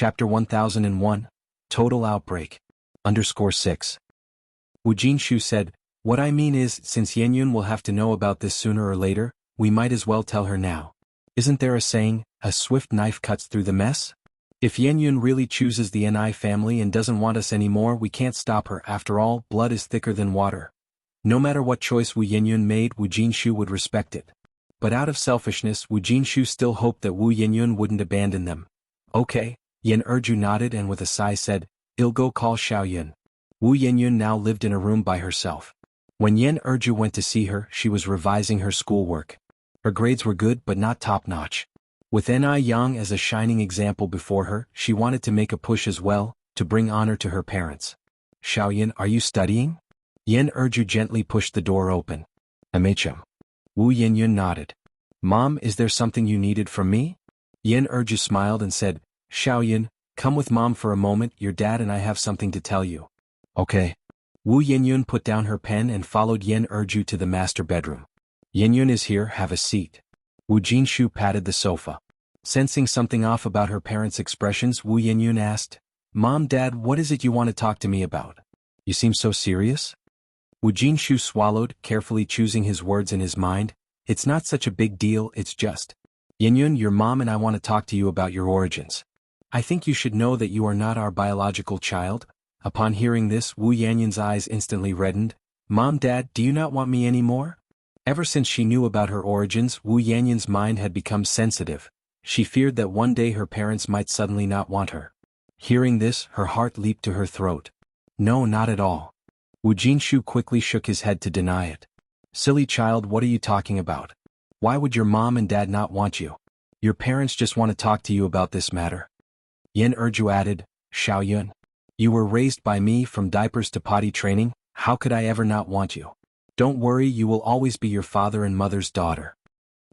Chapter 1001, Total Outbreak. _6. Wu Jinshu said, "What I mean is, since Yenyun will have to know about this sooner or later, we might as well tell her now. Isn't there a saying, a swift knife cuts through the mess? If Yenyun really chooses the Ni family and doesn't want us anymore, we can't stop her. After all, blood is thicker than water. No matter what choice Wu Yenyun made, Wu Jinshu would respect it." But out of selfishness, Wu Jinshu still hoped that Wu Yenyun wouldn't abandon them. "Okay," Yen Erju nodded and with a sigh said, "I'll go call Xiaoyun." Wu Yenyun now lived in a room by herself. When Yen Erju went to see her, she was revising her schoolwork. Her grades were good but not top-notch. With Ni Yang as a shining example before her, she wanted to make a push as well, to bring honor to her parents. "Xiaoyun, are you studying?" Yen Erju gently pushed the door open. "MHM." Wu Yenyun nodded. "Mom, is there something you needed from me?" Yen Erju smiled and said, "Xiaoyun, come with Mom for a moment, your dad and I have something to tell you." "Okay." Wu Yenyun put down her pen and followed Yen Erju to the master bedroom. "Yenyun is here, have a seat." Wu Jinshu patted the sofa. Sensing something off about her parents' expressions, Wu Yenyun asked, "Mom, Dad, what is it you want to talk to me about? You seem so serious?" Wu Jinshu swallowed, carefully choosing his words in his mind. "It's not such a big deal, it's just. Yenyun, your mom and I want to talk to you about your origins. I think you should know that you are not our biological child." Upon hearing this, Wu Yenyun's eyes instantly reddened. "Mom, Dad, do you not want me anymore?" Ever since she knew about her origins, Wu Yenyun's mind had become sensitive. She feared that one day her parents might suddenly not want her. Hearing this, her heart leaped to her throat. "No, not at all." Wu Jinshu quickly shook his head to deny it. "Silly child, what are you talking about? Why would your mom and dad not want you? Your parents just want to talk to you about this matter." Yen Erju added, "Xiaoyun, you were raised by me from diapers to potty training, how could I ever not want you? Don't worry, you will always be your father and mother's daughter."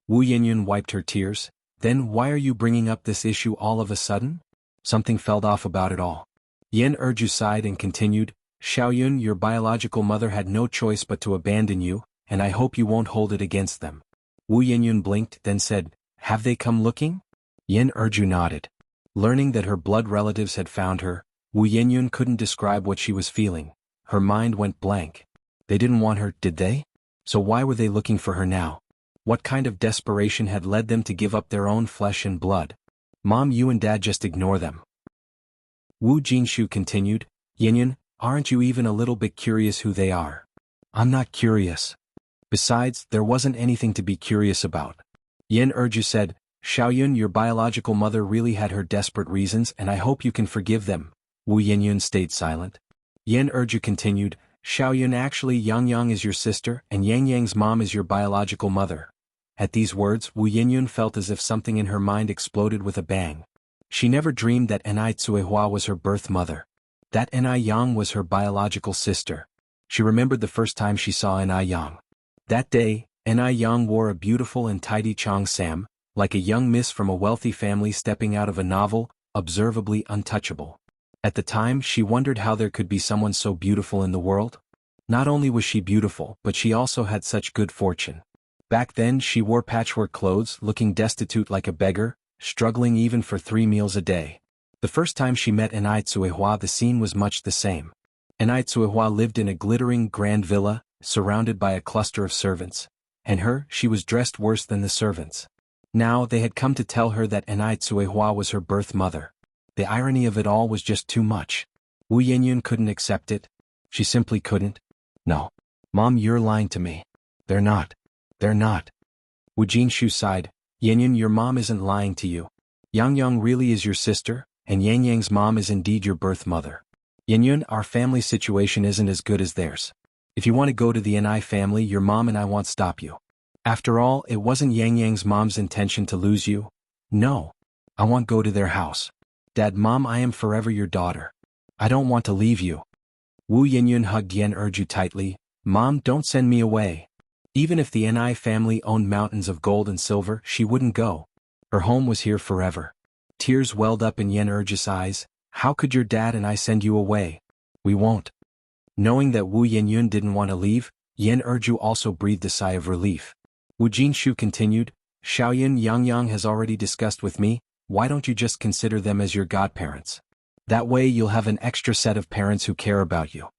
Wu Yenyun wiped her tears. "Then why are you bringing up this issue all of a sudden? Something felt off about it all." Yen Erju sighed and continued, "Xiaoyun, your biological mother had no choice but to abandon you, and I hope you won't hold it against them." Wu Yenyun blinked, then said, "Have they come looking?" Yen Erju nodded. Learning that her blood relatives had found her, Wu Yenyun couldn't describe what she was feeling. Her mind went blank. They didn't want her, did they? So why were they looking for her now? What kind of desperation had led them to give up their own flesh and blood? "Mom, you and Dad just ignore them." Wu Jinshu continued, "Yenyun, aren't you even a little bit curious who they are?" "I'm not curious. Besides, there wasn't anything to be curious about." Yen Erju said, "Xiaoyun, your biological mother really had her desperate reasons and I hope you can forgive them." Wu Yenyun stayed silent. Yen Erju continued, "Xiaoyun, actually Yang Yang is your sister and Yang Yang's mom is your biological mother." At these words, Wu Yenyun felt as if something in her mind exploded with a bang. She never dreamed that Ni Tsuehua was her birth mother. That Ni Yang was her biological sister. She remembered the first time she saw Ni Yang. That day, Ni Yang wore a beautiful and tidy cheongsam, like a young miss from a wealthy family stepping out of a novel, observably untouchable. At the time, she wondered how there could be someone so beautiful in the world. Not only was she beautiful, but she also had such good fortune. Back then, she wore patchwork clothes, looking destitute like a beggar, struggling even for 3 meals a day. The first time she met Ni Tsuehua, the scene was much the same. Ni Tsuehua lived in a glittering, grand villa, surrounded by a cluster of servants. And she was dressed worse than the servants. Now, they had come to tell her that Ni Tsuehua was her birth mother. The irony of it all was just too much. Wu Yenyun couldn't accept it. She simply couldn't. "No. Mom, you're lying to me." They're not. They're not." Wu Jinshu sighed. "Yenyun, your mom isn't lying to you. Yang Yang really is your sister, and Yang Yang's mom is indeed your birth mother. Yenyun, our family situation isn't as good as theirs. If you want to go to the Ni family, your mom and I won't stop you. After all, it wasn't Yang Yang's mom's intention to lose you. No. I won't go to their house. Dad, Mom, I am forever your daughter. I don't want to leave you." Wu Yenyun hugged Yen Erju tightly. "Mom, don't send me away." Even if the Ni family owned mountains of gold and silver, she wouldn't go. Her home was here forever. Tears welled up in Yen Erju's eyes. "How could your dad and I send you away?" "We won't." Knowing that Wu Yenyun didn't want to leave, Yen Erju also breathed a sigh of relief. Wu Jinshu continued, "Xiaoyun, Yang Yang has already discussed with me, why don't you just consider them as your godparents? That way you'll have an extra set of parents who care about you.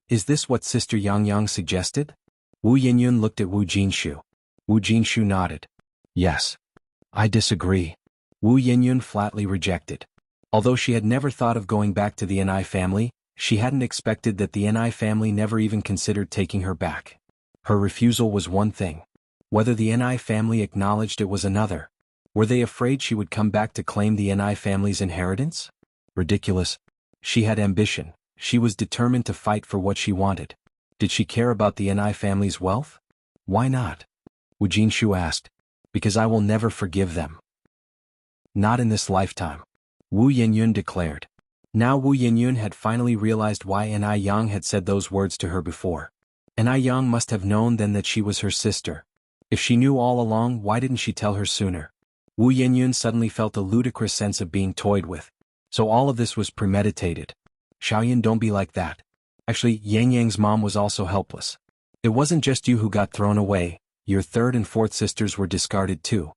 Is this what Sister Yang Yang suggested? Wu Yinyun looked at Wu Jinshu. Wu Jinshu nodded. Yes. I disagree. Wu Yinyun flatly rejected. Although she had never thought of going back to the Ni family, she hadn't expected that the Ni family never even considered taking her back. Her refusal was one thing. Whether the Ni family acknowledged it was another. Were they afraid she would come back to claim the Ni family's inheritance? Ridiculous. She had ambition. She was determined to fight for what she wanted. Did she care about the Ni family's wealth? Why not? Wu Jinshu asked. Because I will never forgive them. Not in this lifetime. Wu Yinyun declared. Now Wu Yinyun had finally realized why Ni Yang had said those words to her before. Ni Yang must have known then that she was her sister. If she knew all along, why didn't she tell her sooner? Wu Yinyun suddenly felt a ludicrous sense of being toyed with. So all of this was premeditated. Xiaoyan, don't be like that. Actually, Yang Yang's mom was also helpless. It wasn't just you who got thrown away, your third and fourth sisters were discarded too.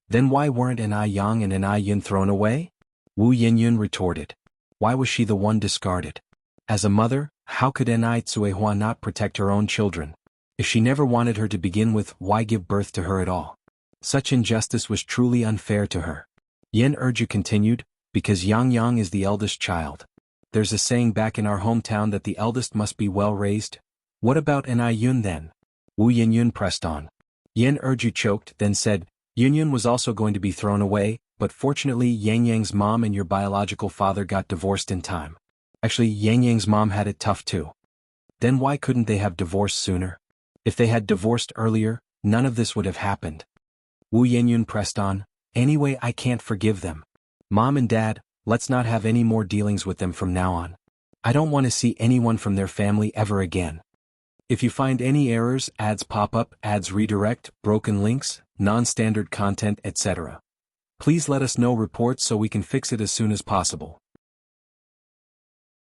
Then why weren't Ni Yang and Ni Yin thrown away? Wu Yinyun retorted. Why was she the one discarded? As a mother, how could Ni Tsuehua not protect her own children? If she never wanted her to begin with, why give birth to her at all? Such injustice was truly unfair to her. Yen Erju continued, because Yang Yang is the eldest child. There's a saying back in our hometown that the eldest must be well raised. What about Ni Yun then? Wu Yinyun pressed on. Yen Erju choked, then said, Yunyun was also going to be thrown away, but fortunately Yang Yang's mom and your biological father got divorced in time. Actually, Yang Yang's mom had it tough too. Then why couldn't they have divorced sooner? If they had divorced earlier, none of this would have happened. Wu Yinyun pressed on, anyway I can't forgive them. Mom and Dad, let's not have any more dealings with them from now on. I don't want to see anyone from their family ever again. If you find any errors, ads pop up, ads redirect, broken links, non-standard content, etc. Please let us know reports so we can fix it as soon as possible.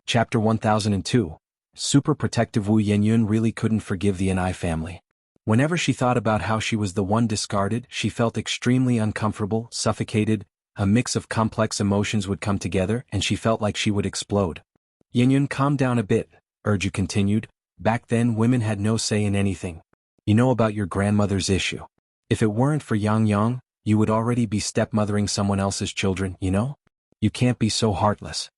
Chapter 1002. Super protective Wu Yinyun really couldn't forgive the Ni family. Whenever she thought about how she was the one discarded, she felt extremely uncomfortable, suffocated, a mix of complex emotions would come together and she felt like she would explode. Yinyun, calm down a bit, Erju continued. Back then women had no say in anything. You know about your grandmother's issue. If it weren't for Yang Yang, you would already be stepmothering someone else's children, you know? You can't be so heartless.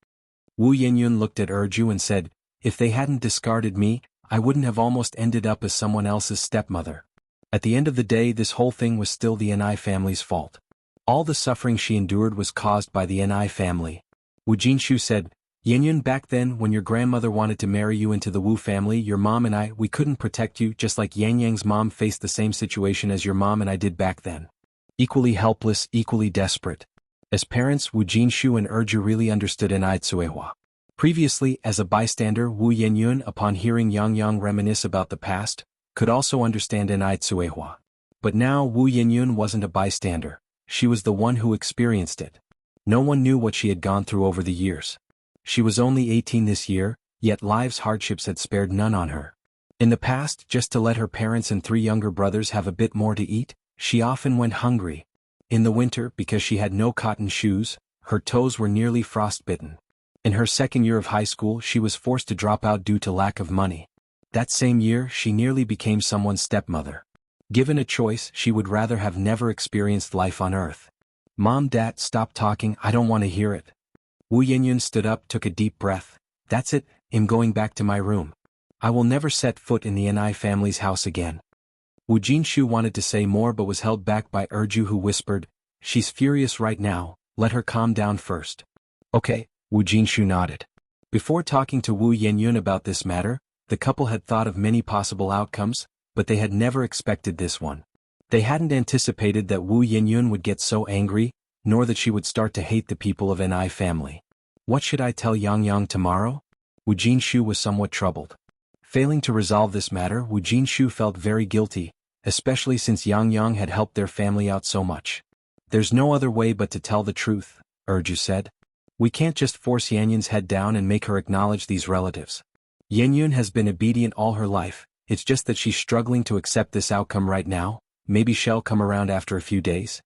Wu Yinyun looked at Erju and said, if they hadn't discarded me, I wouldn't have almost ended up as someone else's stepmother. At the end of the day, this whole thing was still the Ni family's fault. All the suffering she endured was caused by the Ni family. Wu Jinshu said, Yinyun, back then when your grandmother wanted to marry you into the Wu family, your mom and I, we couldn't protect you just like Yang Yang's mom faced the same situation as your mom and I did back then. Equally helpless, equally desperate. As parents, Wu Jinshu and Erju really understood Ni Tsuehua. Previously, as a bystander, Wu Yinyun, upon hearing Yang Yang reminisce about the past, could also understand Ni Tsuehua. But now Wu Yinyun wasn't a bystander, she was the one who experienced it. No one knew what she had gone through over the years. She was only 18 this year, yet life's hardships had spared none on her. In the past, just to let her parents and 3 younger brothers have a bit more to eat, she often went hungry. In the winter, because she had no cotton shoes, her toes were nearly frostbitten. In her second year of high school, she was forced to drop out due to lack of money. That same year, she nearly became someone's stepmother. Given a choice, she would rather have never experienced life on Earth. Mom, Dad, stop talking, I don't want to hear it. Wu Yinyun stood up, took a deep breath. That's it, I'm going back to my room. I will never set foot in the Ni family's house again. Wu Jinshu wanted to say more but was held back by Erju, who whispered, she's furious right now, let her calm down first. Okay, Wu Jinshu nodded. Before talking to Wu Yinyun about this matter, the couple had thought of many possible outcomes, but they had never expected this one. They hadn't anticipated that Wu Yinyun would get so angry, nor that she would start to hate the people of Ni family. What should I tell Yang Yang tomorrow? Wu Jinshu was somewhat troubled. Failing to resolve this matter, Wu Jinshu felt very guilty, especially since Yang Yang had helped their family out so much. There's no other way but to tell the truth, Erju said. We can't just force Yanyun's head down and make her acknowledge these relatives. Yanyun has been obedient all her life, it's just that she's struggling to accept this outcome right now, maybe she'll come around after a few days.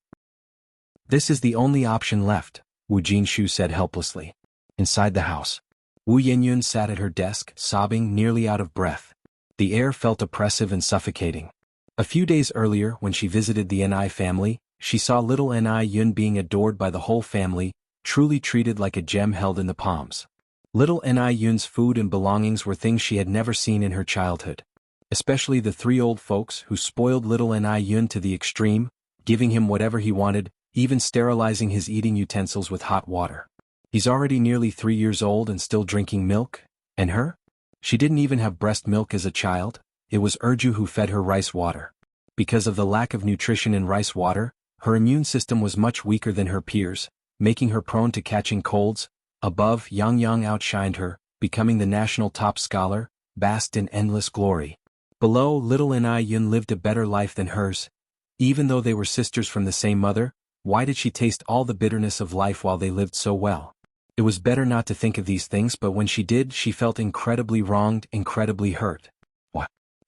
This is the only option left, Wu Jinshu said helplessly. Inside the house, Wu Yenyun sat at her desk, sobbing, nearly out of breath. The air felt oppressive and suffocating. A few days earlier, when she visited the Ni family, she saw little Ni Yun being adored by the whole family, truly treated like a gem held in the palms. Little Ni Yun's food and belongings were things she had never seen in her childhood. Especially the three old folks who spoiled little Ni Yun to the extreme, giving him whatever he wanted, even sterilizing his eating utensils with hot water. He's already nearly 3 years old and still drinking milk, and her? She didn't even have breast milk as a child. It was Urju who fed her rice water. Because of the lack of nutrition in rice water, her immune system was much weaker than her peers, making her prone to catching colds. Above, Yang Yang outshined her, becoming the national top scholar, basked in endless glory. Below, little Ni Yun lived a better life than hers. Even though they were sisters from the same mother, why did she taste all the bitterness of life while they lived so well? It was better not to think of these things, but when she did, she felt incredibly wronged, incredibly hurt.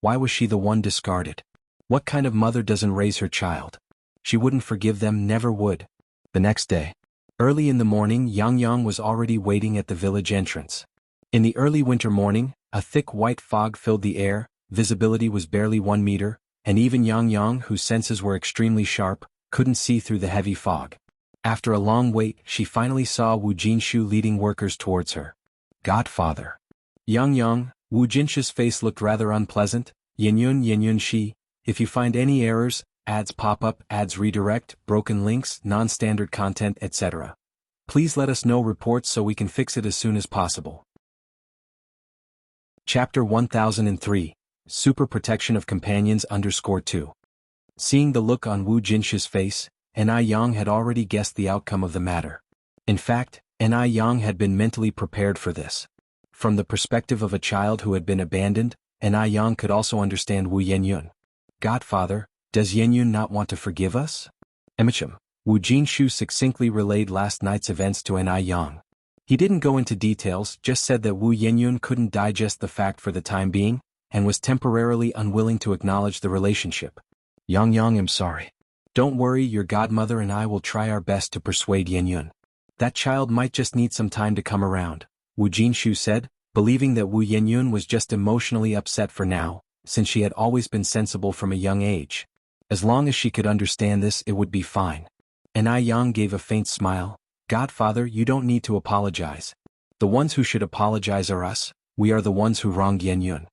Why was she the one discarded? What kind of mother doesn't raise her child? She wouldn't forgive them, never would. The next day, early in the morning, Yang Yang was already waiting at the village entrance. In the early winter morning, a thick white fog filled the air, visibility was barely 1 meter, and even Yang Yang, whose senses were extremely sharp, couldn't see through the heavy fog. After a long wait, she finally saw Wu Jinshu leading workers towards her. Godfather. Yang, Wu Jinshu's face looked rather unpleasant. Yenyun Shi, if you find any errors, ads pop up, ads redirect, broken links, non-standard content, etc. Please let us know reports so we can fix it as soon as possible. Chapter 1003, Super Protection of Companions _2. Seeing the look on Wu Jinshu's face, Ni Yang had already guessed the outcome of the matter. In fact, Ni Yang had been mentally prepared for this. From the perspective of a child who had been abandoned, Ni Yang could also understand Wu Yenyun. Godfather, does Yenyun not want to forgive us? Emichim. Wu Jinshu succinctly relayed last night's events to Ni Yang. He didn't go into details, just said that Wu Yenyun couldn't digest the fact for the time being, and was temporarily unwilling to acknowledge the relationship. Yang, I'm sorry. Don't worry, your godmother and I will try our best to persuade Yenyun. That child might just need some time to come around, Wu Jinshu said, believing that Wu Yenyun was just emotionally upset for now, since she had always been sensible from a young age. As long as she could understand this, it would be fine. Ni Yang gave a faint smile. Godfather, you don't need to apologize. The ones who should apologize are us. We are the ones who wronged Yenyun.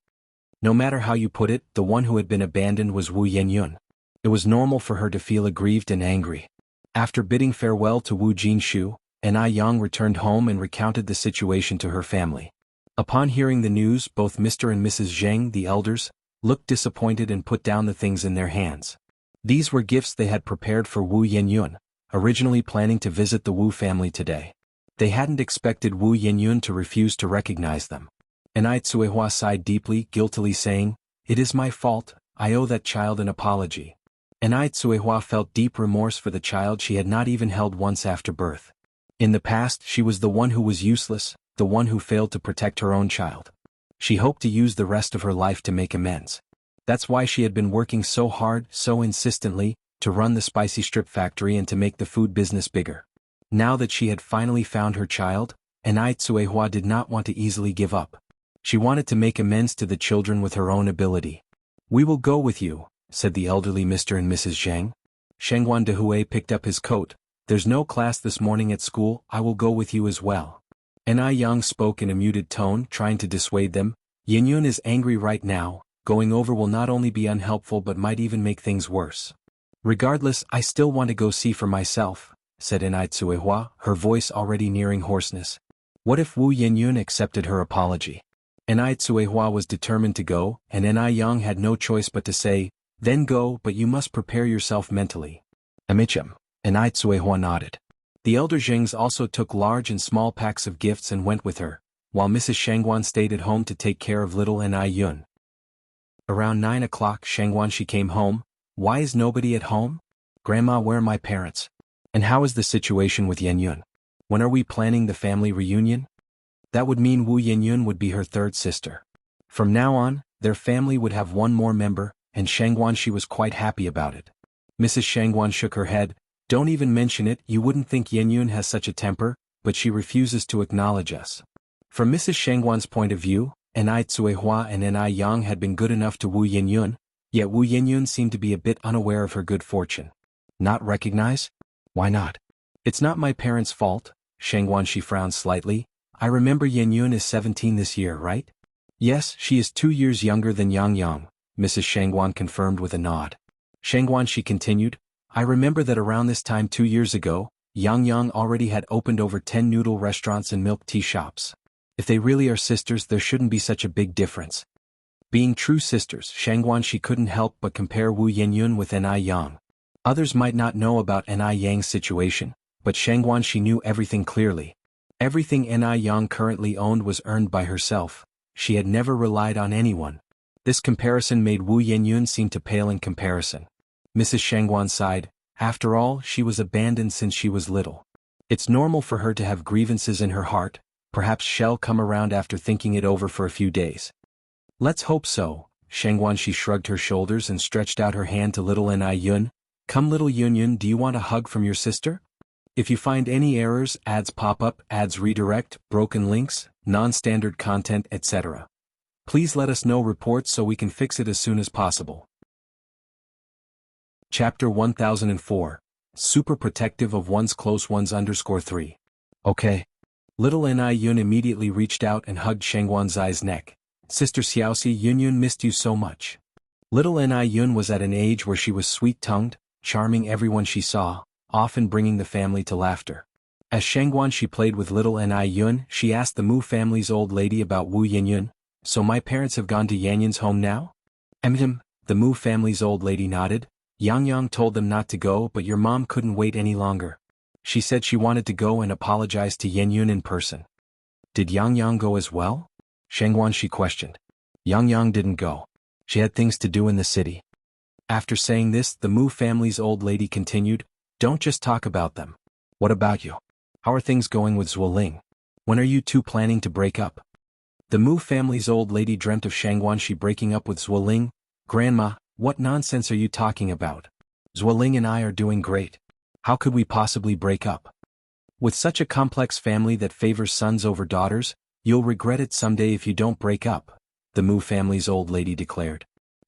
No matter how you put it, the one who had been abandoned was Wu Yenyun. It was normal for her to feel aggrieved and angry. After bidding farewell to Wu Jinshu, Ni Yang returned home and recounted the situation to her family. Upon hearing the news, both Mr. and Mrs. Zheng, the elders, looked disappointed and put down the things in their hands. These were gifts they had prepared for Wu Yenyun, originally planning to visit the Wu family today. They hadn't expected Wu Yenyun to refuse to recognize them. Ni Tsuehua sighed deeply, guiltily saying, "It is my fault, I owe that child an apology." Ni Tsuehua felt deep remorse for the child she had not even held once after birth. In the past, she was the one who was useless, the one who failed to protect her own child. She hoped to use the rest of her life to make amends. That's why she had been working so hard, so insistently, to run the spicy strip factory and to make the food business bigger. Now that she had finally found her child, Ni Tsuehua did not want to easily give up. She wanted to make amends to the children with her own ability. "We will go with you," said the elderly Mr. and Mrs. Zheng. Shengguan Dehui picked up his coat. "There's no class this morning at school, I will go with you as well." Ni Yang spoke in a muted tone, trying to dissuade them. "Yenyun is angry right now, going over will not only be unhelpful but might even make things worse. Regardless, I still want to go see for myself," said Ni Tsuehua, her voice already nearing hoarseness. What if Wu Yenyun accepted her apology? Ni Tsuehua was determined to go, and Ni Yang had no choice but to say, "Then go, but you must prepare yourself mentally." Amicham. Ni Tsuehua nodded. The elder Zhengs also took large and small packs of gifts and went with her, while Mrs. Shengguan stayed at home to take care of little Ni Yun. Around 9 o'clock, Shengguan she came home. "Why is nobody at home? Grandma, where are my parents? And how is the situation with Yenyun? When are we planning the family reunion?" That would mean Wu Yenyun would be her third sister. From now on, their family would have one more member, and Shengguan she was quite happy about it. Mrs. Shengguan shook her head. Don't even mention it, you wouldn't think Yenyun has such a temper, but she refuses to acknowledge us. From Mrs. Shangguan's point of view, Ni Tsuehua and Ni Yang had been good enough to Wu Yenyun, yet Wu Yenyun seemed to be a bit unaware of her good fortune. Not recognize? Why not? It's not my parents' fault, Shangguan. She frowned slightly. I remember Yenyun is 17 this year, right? Yes, she is 2 years younger than Yang Yang, Mrs. Shangguan confirmed with a nod. Shangguan, she continued, I remember that around this time 2 years ago, Yang Yang already had opened over 10 noodle restaurants and milk tea shops. If they really are sisters, there shouldn't be such a big difference. Being true sisters, Shangguan, she couldn't help but compare Wu Yenyun with Ni Yang. Others might not know about Ni Yang's situation, but Shangguan, she knew everything clearly. Everything Ni Yang currently owned was earned by herself. She had never relied on anyone. This comparison made Wu Yenyun seem to pale in comparison. Mrs. Shangguan sighed. After all, she was abandoned since she was little. It's normal for her to have grievances in her heart. Perhaps she'll come around after thinking it over for a few days. Let's hope so. Shangguan, she shrugged her shoulders and stretched out her hand to little Ni Yun. Come little Yun, do you want a hug from your sister? If you find any errors, ads pop up, ads redirect, broken links, non-standard content, etc. Please let us know reports so we can fix it as soon as possible. Chapter 1004. Super protective of one's close ones _3. Okay. Little Ni Yun immediately reached out and hugged Shangguan Zai's neck. Sister Xiaoxi, Yun missed you so much. Little Ni Yun was at an age where she was sweet-tongued, charming everyone she saw, often bringing the family to laughter. As Shangguan, she played with little Ni Yun, she asked the Mu family's old lady about Wu Yenyun. So my parents have gone to Yanyun's home now? The Mu family's old lady nodded. Yang Yang told them not to go, but your mom couldn't wait any longer. She said she wanted to go and apologize to Yenyun in person. Did Yang Yang go as well? Shangguan, she questioned. Yang Yang didn't go. She had things to do in the city. After saying this, the Mu family's old lady continued, don't just talk about them. What about you? How are things going with Zuoling? When are you two planning to break up? The Mu family's old lady dreamt of Shangguan she breaking up with Zuoling. Grandma, what nonsense are you talking about? Zuoling and I are doing great. How could we possibly break up? With such a complex family that favors sons over daughters, you'll regret it someday if you don't break up, the Mu family's old lady declared.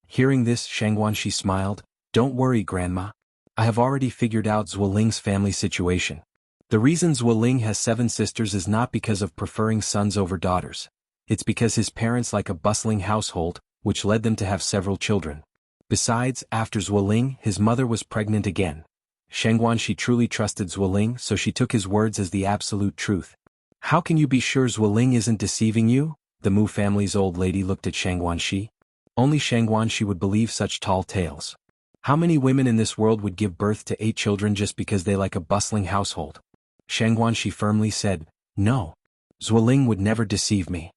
Hearing this, Shangguan, she smiled. Don't worry, Grandma. I have already figured out Zuoling's family situation. The reason Zuoling has 7 sisters is not because of preferring sons over daughters. It's because his parents like a bustling household, which led them to have several children. Besides, after Zuoling, his mother was pregnant again. Shangguan, she truly trusted Zuoling, so she took his words as the absolute truth. How can you be sure Zuoling isn't deceiving you? The Mu family's old lady looked at Shangguan. Only Shangguan she would believe such tall tales. How many women in this world would give birth to 8 children just because they like a bustling household? Shangguan, she firmly said, no. Zuoling would never deceive me.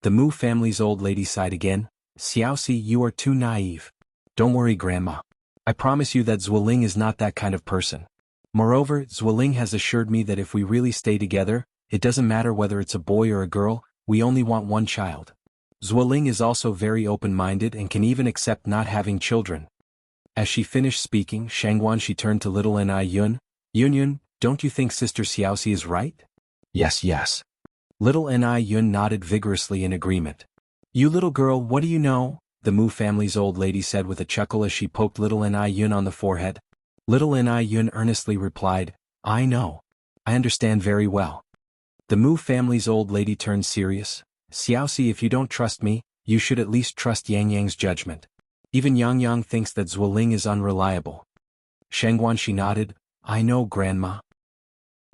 The Mu family's old lady sighed again. Xiaoxi, you are too naive. Don't worry, Grandma. I promise you that Zuoling is not that kind of person. Moreover, Zuoling has assured me that if we really stay together, it doesn't matter whether it's a boy or a girl, we only want one child. Zuoling is also very open-minded and can even accept not having children. As she finished speaking, Shangguan, she turned to little Ni Yun. Yun, don't you think Sister Xiaoxi is right? Yes. Little Ni Yun nodded vigorously in agreement. You little girl, what do you know? The Mu family's old lady said with a chuckle as she poked little Ni Yun on the forehead. Little Ni Yun earnestly replied, I know. I understand very well. The Mu family's old lady turned serious. Xiaoxi, if you don't trust me, you should at least trust Yang Yang's judgment. Even Yang Yang thinks that Zuoling is unreliable. Shangguan, she nodded. I know, Grandma.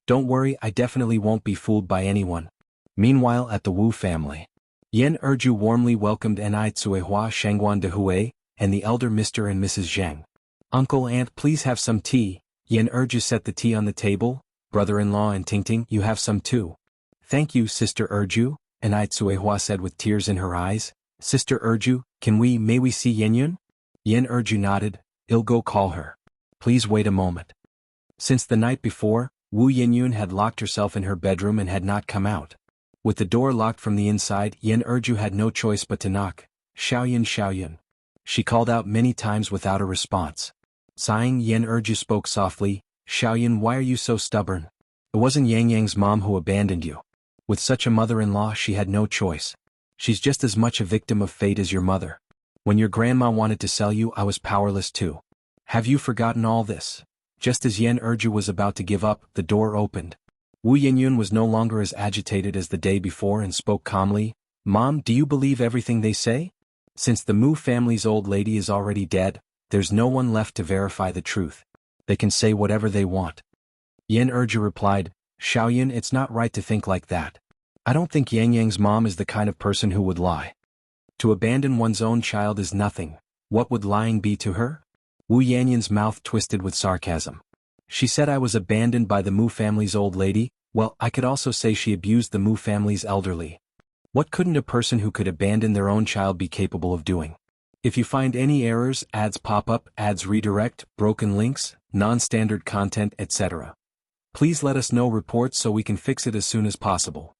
Don't worry, I definitely won't be fooled by anyone. Meanwhile, at the Wu family, Yan Erju warmly welcomed Ni Tsuehua, Shangguan de Hui, and the elder Mr. and Mrs. Zheng. Uncle, Aunt, please have some tea. Yan Erju set the tea on the table. Brother-in-law and Tingting, you have some too. Thank you, Sister Erju, Ni Tsuehua said with tears in her eyes. Sister Erju, may we see Yenyun? Yan Erju nodded. I'll go call her. Please wait a moment. Since the night before, Wu Yenyun had locked herself in her bedroom and had not come out. With the door locked from the inside, Yan Erju had no choice but to knock. Xiaoyun. She called out many times without a response. Sighing, Yan Erju spoke softly. Xiaoyan, why are you so stubborn? It wasn't Yang Yang's mom who abandoned you. With such a mother-in-law she had no choice. She's just as much a victim of fate as your mother. When your grandma wanted to sell you, I was powerless too. Have you forgotten all this? Just as Yan Erju was about to give up, the door opened. Wu Yinyun was no longer as agitated as the day before and spoke calmly. Mom, do you believe everything they say? Since the Mu family's old lady is already dead, there's no one left to verify the truth. They can say whatever they want. Yan Erju replied, Xiaoyan, it's not right to think like that. I don't think Yang Yang's mom is the kind of person who would lie. To abandon one's own child is nothing. What would lying be to her? Wu Yanyan's mouth twisted with sarcasm. She said I was abandoned by the Mu family's old lady. Well, I could also say she abused the Mu family's elderly. What couldn't a person who could abandon their own child be capable of doing? If you find any errors, ads pop up, ads redirect, broken links, non-standard content, etc., please let us know reports so we can fix it as soon as possible.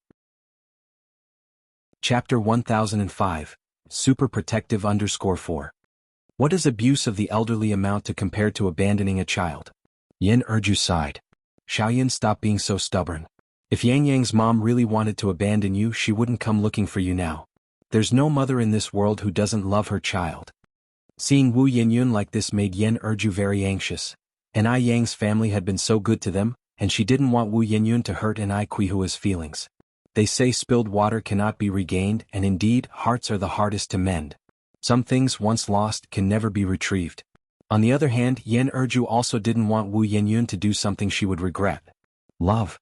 Chapter 1005, Super Protective _4. What does abuse of the elderly amount to compared to abandoning a child? Yan Erju sighed. Xiaoyan, stop being so stubborn. If Yang Yang's mom really wanted to abandon you, she wouldn't come looking for you now. There's no mother in this world who doesn't love her child. Seeing Wu Yinyun like this made Yan Erju very anxious. Ai Yang's family had been so good to them, and she didn't want Wu Yinyun to hurt Ai Quihua's feelings. They say spilled water cannot be regained, and indeed, hearts are the hardest to mend. Some things once lost can never be retrieved. On the other hand, Yan Erju also didn't want Wu Yinyun to do something she would regret. Love.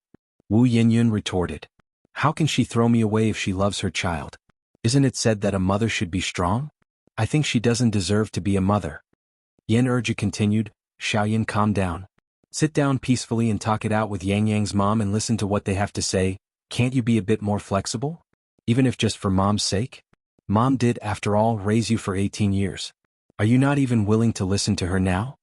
Wu Yinyun retorted. How can she throw me away if she loves her child? Isn't it said that a mother should be strong? I think she doesn't deserve to be a mother. Yan Erju continued, Xiaoyan, calm down. Sit down peacefully and talk it out with Yang Yang's mom and listen to what they have to say. Can't you be a bit more flexible? Even if just for mom's sake? Mom did, after all, raise you for 18 years. Are you not even willing to listen to her now?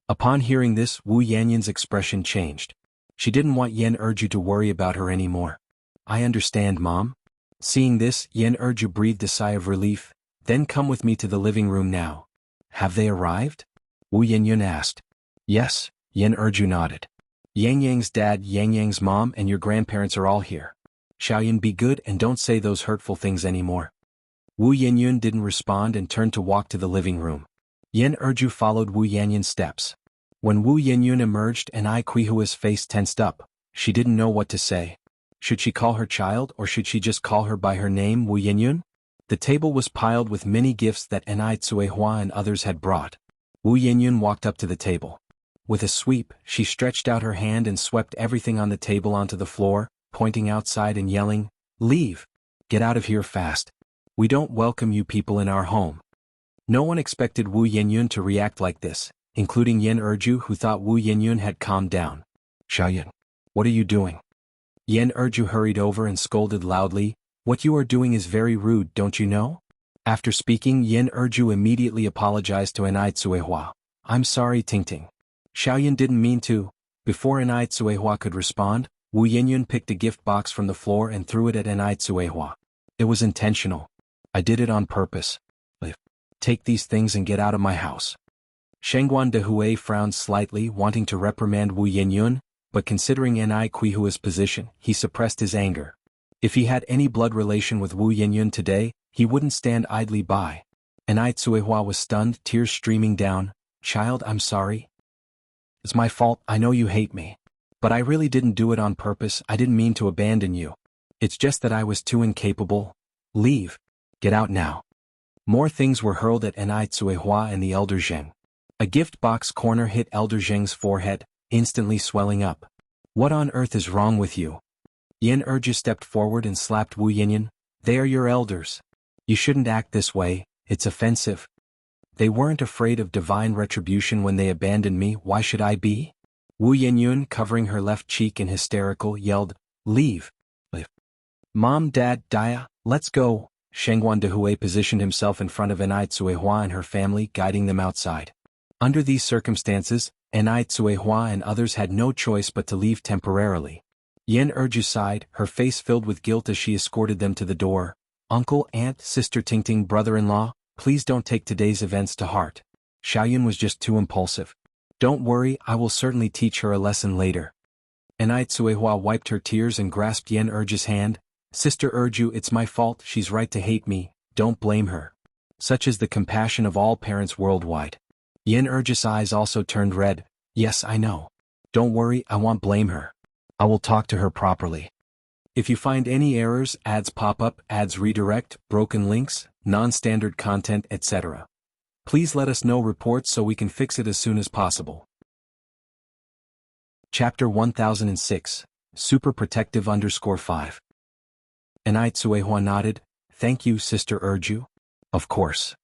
Upon hearing this, Wu Yanyan's expression changed. She didn't want Yan Erju to worry about her anymore. I understand, Mom. Seeing this, Yan Erju breathed a sigh of relief. Then come with me to the living room now. Have they arrived? Wu Yinyun asked. Yes, Yan Erju nodded. Yang Yang's dad, Yang Yang's mom, and your grandparents are all here. Xiaoyan, be good and don't say those hurtful things anymore. Wu Yinyun didn't respond and turned to walk to the living room. Yan Erju followed Wu Yanyan's steps. When Wu Yinyun emerged and Ai Quihua's face tensed up, she didn't know what to say. Should she call her child or should she just call her by her name, Wu Yinyun? The table was piled with many gifts that Ai Tsuehua and others had brought. Wu Yinyun walked up to the table. With a sweep, she stretched out her hand and swept everything on the table onto the floor, pointing outside and yelling, Leave! Get out of here fast. We don't welcome you people in our home. No one expected Wu Yinyun to react like this, including Yan Erju, who thought Wu Yinyun had calmed down. Xiaoyan, what are you doing? Yan Erju hurried over and scolded loudly, What you are doing is very rude, don't you know? After speaking, Yan Erju immediately apologized to Ai Tsuehua. I'm sorry, Tingting. Xiaoyan didn't mean to. Before Ai Tsuehua could respond, Wu Yinyun picked a gift box from the floor and threw it at Ai Tsuehua. It was intentional. I did it on purpose. Take these things and get out of my house. Shengguan de Hui frowned slightly, wanting to reprimand Wu Yinyun, but considering Ai Quihua's position, he suppressed his anger. If he had any blood relation with Wu Yinyun today, he wouldn't stand idly by. Ai Tsuehua was stunned, tears streaming down. Child, I'm sorry. It's my fault, I know you hate me. But I really didn't do it on purpose, I didn't mean to abandon you. It's just that I was too incapable. Leave. Get out now. More things were hurled at Ai Tsuehua and the Elder Zheng. A gift box corner hit Elder Zheng's forehead, instantly swelling up. What on earth is wrong with you? Yan Erju stepped forward and slapped Wu Yinyun. They are your elders. You shouldn't act this way, it's offensive. They weren't afraid of divine retribution when they abandoned me, why should I be? Wu Yinyun, covering her left cheek and hysterical, yelled, Leave. Leave. Mom, Dad, Dia, let's go. Shengguan de Hui positioned himself in front of Ai Tsuehua and her family, guiding them outside. Under these circumstances, Ai Tsuehua and others had no choice but to leave temporarily. Yan Erju sighed, her face filled with guilt as she escorted them to the door. Uncle, aunt, sister Tingting, brother-in-law, please don't take today's events to heart. Xiaoyan was just too impulsive. Don't worry, I will certainly teach her a lesson later. Anai Tsuehua wiped her tears and grasped Yen Urju's hand. Sister Urju, it's my fault, she's right to hate me, don't blame her. Such is the compassion of all parents worldwide. Yen Urju's eyes also turned red. Yes, I know. Don't worry, I won't blame her. I will talk to her properly. If you find any errors, ads pop up, ads redirect, broken links, non-standard content, etc. Please let us know reports so we can fix it as soon as possible. Chapter 1006, Super Protective _5. Anai Tsuehua nodded. Thank you, Sister Urju. Of course.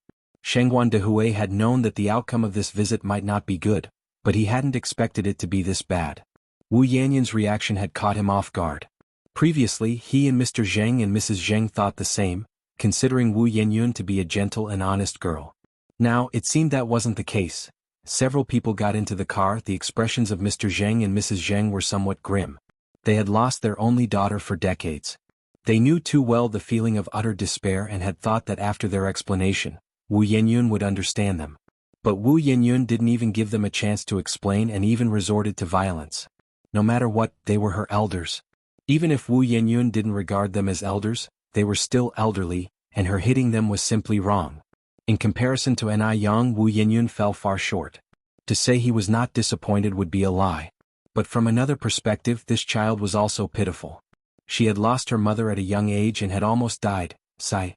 Shengguan Dehui had known that the outcome of this visit might not be good, but he hadn't expected it to be this bad. Wu Yanyan's reaction had caught him off guard. Previously, he and Mr. Zheng and Mrs. Zheng thought the same, considering Wu Yanyun to be a gentle and honest girl. Now, it seemed that wasn't the case. Several people got into the car. The expressions of Mr. Zheng and Mrs. Zheng were somewhat grim. They had lost their only daughter for decades. They knew too well the feeling of utter despair and had thought that after their explanation, Wu Yanyun would understand them. But Wu Yanyun didn't even give them a chance to explain and even resorted to violence. No matter what, they were her elders. Even if Wu Yanyun didn't regard them as elders, they were still elderly, and her hitting them was simply wrong. In comparison to Anai Yang, Wu Yanyun fell far short. To say he was not disappointed would be a lie. But from another perspective, this child was also pitiful. She had lost her mother at a young age and had almost died. Sigh.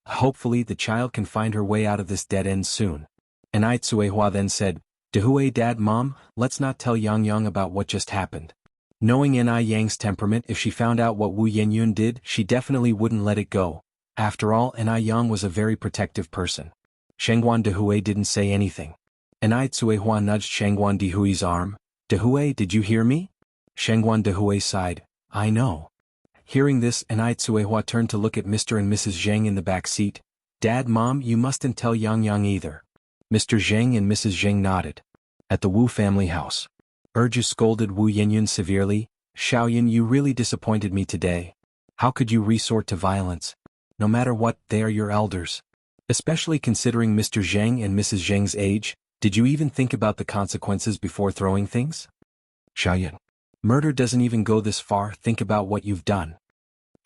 Hopefully the child can find her way out of this dead end soon. Anai Tsuehua then said, Dehui Dad Mom, let's not tell Yang Yang about what just happened. Knowing Anai Yang's temperament, if she found out what Wu Yanyun did, she definitely wouldn't let it go. After all, Anai Yang was a very protective person. Shengguan Dehui didn't say anything. Anai Tsuehua nudged Shengguan Dehui's arm. Dehui, did you hear me? Shengguan Dehui sighed. I know. Hearing this, Anai Tsuehua turned to look at Mr. and Mrs. Zheng in the back seat. Dad Mom, you mustn't tell Yang Yang either. Mr. Zheng and Mrs. Zheng nodded. At the Wu family house. Urju scolded Wu Yanyun severely. Xiaoyan, you really disappointed me today. How could you resort to violence? No matter what, they are your elders. Especially considering Mr. Zheng and Mrs. Zheng's age, did you even think about the consequences before throwing things? Xiaoyan. Murder doesn't even go this far, think about what you've done.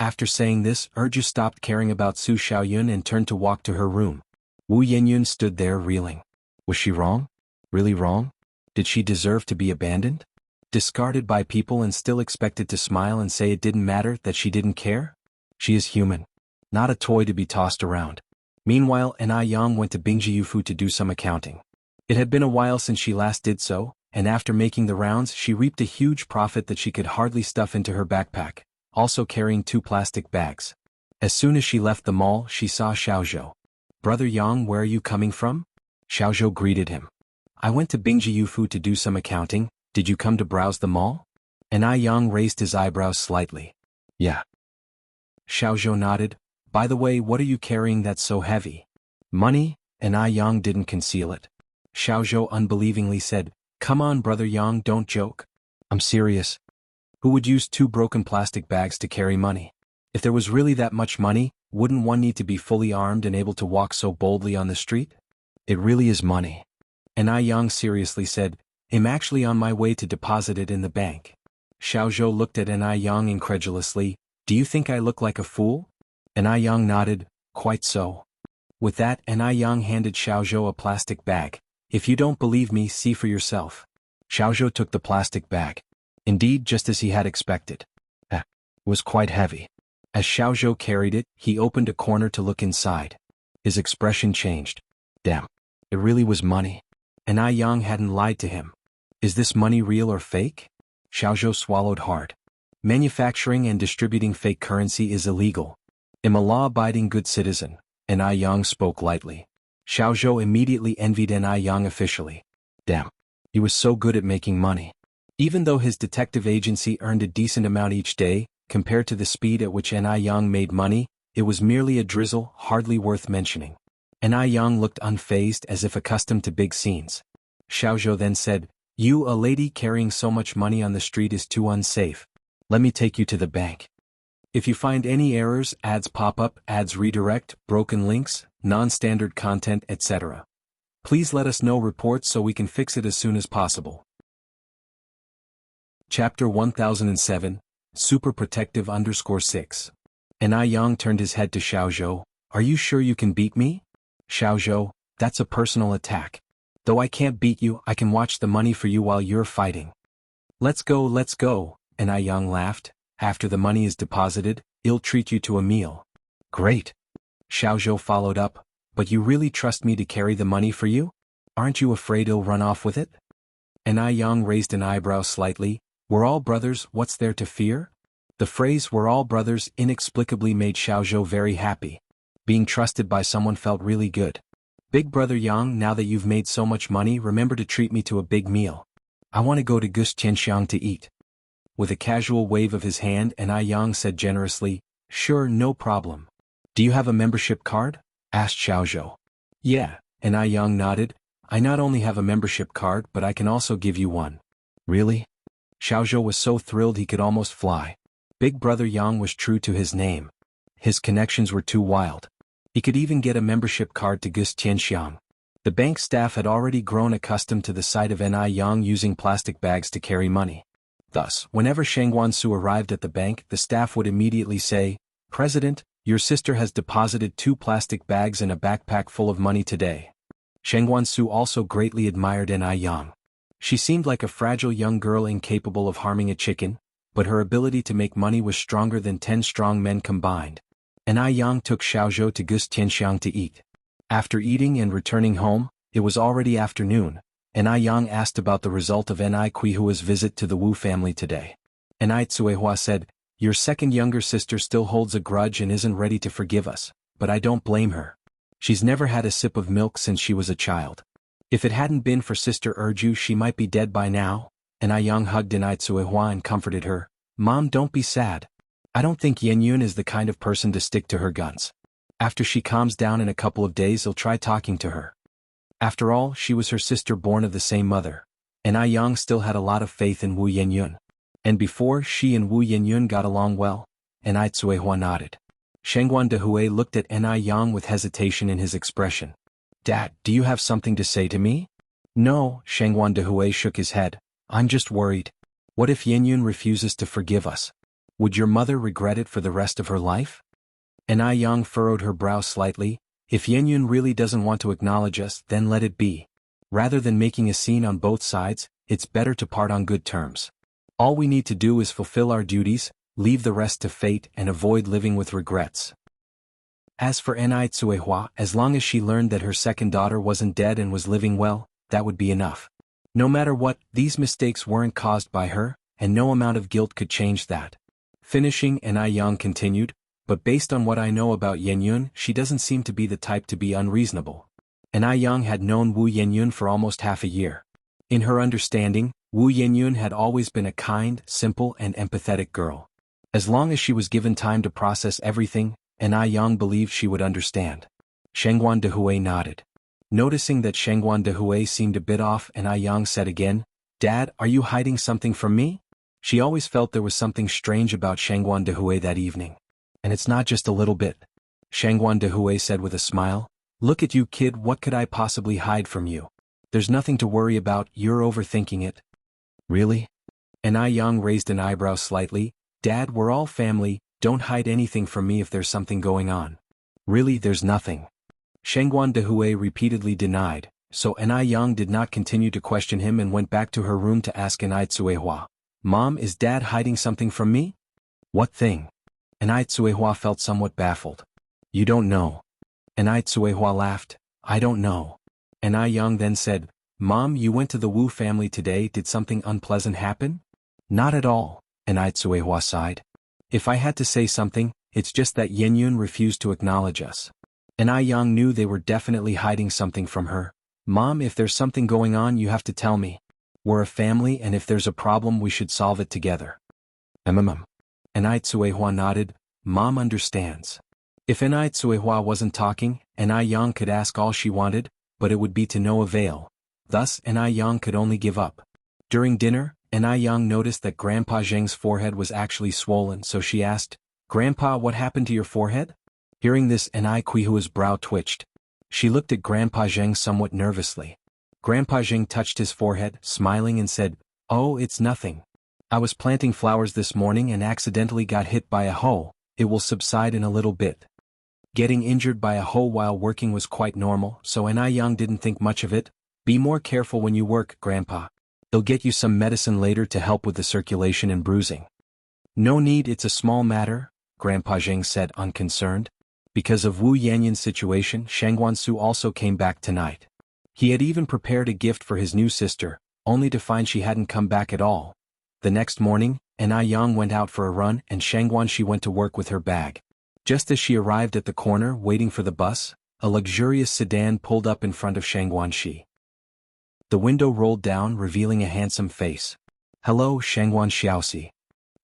After saying this, Urju stopped caring about Su Xiaoyun and turned to walk to her room. Wu Yanyun stood there reeling. Was she wrong? Really wrong? Did she deserve to be abandoned? Discarded by people and still expected to smile and say it didn't matter, that she didn't care? She is human. Not a toy to be tossed around. Meanwhile, Anai Yang went to Bingjiyufu to do some accounting. It had been a while since she last did so, and after making the rounds she reaped a huge profit that she could hardly stuff into her backpack, also carrying 2 plastic bags. As soon as she left the mall, she saw Xiaozhou. Brother Yang, where are you coming from? Xiaozhou greeted him. I went to Bingjiyufu to do some accounting. Did you come to browse the mall? Anai Yang raised his eyebrows slightly. Yeah. Xiaozhou nodded. By the way, what are you carrying that's so heavy? Money? Anai Yang didn't conceal it. Xiaozhou unbelievingly said, Come on, Brother Yang, don't joke. I'm serious. Who would use 2 broken plastic bags to carry money? If there was really that much money, wouldn't one need to be fully armed and able to walk so boldly on the street? It really is money. Anai Yang seriously said, I'm actually on my way to deposit it in the bank. Xiaozhou looked at Anai Yang incredulously. Do you think I look like a fool? Anai Yang nodded. Quite so. With that, Anai Yang handed Xiaozhou a plastic bag. If you don't believe me, see for yourself. Xiaozhou took the plastic bag. Indeed, just as he had expected. It was quite heavy. As Xiaozhou carried it, he opened a corner to look inside. His expression changed. Damn. It really was money. Anai Yang hadn't lied to him. Is this money real or fake? Xiaozhou swallowed hard. Manufacturing and distributing fake currency is illegal. I'm a law-abiding good citizen. Anai Yang spoke lightly. Xiaozhou immediately envied Anai Yang officially. Damn. He was so good at making money. Even though his detective agency earned a decent amount each day, compared to the speed at which Anai Yang made money, it was merely a drizzle, hardly worth mentioning. Anai Yang looked unfazed, as if accustomed to big scenes. Xiaozhou then said, You, a lady carrying so much money on the street is too unsafe. Let me take you to the bank. If you find any errors, ads pop up, ads redirect, broken links, non-standard content, etc. Please let us know reports so we can fix it as soon as possible. Chapter 1007, Super Protective _6. An Yang turned his head to Xiaozhou. Are you sure you can beat me? Xiaozhou, that's a personal attack. Though I can't beat you, I can watch the money for you while you're fighting. Let's go, An Yang laughed. After the money is deposited, I'll treat you to a meal. Great. Xiaozhou followed up, but you really trust me to carry the money for you? Aren't you afraid I'll run off with it? An Yang raised an eyebrow slightly. We're all brothers, what's there to fear? The phrase we're all brothers inexplicably made Xiaozhou very happy. Being trusted by someone felt really good. Big brother Yang, now that you've made so much money, remember to treat me to a big meal. I want to go to Gustianxiang to eat. With a casual wave of his hand, An Yang said generously, Sure, no problem. Do you have a membership card? Asked Xiaozhou. Yeah, An Yang nodded. I not only have a membership card but I can also give you one. Really? Xiaozhou was so thrilled he could almost fly. Big brother Yang was true to his name. His connections were too wild. He could even get a membership card to Gustianxiang. The bank staff had already grown accustomed to the sight of An Yang using plastic bags to carry money. Thus, whenever Sheng Guansu arrived at the bank, the staff would immediately say, President, your sister has deposited 2 plastic bags and a backpack full of money today. Sheng Guansu also greatly admired An Yang. She seemed like a fragile young girl incapable of harming a chicken, but her ability to make money was stronger than 10 strong men combined. An Yang took Xiaozhou to Gustianxiang to eat. After eating and returning home, it was already afternoon. An Yang asked about the result of An Kuihua's visit to the Wu family today. An Tsuehua said, Your second younger sister still holds a grudge and isn't ready to forgive us, but I don't blame her. She's never had a sip of milk since she was a child. If it hadn't been for Sister Erju, she might be dead by now. An Yang hugged An Tsuehua and comforted her. Mom, don't be sad. I don't think Yenyun is the kind of person to stick to her guns. After she calms down in a couple of days, I'll try talking to her. After all, she was her sister born of the same mother. An Yang still had a lot of faith in Wu Yenyun. And before she and Wu Yenyun got along well, An Tsuehua nodded. Shengguan Dehui looked at An Yang with hesitation in his expression. Dad, do you have something to say to me? No, Shengguan Dehui shook his head. I'm just worried. What if Yenyun refuses to forgive us? Would your mother regret it for the rest of her life? An Yang furrowed her brow slightly. If Yenyun really doesn't want to acknowledge us, then let it be. Rather than making a scene on both sides, it's better to part on good terms. All we need to do is fulfill our duties, leave the rest to fate, and avoid living with regrets. As for An Tsuehua, as long as she learned that her second daughter wasn't dead and was living well, that would be enough. No matter what, these mistakes weren't caused by her, and no amount of guilt could change that. Finishing, An Yang continued, but based on what I know about Yenyun, she doesn't seem to be the type to be unreasonable. An Yang had known Wu Yenyun for almost half a year. In her understanding, Wu Yenyun had always been a kind, simple and empathetic girl. As long as she was given time to process everything, An Yang believed she would understand. Shengguan Dehui nodded. Noticing that Shengguan Dehui seemed a bit off, An Yang said again, Dad, are you hiding something from me? She always felt there was something strange about Shengguan Dehui that evening. And it's not just a little bit. Shengguan Dehui said with a smile, Look at you, kid, what could I possibly hide from you? There's nothing to worry about, you're overthinking it. Really? An Yang raised an eyebrow slightly. Dad, we're all family, don't hide anything from me if there's something going on. Really, there's nothing. Shengguan Dehui repeatedly denied, so An Yang did not continue to question him and went back to her room to ask An Tsuehua. Mom, is Dad hiding something from me? What thing? An Tsuehua felt somewhat baffled. You don't know. An Tsuehua laughed. I don't know. An Yang then said, Mom, you went to the Wu family today, did something unpleasant happen? Not at all, An Tsuehua sighed. If I had to say something, it's just that Yenyun refused to acknowledge us. An Yang knew they were definitely hiding something from her. Mom, if there's something going on, you have to tell me. We're a family, and if there's a problem, we should solve it together. An Tsuehua nodded. Mom understands. If An Tsuehua wasn't talking, An Yang could ask all she wanted, but it would be to no avail. Thus, An Yang could only give up. During dinner, An Yang noticed that Grandpa Zheng's forehead was actually swollen, so she asked, Grandpa, what happened to your forehead? Hearing this, An Kuihua's brow twitched. She looked at Grandpa Zheng somewhat nervously. Grandpa Zheng touched his forehead, smiling and said, "Oh, it's nothing. I was planting flowers this morning and accidentally got hit by a hoe. It will subside in a little bit." Getting injured by a hoe while working was quite normal, so Anna Yang didn't think much of it. "Be more careful when you work, Grandpa. They'll get you some medicine later to help with the circulation and bruising." "No need, it's a small matter," Grandpa Zheng said, unconcerned. Because of Wu Yanyan's situation, Shang Guansu also came back tonight. He had even prepared a gift for his new sister, only to find she hadn't come back at all. The next morning, Anna Yang went out for a run and Shang Guanxi went to work with her bag. Just as she arrived at the corner waiting for the bus, a luxurious sedan pulled up in front of Shang Guanxi. The window rolled down, revealing a handsome face. "Hello, Shang Guanxiaoxi."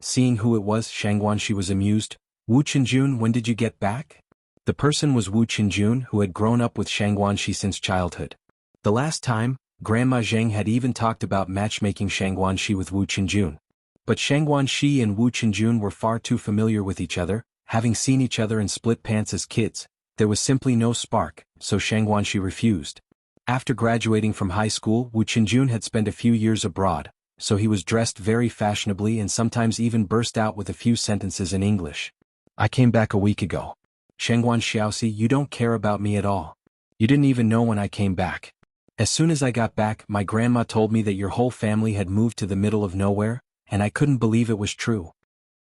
Seeing who it was, Shang Guanxi was amused. "Wu Qinjun, when did you get back?" The person was Wu Qinjun, who had grown up with Shang Guanxi since childhood. The last time, Grandma Zheng had even talked about matchmaking Shang Guanxi with Wu Qinjun. But Shang Guanxi and Wu Qinjun were far too familiar with each other, having seen each other in split pants as kids. There was simply no spark, so Shang Guanxi refused. After graduating from high school, Wu Qinjun had spent a few years abroad, so he was dressed very fashionably and sometimes even burst out with a few sentences in English. "I came back a week ago. Shang Guanxiaoxi, you don't care about me at all. You didn't even know when I came back. As soon as I got back, my grandma told me that your whole family had moved to the middle of nowhere, and I couldn't believe it was true."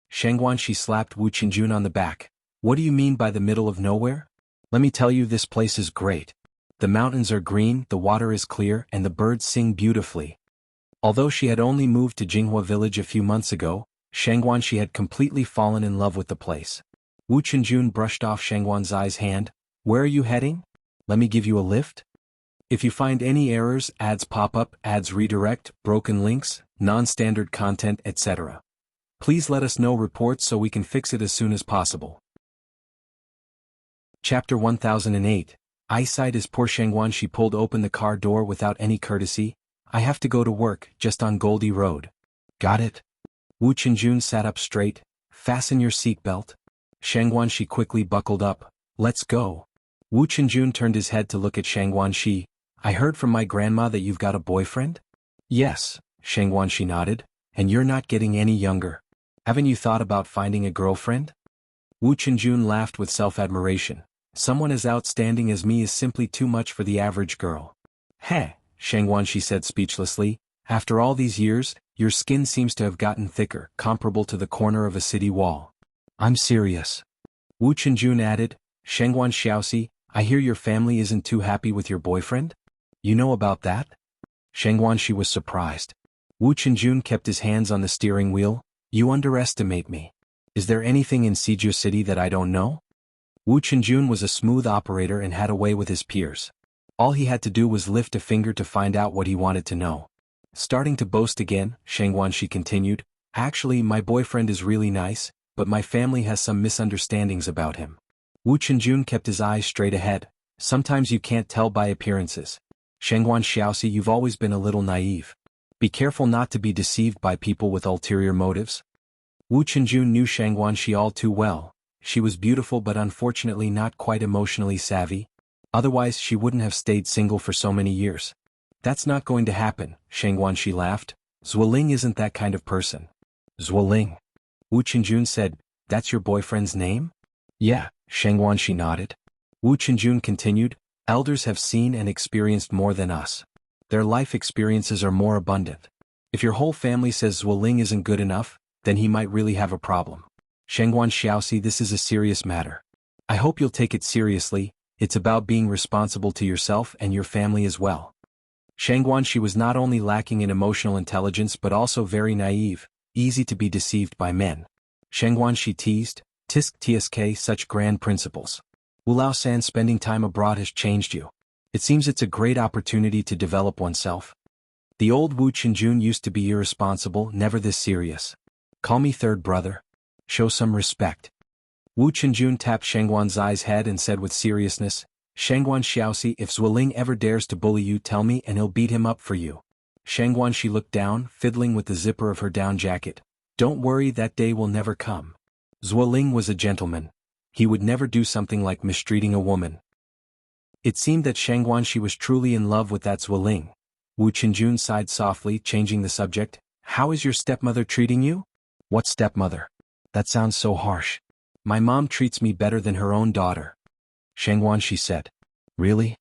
Shang Guanxi slapped Wu Qinjun on the back. "What do you mean by the middle of nowhere? Let me tell you, this place is great. The mountains are green, the water is clear, and the birds sing beautifully." Although she had only moved to Jinghua village a few months ago, Shang Guanxi had completely fallen in love with the place. Wu Qinjun brushed off Shang Guanxi's hand. "Where are you heading? Let me give you a lift? If you find any errors, ads pop up, ads redirect, broken links, non-standard content, etc. Please let us know reports so we can fix it as soon as possible." Chapter 1008. Eyesight is poor. Shang Guanxi pulled open the car door without any courtesy. "I have to go to work, just on Goldie Road." "Got it." Wu Qinjun sat up straight. "Fasten your seatbelt." Shang Guanxi quickly buckled up. "Let's go." Wu Qinjun turned his head to look at Shang Guanxi. "I heard from my grandma that you've got a boyfriend?" "Yes," Shang Guanxi nodded. "And you're not getting any younger. Haven't you thought about finding a girlfriend?" Wu Qinjun laughed with self-admiration. "Someone as outstanding as me is simply too much for the average girl." "Heh," Shang Guanxi said speechlessly. "After all these years, your skin seems to have gotten thicker, comparable to the corner of a city wall." "I'm serious." Wu Qinjun added. "Shang Guanxiaoxi, I hear your family isn't too happy with your boyfriend? You know about that?" Shang Guanxi was surprised. Wu Qinjun kept his hands on the steering wheel. "You underestimate me. Is there anything in Sijia City that I don't know?" Wu Qinjun was a smooth operator and had a way with his peers. All he had to do was lift a finger to find out what he wanted to know. Starting to boast again, Shang Guanxi continued, "Actually, my boyfriend is really nice, but my family has some misunderstandings about him." Wu Qinjun kept his eyes straight ahead. "Sometimes you can't tell by appearances. Shang Guanxiaoxi, you've always been a little naive. Be careful not to be deceived by people with ulterior motives." Wu Qinjun knew Shang Guanxi all too well. She was beautiful but unfortunately not quite emotionally savvy. Otherwise she wouldn't have stayed single for so many years. "That's not going to happen," Shang Guanxi laughed. "Zuoling isn't that kind of person." "Zuoling?" Wu Qinjun said. "That's your boyfriend's name?" "Yeah," Shang Guanxi nodded. Wu Qinjun continued, "Elders have seen and experienced more than us. Their life experiences are more abundant. If your whole family says Zuoling isn't good enough, then he might really have a problem. Shang Guanxiaoxi, this is a serious matter. I hope you'll take it seriously. It's about being responsible to yourself and your family as well." Shang Guanxi was not only lacking in emotional intelligence but also very naive, easy to be deceived by men. Shang Guanxi teased, "Tsk, such grand principles. Wu Lao-san, spending time abroad has changed you. It seems it's a great opportunity to develop oneself." The old Wu Qinjun used to be irresponsible, never this serious. "Call me third brother. Show some respect." Wu Qinjun tapped Shang Guanxi's head and said with seriousness, "Shang Guanxiaoxi, if Zuoling ever dares to bully you, tell me and he'll beat him up for you." Shang Guanxi looked down, fiddling with the zipper of her down jacket. "Don't worry, that day will never come. Zuoling was a gentleman. He would never do something like mistreating a woman." It seemed that Shang Guanxi was truly in love with that Zueling. Wu Qinjun sighed softly, changing the subject. How is your stepmother treating you? What stepmother? That sounds so harsh. My mom treats me better than her own daughter. Shang Guanxi said. Really?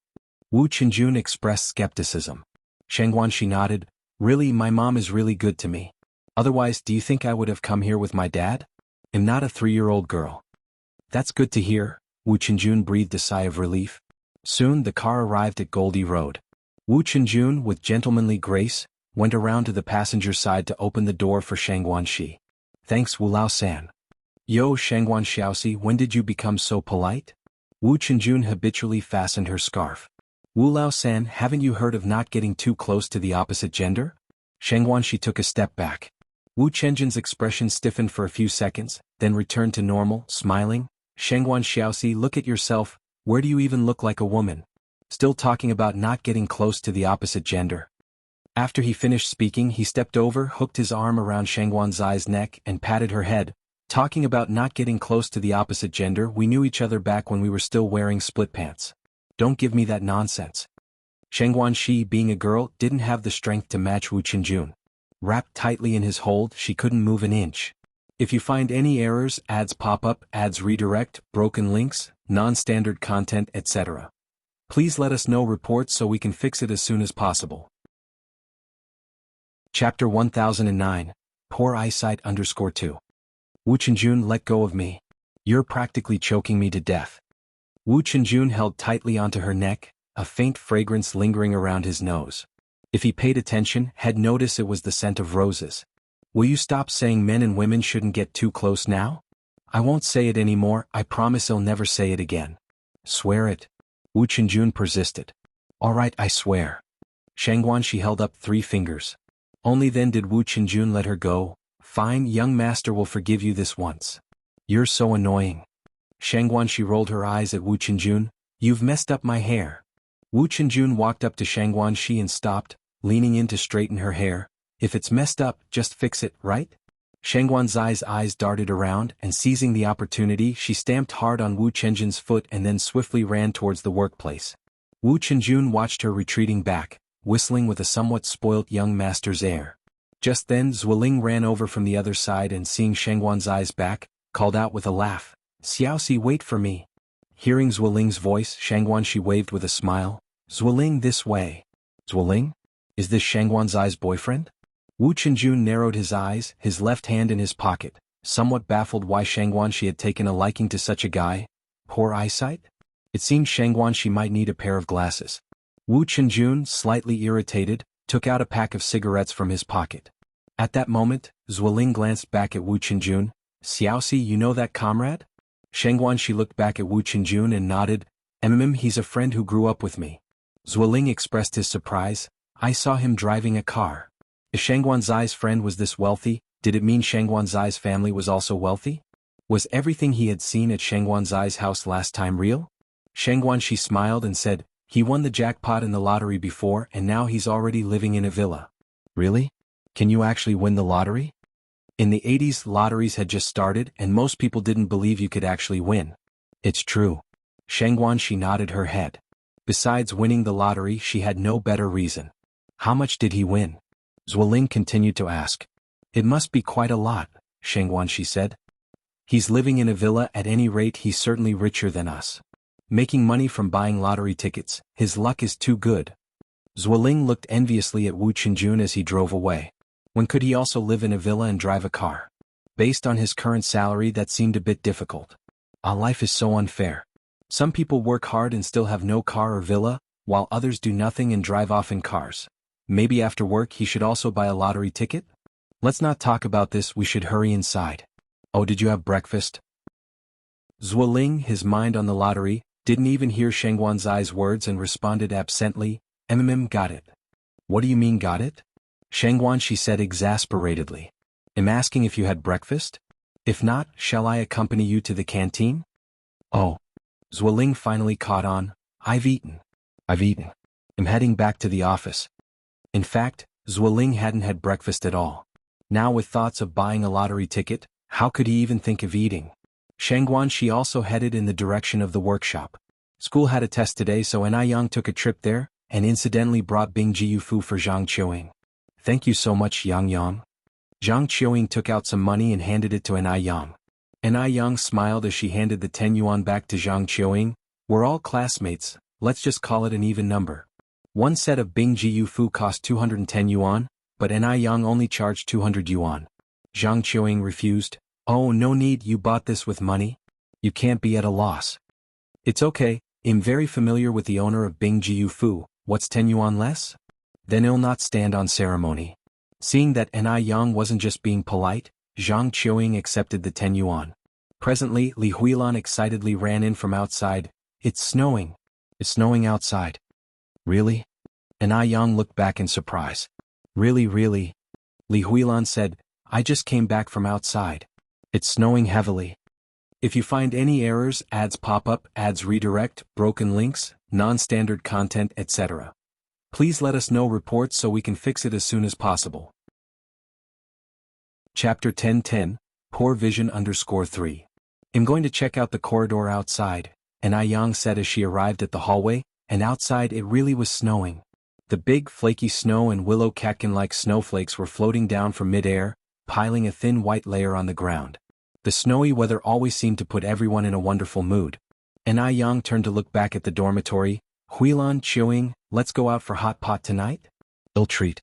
Wu Qinjun expressed skepticism. Shang Guanxi nodded. Really, my mom is really good to me. Otherwise, do you think I would have come here with my dad? I'm not a 3-year-old girl. That's good to hear. Wu Qinjun breathed a sigh of relief. Soon the car arrived at Goldie Road. Wu Qinjun, with gentlemanly grace, went around to the passenger side to open the door for Shang Guanxi. Thanks, Wu Lao-san. Yo, Shang Guanxiaosi, when did you become so polite? Wu Qinjun habitually fastened her scarf. Wu Lao-san, haven't you heard of not getting too close to the opposite gender? Shang Guanxi took a step back. Wu Qinjun's expression stiffened for a few seconds, then returned to normal, smiling. Shang Guanxiaosi, look at yourself, where do you even look like a woman? Still talking about not getting close to the opposite gender. After he finished speaking, he stepped over, hooked his arm around Shang Guanxi's neck, and patted her head. Talking about not getting close to the opposite gender, we knew each other back when we were still wearing split pants. Don't give me that nonsense. Shang Guanxi, being a girl, didn't have the strength to match Wu Qinjun. Wrapped tightly in his hold, she couldn't move an inch. If you find any errors, ads pop up, ads redirect, broken links, non-standard content, etc. Please let us know reports so we can fix it as soon as possible. Chapter 1009, Poor Eyesight _2. Wu Qinjun, let go of me. You're practically choking me to death. Wu Qinjun held tightly onto her neck, a faint fragrance lingering around his nose. If he paid attention, had noticed it was the scent of roses. Will you stop saying men and women shouldn't get too close now? I won't say it anymore, I promise I'll never say it again. Swear it. Wu Qinjun persisted. Alright, I swear. Shang Guanxi held up 3 fingers. Only then did Wu Qinjun let her go. Fine, young master will forgive you this once. You're so annoying. Shang Guanxi rolled her eyes at Wu Qinjun. You've messed up my hair. Wu Qinjun walked up to Shang Guanxi and stopped, leaning in to straighten her hair. If it's messed up, just fix it, right? Shang Guanxi's eyes darted around, and seizing the opportunity, she stamped hard on Wu Qinjun's foot and then swiftly ran towards the workplace. Wu Qinjun watched her retreating back, whistling with a somewhat spoilt young master's air. Just then Zueling ran over from the other side and seeing Shang Guanxi's back, called out with a laugh, Xiaoxi, wait for me. Hearing Zueling's voice, Shang Guanxi waved with a smile. Zueling, this way. Zueling? Is this Shang Guanxi's boyfriend? Wu Qinjun narrowed his eyes, his left hand in his pocket, somewhat baffled why Shang Guanxi had taken a liking to such a guy. Poor eyesight? It seemed Shang Guanxi might need a pair of glasses. Wu Qinjun, slightly irritated, took out a pack of cigarettes from his pocket. At that moment, Zueling glanced back at Wu Qinjun. Xiaoxi, you know that comrade? Shang Guanxi looked back at Wu Qinjun and nodded. He's a friend who grew up with me. Zueling expressed his surprise. I saw him driving a car. If Shang Guanxi's friend was this wealthy, did it mean Shang Guanxi's family was also wealthy? Was everything he had seen at Shang Guanxi's house last time real? Shang Guanxi smiled and said, he won the jackpot in the lottery before and now he's already living in a villa. Really? Can you actually win the lottery? In the 80s, lotteries had just started and most people didn't believe you could actually win. It's true. Shang Guanxi nodded her head. Besides winning the lottery, she had no better reason. How much did he win? Zueling continued to ask. It must be quite a lot, Shang Guanxi said. He's living in a villa, at any rate he's certainly richer than us. Making money from buying lottery tickets, his luck is too good. Zueling looked enviously at Wu Qinjun as he drove away. When could he also live in a villa and drive a car? Based on his current salary, that seemed a bit difficult. Our life is so unfair. Some people work hard and still have no car or villa, while others do nothing and drive off in cars. Maybe after work he should also buy a lottery ticket? Let's not talk about this, we should hurry inside. Oh, did you have breakfast? Zueling, his mind on the lottery, didn't even hear Shang Guanxi's words and responded absently, got it. What do you mean got it? Shang Guanxi said exasperatedly. I'm asking if you had breakfast? If not, shall I accompany you to the canteen? Oh. Zueling finally caught on. I've eaten. I'm heading back to the office. In fact, Zueling hadn't had breakfast at all. Now with thoughts of buying a lottery ticket, how could he even think of eating? Shang Guanxi also headed in the direction of the workshop. School had a test today, so Yang took a trip there, and incidentally brought Bing Jiufu for Zhang Qiuing. Thank you so much, Yang. Zhang Qiuing took out some money and handed it to Yang. Yang smiled as she handed the 10 yuan back to Zhang Qiuing. We're all classmates, let's just call it an even number. One set of Bing Jiufu cost 210 yuan, but Yang only charged 200 yuan. Zhang Qiuing refused. Oh, no need, you bought this with money? You can't be at a loss. It's okay, I'm very familiar with the owner of Bing Jiufu, what's 10 yuan less? Then I'll not stand on ceremony. Seeing that Yang wasn't just being polite, Zhang Qiuing accepted the 10 yuan. Presently, Li Huilan excitedly ran in from outside. It's snowing. It's snowing outside. Really? Yang looked back in surprise. Really? Li Huilan said, I just came back from outside. It's snowing heavily. If you find any errors, ads pop up, ads redirect, broken links, non-standard content, etc. Please let us know reports so we can fix it as soon as possible. Chapter 10:10, Poor Vision _3. I'm going to check out the corridor outside, Yang said as she arrived at the hallway, and outside it really was snowing. The big flaky snow and willow catkin-like snowflakes were floating down from mid-air, piling a thin white layer on the ground. The snowy weather always seemed to put everyone in a wonderful mood. Yang turned to look back at the dormitory. Huilan Qiuing, let's go out for hot pot tonight? Ill treat.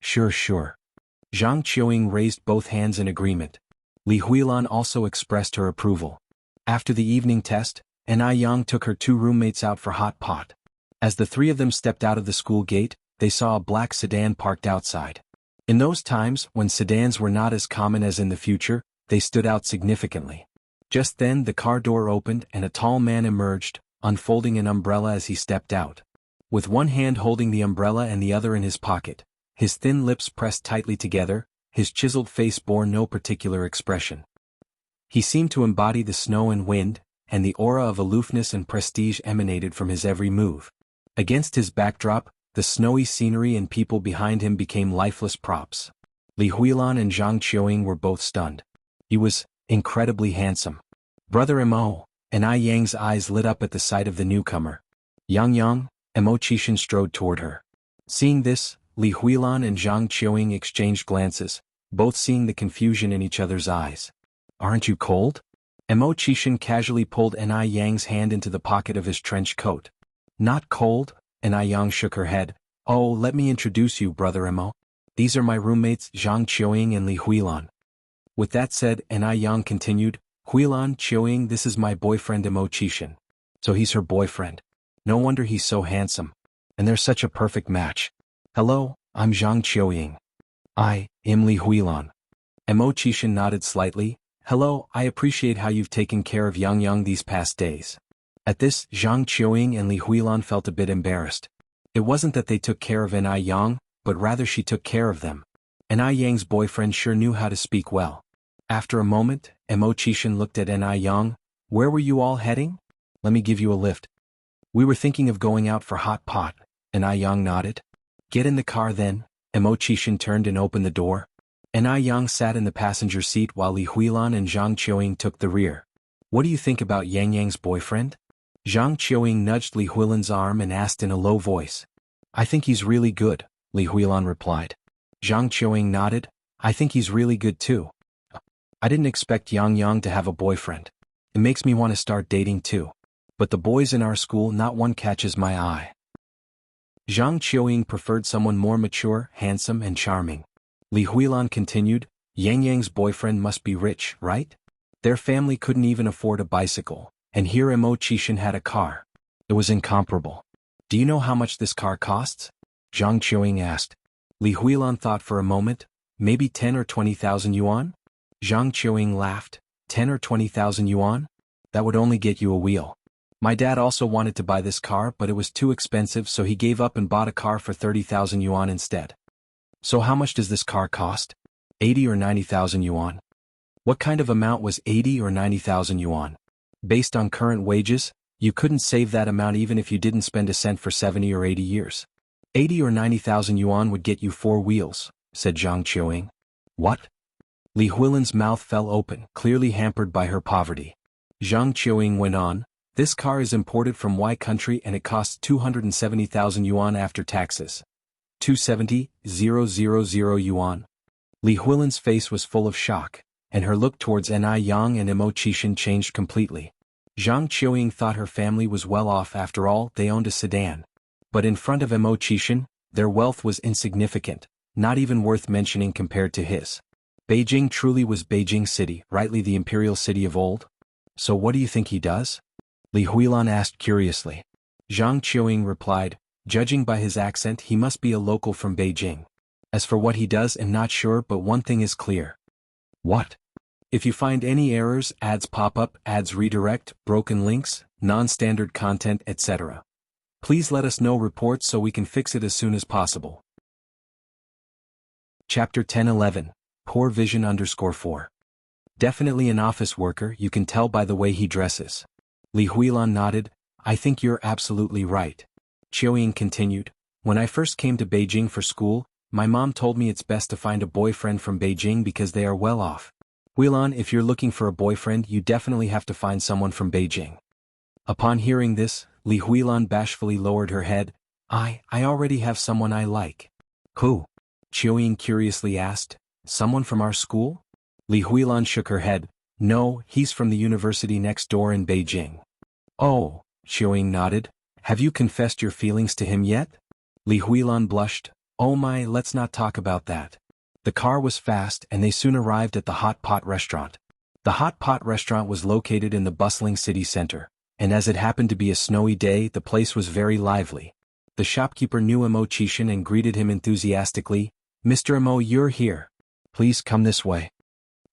Sure. Zhang Qiuing raised both hands in agreement. Li Huilan also expressed her approval. After the evening test, Yang took her 2 roommates out for hot pot. As the 3 of them stepped out of the school gate, they saw a black sedan parked outside. In those times, when sedans were not as common as in the future, they stood out significantly. Just then the car door opened and a tall man emerged, unfolding an umbrella as he stepped out. With one hand holding the umbrella and the other in his pocket, his thin lips pressed tightly together, his chiseled face bore no particular expression. He seemed to embody the snow and wind, and the aura of aloofness and prestige emanated from his every move. Against his backdrop, the snowy scenery and people behind him became lifeless props. Li Huilan and Zhang Qiuing were both stunned. He was incredibly handsome. Brother Mo, Yang's eyes lit up at the sight of the newcomer. Yang, Mo Qishan strode toward her. Seeing this, Li Huilan and Zhang Qiuing exchanged glances, both seeing the confusion in each other's eyes. Aren't you cold? Mo Qishan casually pulled Yang's hand into the pocket of his trench coat. Not cold, Yang shook her head. Oh, let me introduce you, Brother Mo. These are my roommates Zhang Qiuing and Li Huilan. With that said, Yang continued, Huilan Qiuing, this is my boyfriend Mo Qishan. So he's her boyfriend. No wonder he's so handsome. And they're such a perfect match. Hello, I'm Zhang Qiuing. I am Li Huilan. Mo Qishan nodded slightly. Hello, I appreciate how you've taken care of Yang these past days. At this, Zhang Qiuing and Li Huilan felt a bit embarrassed. It wasn't that they took care of Yang, but rather she took care of them. Yang's boyfriend sure knew how to speak well. After a moment, Mo Qishan looked at Yang. Where were you all heading? Let me give you a lift. We were thinking of going out for hot pot, Yang nodded. Get in the car then. Mo Qishan turned and opened the door. Yang sat in the passenger seat while Li Huilan and Zhang Qiuing took the rear. What do you think about Yang's boyfriend? Zhang Qiuing nudged Li Huilan's arm and asked in a low voice. I think he's really good, Li Huilan replied. Zhang Qiuing nodded. I think he's really good too. I didn't expect Yang to have a boyfriend. It makes me want to start dating too. But the boys in our school, not one catches my eye. Zhang Qiuing preferred someone more mature, handsome and charming. Li Huilan continued, Yang's boyfriend must be rich, right? Their family couldn't even afford a bicycle, and here Mo Qishan had a car. It was incomparable. Do you know how much this car costs? Zhang Qiuing asked. Li Huilan thought for a moment, maybe 10 or 20,000 yuan? Zhang Qiuing laughed. 10 or 20,000 yuan? That would only get you a wheel. My dad also wanted to buy this car, but it was too expensive, so he gave up and bought a car for 30,000 yuan instead. So how much does this car cost? 80 or 90,000 yuan. What kind of amount was 80 or 90,000 yuan? Based on current wages, you couldn't save that amount even if you didn't spend a cent for 70 or 80 years. 80 or 90,000 yuan would get you 4 wheels, said Zhang Qiuing. What? Li Huilan's mouth fell open, clearly hampered by her poverty. Zhang Qiuing went on, This car is imported from Y country and it costs 270,000 yuan after taxes. 270,000 yuan. Li Huilan's face was full of shock, and her look towards Ni Yang and Mo Qixin changed completely. Zhang Qiuying thought her family was well off. After all, they owned a sedan. But in front of Mo Qixin, their wealth was insignificant, not even worth mentioning compared to his. Beijing truly was Beijing City, rightly the imperial city of old? So what do you think he does? Li Huilan asked curiously. Zhang Qiuying replied, judging by his accent he must be a local from Beijing. As for what he does, I'm not sure, but one thing is clear. What? If you find any errors, ads pop up, ads redirect, broken links, non-standard content, etc., please let us know reports so we can fix it as soon as possible. Chapter 10-11, Poor Vision _4. Definitely an office worker, you can tell by the way he dresses. Li Huilan nodded, I think you're absolutely right. Qiuying continued, when I first came to Beijing for school, my mom told me it's best to find a boyfriend from Beijing because they are well off. Huilan, if you're looking for a boyfriend, you definitely have to find someone from Beijing. Upon hearing this, Li Huilan bashfully lowered her head. I already have someone I like. Who? Qiuying curiously asked. Someone from our school? Li Huilan shook her head. No, he's from the university next door in Beijing. Oh, Qiuying nodded. Have you confessed your feelings to him yet? Li Huilan blushed. Oh my, let's not talk about that. The car was fast and they soon arrived at the Hot Pot restaurant. The Hot Pot restaurant was located in the bustling city center, and as it happened to be a snowy day, the place was very lively. The shopkeeper knew Mo Qixin and greeted him enthusiastically. Mr. Mo, you're here. Please come this way.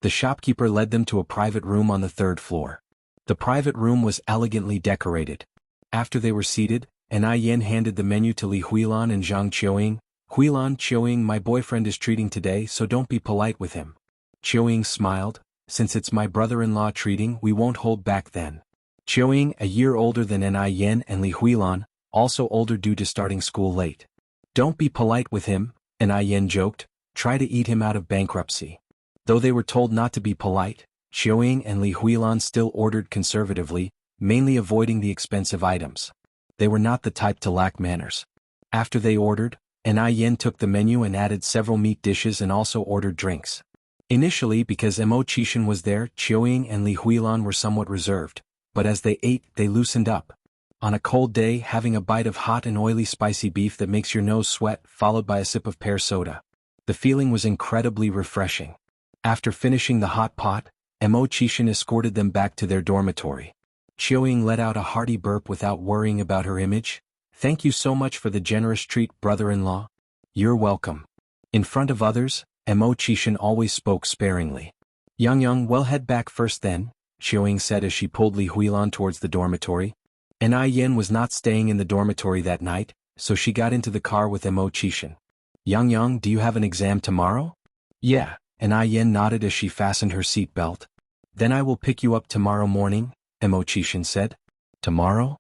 The shopkeeper led them to a private room on the 3rd floor. The private room was elegantly decorated. After they were seated, Ni Yen handed the menu to Li Huilan and Zhang Qiuying. Huilan, Qiuying, my boyfriend is treating today, so don't be polite with him. Qiuying smiled. Since it's my brother-in-law treating, we won't hold back then. Qiuying, a year older than Ni Yen and Li Huilan, also older due to starting school late. Don't be polite with him, Ni Yen joked. Try to eat him out of bankruptcy. Though they were told not to be polite, Qiuying and Li Huilan still ordered conservatively, mainly avoiding the expensive items. They were not the type to lack manners. After they ordered, Ni Yen took the menu and added several meat dishes and also ordered drinks. Initially, because Mo Qixin was there, Qiuying and Li Huilan were somewhat reserved, but as they ate, they loosened up. On a cold day, having a bite of hot and oily spicy beef that makes your nose sweat, followed by a sip of pear soda. The feeling was incredibly refreshing. After finishing the hot pot, Mo Qixin escorted them back to their dormitory. Qiuying let out a hearty burp without worrying about her image. Thank you so much for the generous treat, brother-in-law. You're welcome. In front of others, Mo Qixin always spoke sparingly. Yang, well, head back first then, Qiuying said as she pulled Li Huilan towards the dormitory. Ni Yen was not staying in the dormitory that night, so she got into the car with Mo Qixin. Yang, do you have an exam tomorrow? Yeah, Ni Yen nodded as she fastened her seat belt. Then I will pick you up tomorrow morning, Mo Qixin said. Tomorrow?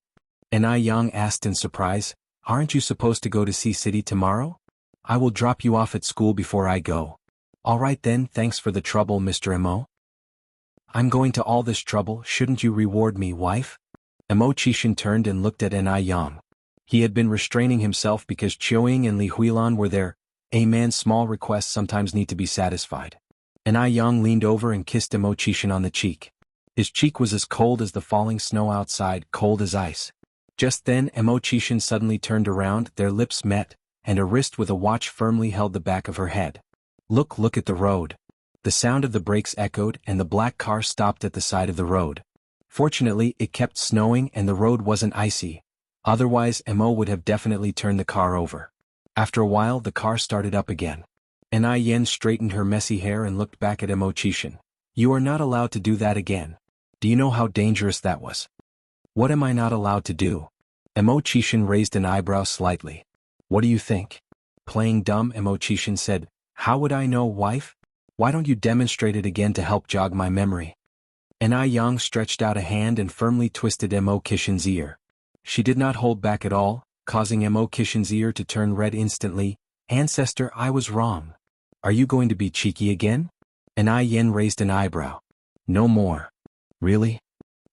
Ni Yang asked in surprise. Aren't you supposed to go to Sea City tomorrow? I will drop you off at school before I go. All right then, thanks for the trouble, Mr. Mo. I'm going to all this trouble, shouldn't you reward me, wife? Mo Qixin turned and looked at Ni Yang. He had been restraining himself because Qiuying and Li Huilan were there. A man's small requests sometimes need to be satisfied. Ni Yang leaned over and kissed Mo Qixin on the cheek. His cheek was as cold as the falling snow outside, cold as ice. Just then Mo Qixin suddenly turned around, their lips met, and a wrist with a watch firmly held the back of her head. Look at the road. The sound of the brakes echoed and the black car stopped at the side of the road. Fortunately, it kept snowing and the road wasn't icy. Otherwise, Mo would have definitely turned the car over. After a while, the car started up again. Ni Yen straightened her messy hair and looked back at Mo Qixin. You are not allowed to do that again. Do you know how dangerous that was? What am I not allowed to do? Mo Qixin raised an eyebrow slightly. What do you think? Playing dumb, Mo Qixin said. How would I know, wife? Why don't you demonstrate it again to help jog my memory? Ni Yang stretched out a hand and firmly twisted Mo Qixin's ear. She did not hold back at all, causing Mo Qixin's ear to turn red instantly. Ancestor, I was wrong. Are you going to be cheeky again? Ni Yen raised an eyebrow. No more. Really?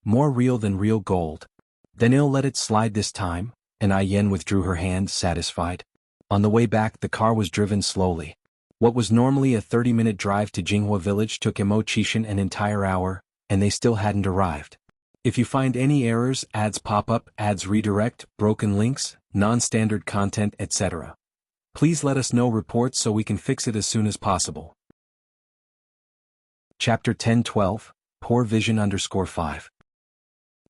More real than real gold. Then he'll let it slide this time, and Ai Yen withdrew her hand, satisfied. On the way back the car was driven slowly. What was normally a 30-minute drive to Jinghua village took Mo Qixin an entire hour, and they still hadn't arrived. If you find any errors, ads pop up, ads redirect, broken links, non-standard content, etc., please let us know reports so we can fix it as soon as possible. Chapter 10-12, Poor Vision _5.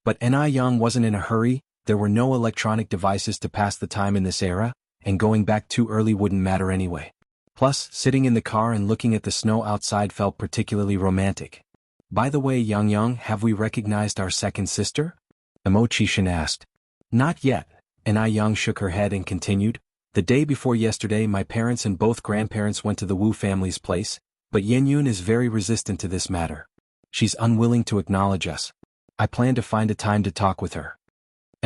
But Ai Yang wasn't in a hurry. There were no electronic devices to pass the time in this era, and going back too early wouldn't matter anyway. Plus, sitting in the car and looking at the snow outside felt particularly romantic. By the way, Yang, have we recognized our second sister? Mo Qixin asked. Not yet, and Ai Yang shook her head and continued. The day before yesterday my parents and both grandparents went to the Wu family's place, but Yenyun is very resistant to this matter. She's unwilling to acknowledge us. I plan to find a time to talk with her.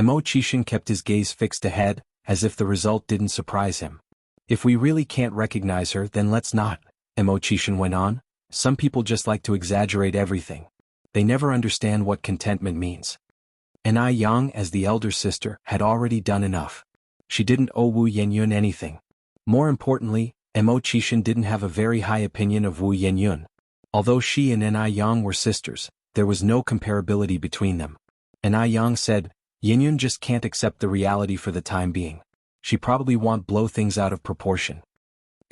Mo Qixin kept his gaze fixed ahead, as if the result didn't surprise him. If we really can't recognize her, then let's not, Mo Qixin went on. Some people just like to exaggerate everything. They never understand what contentment means. And Ai Yang, as the elder sister, had already done enough. She didn't owe Wu Yenyun anything. More importantly, Mo Qixin didn't have a very high opinion of Wu Yenyun. Although she and Ai Yang were sisters, there was no comparability between them. And Ai Yang said, Yenyun just can't accept the reality for the time being. She probably won't blow things out of proportion.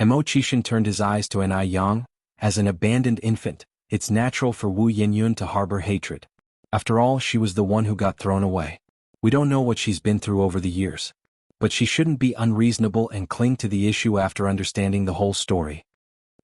Mo Qixin turned his eyes to Ai Yang. As an abandoned infant, it's natural for Wu Yenyun to harbor hatred. After all, she was the one who got thrown away. We don't know what she's been through over the years. But she shouldn't be unreasonable and cling to the issue after understanding the whole story.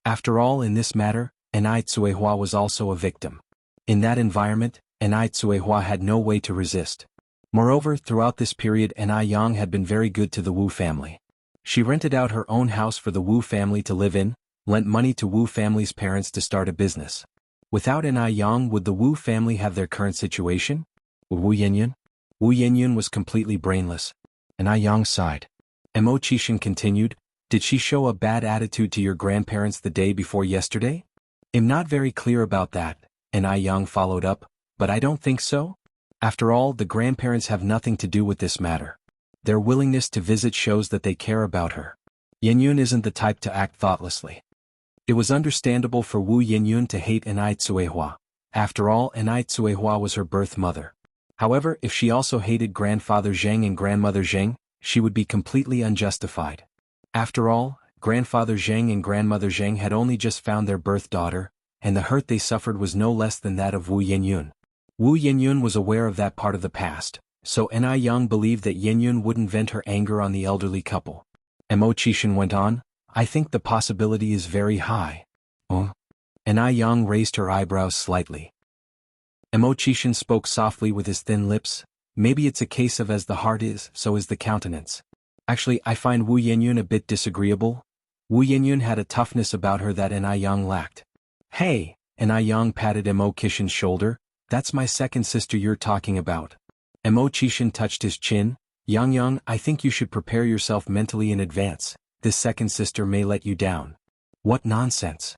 After all, in this matter, Ai Tsuehua was also a victim. In that environment, Ai Tsuehua had no way to resist. Moreover, throughout this period Ai Yang had been very good to the Wu family. She rented out her own house for the Wu family to live in, lent money to Wu family's parents to start a business. Without Ai Yang, would the Wu family have their current situation? Wu Yenyun? Wu Yenyun was completely brainless. Ai Yang sighed. Mo Qixin continued, did she show a bad attitude to your grandparents the day before yesterday? I'm not very clear about that, Ai Yang followed up, but I don't think so. After all, the grandparents have nothing to do with this matter. Their willingness to visit shows that they care about her. Yenyun isn't the type to act thoughtlessly. It was understandable for Wu Yenyun to hate Ai Tsuehua. After all, Ai Tsuehua was her birth mother. However, if she also hated grandfather Zheng and grandmother Zheng, she would be completely unjustified. After all, grandfather Zheng and grandmother Zheng had only just found their birth daughter, and the hurt they suffered was no less than that of Wu Yenyun. Wu Yenyun was aware of that part of the past, so Ai Yang believed that Yenyun wouldn't vent her anger on the elderly couple. Mo Qixin went on, I think the possibility is very high. Ai Yang raised her eyebrows slightly. Mo Qixin spoke softly with his thin lips, maybe it's a case of as the heart is, so is the countenance. Actually, I find Wu Yenyun a bit disagreeable. Wu Yenyun had a toughness about her that Ai Yang lacked. Hey, Ai Yang patted Mo Qixin's shoulder, that's my second sister you're talking about. Mo Qixin touched his chin, Yang, I think you should prepare yourself mentally in advance. This second sister may let you down. What nonsense.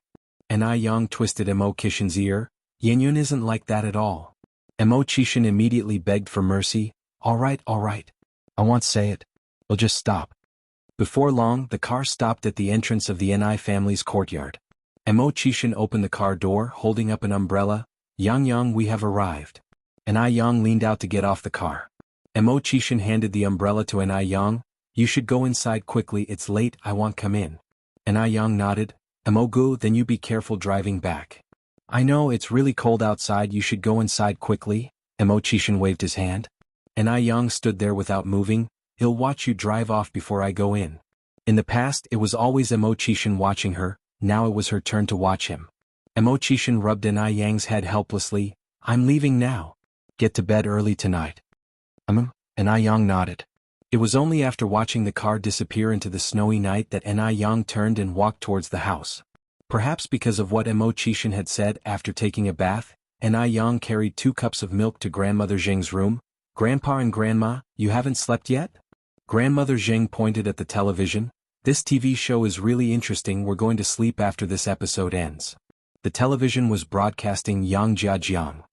Ai Yang twisted Mo Qixin's ear, Yenyun isn't like that at all. Mo Qixin immediately begged for mercy, all right. I won't say it. We'll just stop. Before long, the car stopped at the entrance of the Ai family's courtyard. Mo Qixin opened the car door, holding up an umbrella, Yang, we have arrived. Ai Yang leaned out to get off the car. Mo Qixin handed the umbrella to Ai Yang, you should go inside quickly, it's late, I won't come in. Ai Yang nodded, Mo Gu, then you be careful driving back. I know it's really cold outside, you should go inside quickly. Mo Qixin waved his hand. Ai Yang stood there without moving, he'll watch you drive off before I go in. In the past it was always Mo Qixin watching her, now it was her turn to watch him. Mo Qixin rubbed Ai Yang's head helplessly, I'm leaving now. Get to bed early tonight. Ai Yang nodded. It was only after watching the car disappear into the snowy night that Ai Yang turned and walked towards the house. Perhaps because of what Mo Qixin had said after taking a bath, Ai Yang carried 2 cups of milk to grandmother Zheng's room. Grandpa and Grandma, you haven't slept yet? Grandmother Zheng pointed at the television. This TV show is really interesting, we're going to sleep after this episode ends. The television was broadcasting Yang Jiajiang.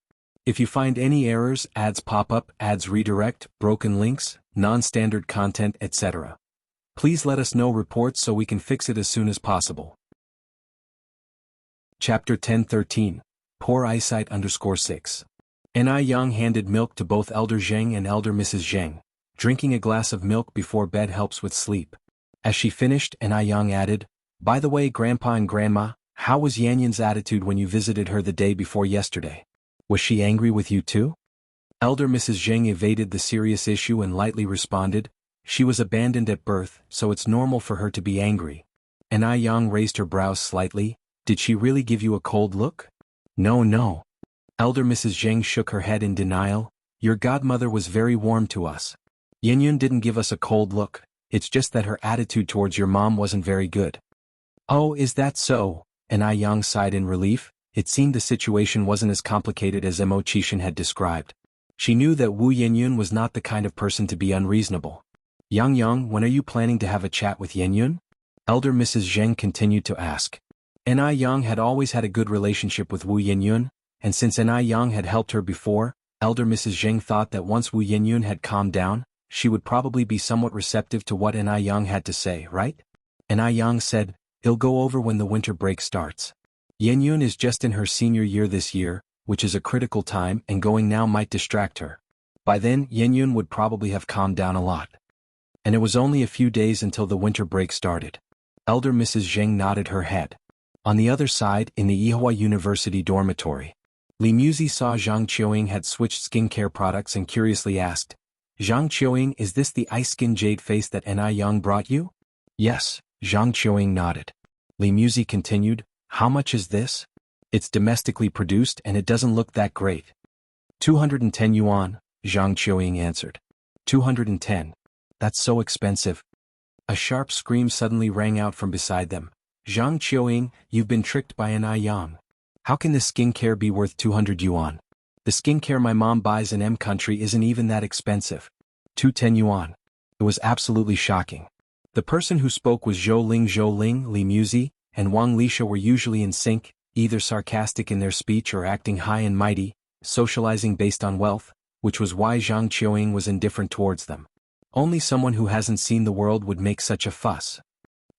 If you find any errors, ads pop up, ads redirect, broken links, non-standard content, etc., please let us know reports so we can fix it as soon as possible. Chapter 10:13. Poor eyesight _6. Ni Yang handed milk to both Elder Zheng and Elder Mrs. Zheng. Drinking a glass of milk before bed helps with sleep. As she finished, Ni Yang added, "By the way, Grandpa and Grandma, how was Yanyan's attitude when you visited her the day before yesterday? Was she angry with you too?" Elder Mrs. Zheng evaded the serious issue and lightly responded, "She was abandoned at birth, so it's normal for her to be angry." Ni Yang raised her brows slightly. "Did she really give you a cold look?" No. Elder Mrs. Zheng shook her head in denial. "Your godmother was very warm to us. Yanyun didn't give us a cold look, it's just that her attitude towards your mom wasn't very good." "Oh, is that so?" Ni Yang sighed in relief. It seemed the situation wasn't as complicated as Mo Chishan had described. She knew that Wu Yanyun was not the kind of person to be unreasonable. "Yang, when are you planning to have a chat with Yanyun?" Elder Mrs. Zheng continued to ask. Ni Yang had always had a good relationship with Wu Yanyun, and since Ni Yang had helped her before, Elder Mrs. Zheng thought that once Wu Yanyun had calmed down, she would probably be somewhat receptive to what Ni Yang had to say, right? Ni Yang said, "He'll go over when the winter break starts. Yanyun is just in her senior year this year, which is a critical time, and going now might distract her. By then, Yanyun would probably have calmed down a lot." And it was only a few days until the winter break started. Elder Mrs. Zheng nodded her head. On the other side, in the Yihua University dormitory, Li Muzi saw Zhang Qiuying had switched skincare products and curiously asked, "Zhang Qiuying, is this the ice skin jade face that Ni Yang brought you?" "Yes," Zhang Qiuying nodded. Li Muzi continued, "How much is this?" "It's domestically produced and it doesn't look that great." 210 yuan, Zhang Qiuying answered. 210. That's so expensive. A sharp scream suddenly rang out from beside them. "Zhang Qiuying, you've been tricked by Ni Yang. How can this skincare be worth 200 yuan? The skincare my mom buys in M country isn't even that expensive." 210 yuan. It was absolutely shocking. The person who spoke was Zhou Ling, Li Muzi, and Wang Lisha were usually in sync, either sarcastic in their speech or acting high and mighty, socializing based on wealth, which was why Zhang Qiuying was indifferent towards them. Only someone who hasn't seen the world would make such a fuss.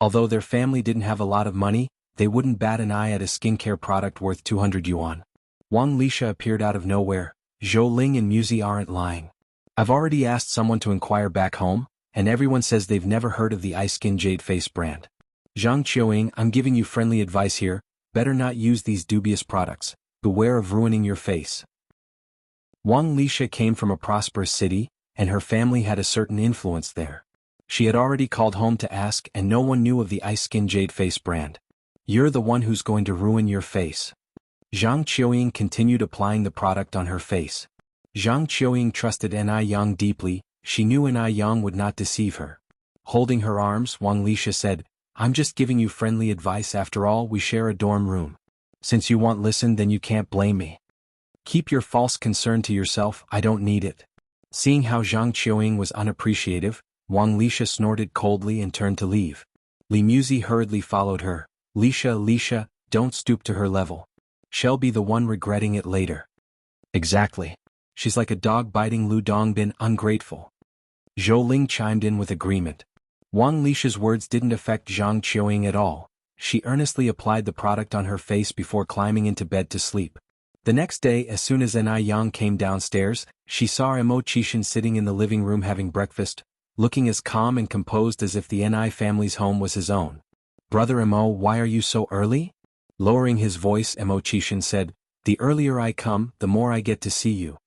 Although their family didn't have a lot of money, they wouldn't bat an eye at a skincare product worth 200 yuan. Wang Lisha appeared out of nowhere. "Zhou Ling and Muzi aren't lying. I've already asked someone to inquire back home, and everyone says they've never heard of the ice skin jade face brand. Zhang Qiuying, I'm giving you friendly advice here, better not use these dubious products, beware of ruining your face." Wang Lisha came from a prosperous city, and her family had a certain influence there. She had already called home to ask, and no one knew of the ice skin jade face brand. "You're the one who's going to ruin your face." Zhang Qiuying continued applying the product on her face. Zhang Qiuying trusted Ni Yang deeply, she knew Ni Yang would not deceive her. Holding her arms, Wang Lisha said, "I'm just giving you friendly advice, after all we share a dorm room. Since you won't listen, then you can't blame me. Keep your false concern to yourself, I don't need it." Seeing how Zhang Qiuying was unappreciative, Wang Lisha snorted coldly and turned to leave. Li Muzi hurriedly followed her. Lisha, don't stoop to her level. She'll be the one regretting it later." "Exactly. She's like a dog biting Lu Dongbin, ungrateful." Zhou Ling chimed in with agreement. Wang Lisha's words didn't affect Zhang Qiuying at all. She earnestly applied the product on her face before climbing into bed to sleep. The next day, as soon as Ni Yang came downstairs, she saw Mo Chishan sitting in the living room having breakfast, looking as calm and composed as if the Ni family's home was his own. "Brother Mo, why are you so early?" Lowering his voice, Mo Chishan said, "The earlier I come, the more I get to see you."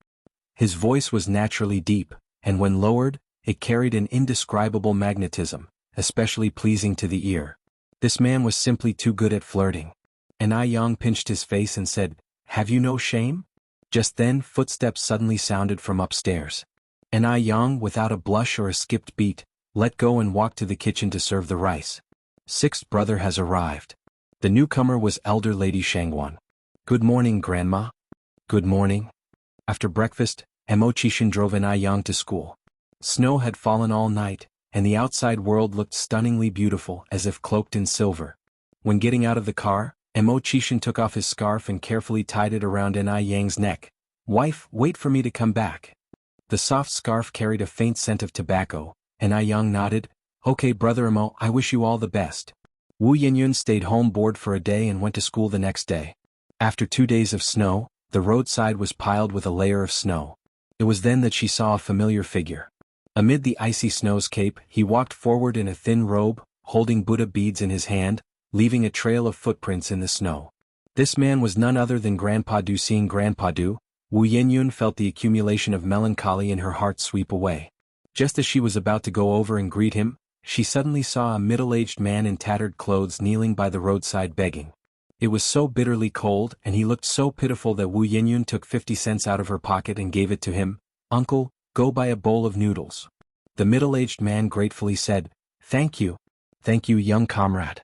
His voice was naturally deep, and when lowered, it carried an indescribable magnetism, especially pleasing to the ear. This man was simply too good at flirting. Ni Yang pinched his face and said, "Have you no shame?" Just then, footsteps suddenly sounded from upstairs. Ni Yang, without a blush or a skipped beat, let go and walked to the kitchen to serve the rice. Sixth brother has arrived. The newcomer was elder lady Shangwan. "Good morning, Grandma." "Good morning." After breakfast, Mo Chishan drove Ni Yang to school. Snow had fallen all night, and the outside world looked stunningly beautiful, as if cloaked in silver. When getting out of the car, Mo Chishan took off his scarf and carefully tied it around Ni Yang's neck. Wife, wait for me to come back. The soft scarf carried a faint scent of tobacco, and I Yang nodded, okay brother-in-law, I wish you all the best. Wu Yinyun stayed home bored for a day and went to school the next day. After 2 days of snow, the roadside was piled with a layer of snow. It was then that she saw a familiar figure. Amid the icy snowscape, he walked forward in a thin robe, holding Buddha beads in his hand, leaving a trail of footprints in the snow. This man was none other than Grandpa Du. Seeing Grandpa Du, Wu Yinyun felt the accumulation of melancholy in her heart sweep away. Just as she was about to go over and greet him, she suddenly saw a middle-aged man in tattered clothes kneeling by the roadside begging. It was so bitterly cold and he looked so pitiful that Wu Yinyun took 50 cents out of her pocket and gave it to him. Uncle, go buy a bowl of noodles. The middle-aged man gratefully said, Thank you, young comrade.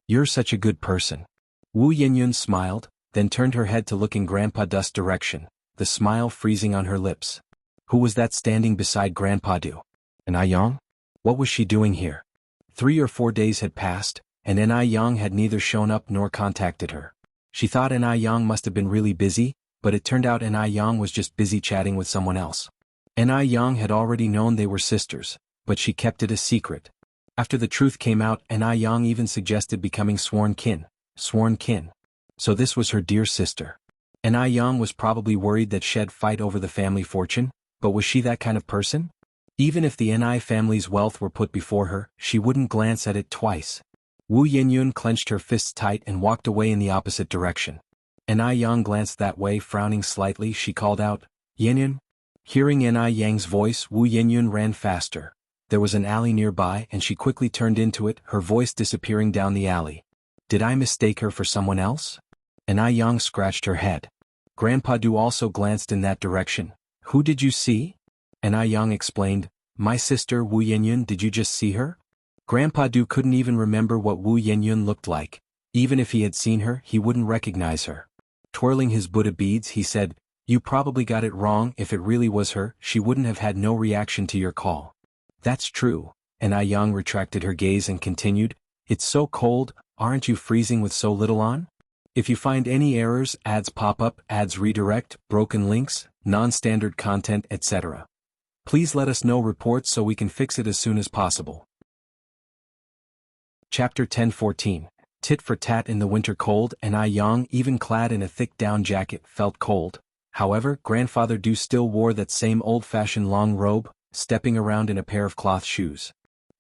You're such a good person. Wu Yinyun smiled, then turned her head to look in Grandpa Du's direction, the smile freezing on her lips. Who was that standing beside Grandpa Du? An Yang? What was she doing here? 3 or 4 days had passed, and An Yang had neither shown up nor contacted her. She thought An Yang must have been really busy, but it turned out An Yang was just busy chatting with someone else. An Yang had already known they were sisters, but she kept it a secret. After the truth came out, An Yang even suggested becoming sworn kin. So this was her dear sister. An Yang was probably worried that she'd fight over the family fortune, but was she that kind of person? Even if the Ni family's wealth were put before her, she wouldn't glance at it twice. Wu Yinyun clenched her fists tight and walked away in the opposite direction. An Yang glanced that way, frowning slightly. She called out, Yinyun? Hearing An Yang's voice, Wu Yinyun ran faster. There was an alley nearby and she quickly turned into it, her voice disappearing down the alley. Did I mistake her for someone else? An Yang scratched her head. Grandpa Du also glanced in that direction. Who did you see? An Yang explained, My sister Wu Yinyun. Did you just see her? Grandpa Du couldn't even remember what Wu Yinyun looked like. Even if he had seen her, he wouldn't recognize her. Twirling his Buddha beads, he said, You probably got it wrong. If it really was her, she wouldn't have had no reaction to your call. That's true. An Yang retracted her gaze and continued, It's so cold, aren't you freezing with so little on? If you find any errors, ads pop up, ads redirect, broken links, non-standard content, etc. Please let us know reports so we can fix it as soon as possible. Chapter 10:14. Tit for tat in the winter cold. An Yang, even clad in a thick down jacket, felt cold. However, Grandfather Du still wore that same old-fashioned long robe, stepping around in a pair of cloth shoes.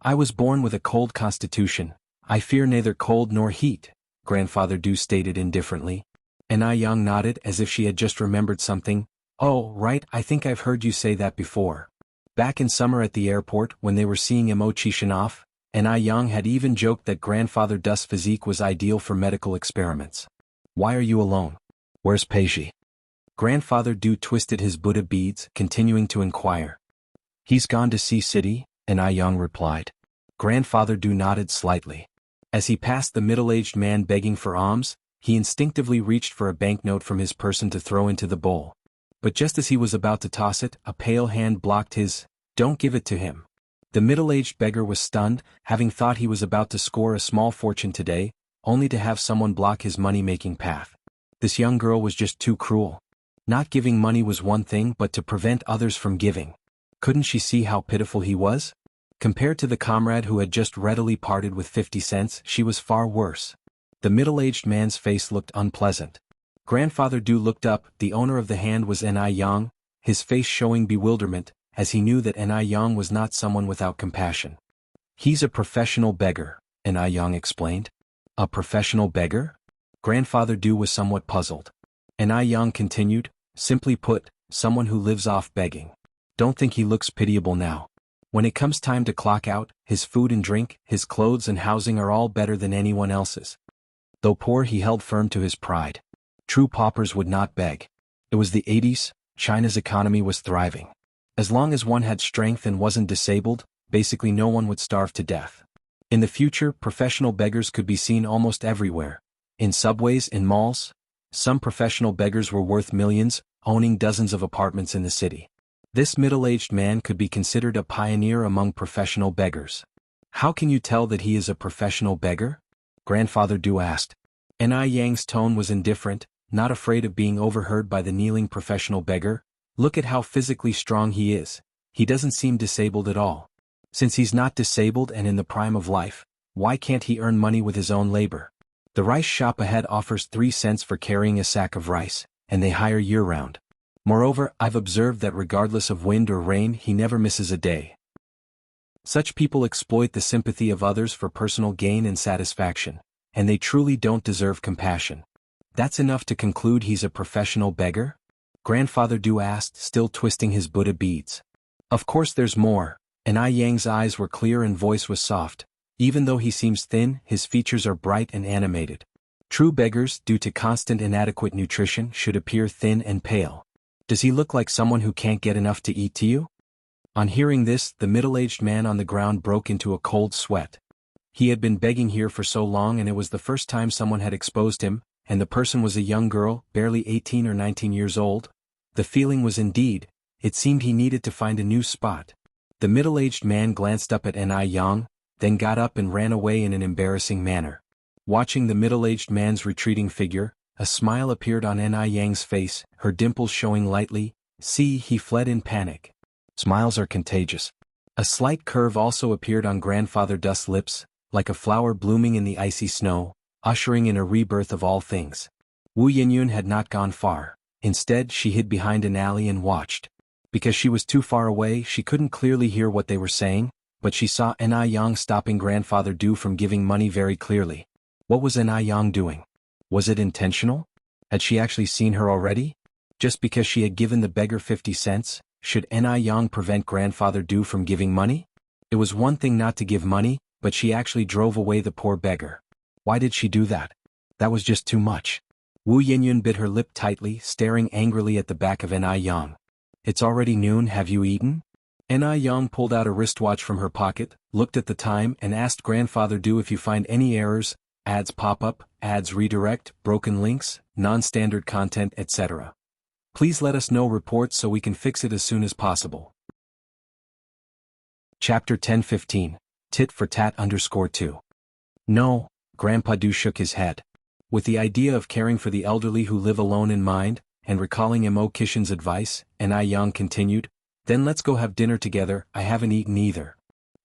I was born with a cold constitution. I fear neither cold nor heat, Grandfather Du stated indifferently. An Yang nodded as if she had just remembered something. Oh, right, I think I've heard you say that before. Back in summer at the airport, when they were seeing Mo Chishanov, An Yang had even joked that Grandfather Du's physique was ideal for medical experiments. Why are you alone? Where's Peishi? Grandfather Du twisted his Buddha beads, continuing to inquire. He's gone to see city, An Yang replied. Grandfather Du nodded slightly. As he passed the middle-aged man begging for alms, he instinctively reached for a banknote from his person to throw into the bowl. But just as he was about to toss it, a pale hand blocked his, Don't give it to him. The middle-aged beggar was stunned, having thought he was about to score a small fortune today, only to have someone block his money-making path. This young girl was just too cruel. Not giving money was one thing, but to prevent others from giving. Couldn't she see how pitiful he was? Compared to the comrade who had just readily parted with 50 cents, she was far worse. The middle-aged man's face looked unpleasant. Grandfather Du looked up. The owner of the hand was An Yang, his face showing bewilderment, as he knew that An Yang was not someone without compassion. He's a professional beggar, An Yang explained. A professional beggar? Grandfather Du was somewhat puzzled. An Yang continued, Simply put, someone who lives off begging. Don't think he looks pitiable now. When it comes time to clock out, his food and drink, his clothes and housing are all better than anyone else's. Though poor, he held firm to his pride. True paupers would not beg. It was the 80s, China's economy was thriving. As long as one had strength and wasn't disabled, basically no one would starve to death. In the future, professional beggars could be seen almost everywhere. In subways, in malls. Some professional beggars were worth millions, owning dozens of apartments in the city. This middle-aged man could be considered a pioneer among professional beggars. How can you tell that he is a professional beggar? Grandfather Du asked. An Yang's tone was indifferent, not afraid of being overheard by the kneeling professional beggar. Look at how physically strong he is. He doesn't seem disabled at all. Since he's not disabled and in the prime of life, why can't he earn money with his own labor? The rice shop ahead offers 3 cents for carrying a sack of rice, and they hire year-round. Moreover, I've observed that regardless of wind or rain, he never misses a day. Such people exploit the sympathy of others for personal gain and satisfaction, and they truly don't deserve compassion. That's enough to conclude he's a professional beggar? Grandfather Du asked, still twisting his Buddha beads. Of course there's more. And Yang's eyes were clear and voice was soft. Even though he seems thin, his features are bright and animated. True beggars, due to constant inadequate nutrition, should appear thin and pale. Does he look like someone who can't get enough to eat to you? On hearing this, the middle-aged man on the ground broke into a cold sweat. He had been begging here for so long, and it was the first time someone had exposed him, and the person was a young girl, barely 18 or 19 years old. The feeling was indeed, it seemed he needed to find a new spot. The middle-aged man glanced up at Yang, then got up and ran away in an embarrassing manner. Watching the middle-aged man's retreating figure, a smile appeared on Yang's face, her dimples showing lightly. See, he fled in panic. Smiles are contagious. A slight curve also appeared on Grandfather Du's lips, like a flower blooming in the icy snow, ushering in a rebirth of all things. Wu Yinyun had not gone far. Instead, she hid behind an alley and watched. Because she was too far away, she couldn't clearly hear what they were saying, but she saw Yang stopping Grandfather Du from giving money very clearly. What was Yang doing? Was it intentional? Had she actually seen her already? Just because she had given the beggar 50 cents, should Yang prevent Grandfather Du from giving money? It was one thing not to give money, but she actually drove away the poor beggar. Why did she do that? That was just too much. Wu Yinyun bit her lip tightly, staring angrily at the back of Yang. It's already noon, have you eaten? Yang pulled out a wristwatch from her pocket, looked at the time, and asked Grandfather Du if you find any errors, ads pop up, ads redirect, broken links, non-standard content, etc. Please let us know reports so we can fix it as soon as possible. Chapter 10:15, Tit for Tat _2. No, Grandpa Du shook his head. With the idea of caring for the elderly who live alone in mind, and recalling M.O. Kishin's advice, Yang continued, then let's go have dinner together, I haven't eaten either.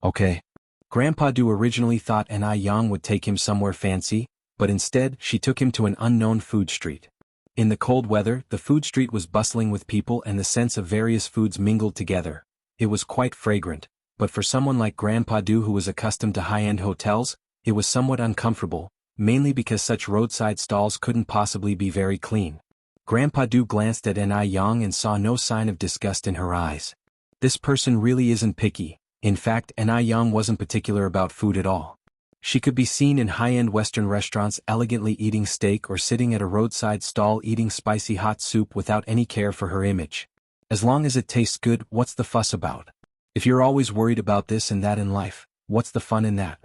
Okay. Grandpa Du originally thought Yang would take him somewhere fancy, but instead she took him to an unknown food street. In the cold weather, the food street was bustling with people and the scents of various foods mingled together. It was quite fragrant, but for someone like Grandpa Du who was accustomed to high-end hotels, it was somewhat uncomfortable, mainly because such roadside stalls couldn't possibly be very clean. Grandpa Du glanced at Yang and saw no sign of disgust in her eyes. This person really isn't picky. In fact, Yang wasn't particular about food at all. She could be seen in high-end Western restaurants elegantly eating steak or sitting at a roadside stall eating spicy hot soup without any care for her image. As long as it tastes good, what's the fuss about? If you're always worried about this and that in life, what's the fun in that?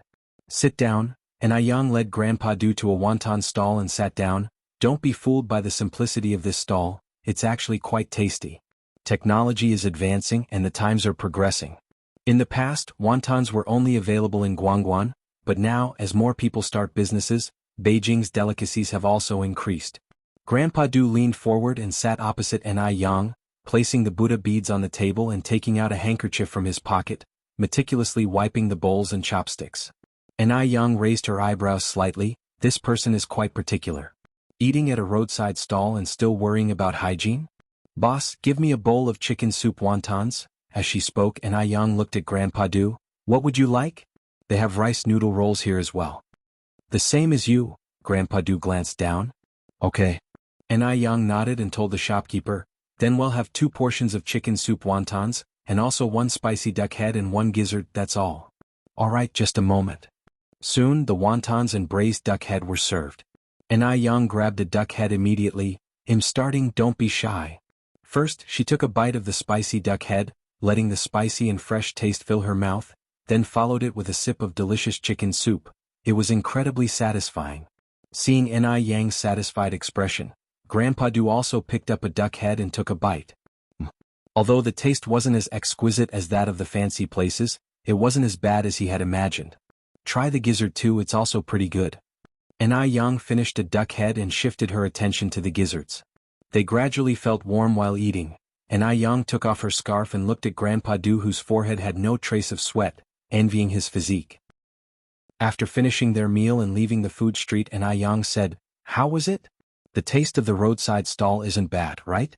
Sit down. Yang led Grandpa Du to a wonton stall and sat down. Don't be fooled by the simplicity of this stall, it's actually quite tasty. Technology is advancing and the times are progressing. In the past, wontons were only available in Guangguan, but now, as more people start businesses, Beijing's delicacies have also increased. Grandpa Du leaned forward and sat opposite Yang, placing the Buddha beads on the table and taking out a handkerchief from his pocket, meticulously wiping the bowls and chopsticks. Yang raised her eyebrows slightly. This person is quite particular. Eating at a roadside stall and still worrying about hygiene? Boss, give me a bowl of chicken soup wontons. As she spoke, Yang looked at Grandpa Du. What would you like? They have rice noodle rolls here as well. The same as you. Grandpa Du glanced down. Okay. Yang nodded and told the shopkeeper, then we'll have 2 portions of chicken soup wontons, and also 1 spicy duck head and 1 gizzard, that's all. Alright, just a moment. Soon, the wontons and braised duck head were served. Yang grabbed a duck head immediately. Starting, don't be shy. First, she took a bite of the spicy duck head, letting the spicy and fresh taste fill her mouth, then followed it with a sip of delicious chicken soup. It was incredibly satisfying. Seeing Yang's satisfied expression, Grandpa Du also picked up a duck head and took a bite. Although the taste wasn't as exquisite as that of the fancy places, it wasn't as bad as he had imagined. Try the gizzard too, it's also pretty good. and Ai Yang finished a duck head and shifted her attention to the gizzards. They gradually felt warm while eating, and Ai Yang took off her scarf and looked at Grandpa Du, whose forehead had no trace of sweat, envying his physique. After finishing their meal and leaving the food street, and Ai Yang said, "How was it? The taste of the roadside stall isn't bad, right?"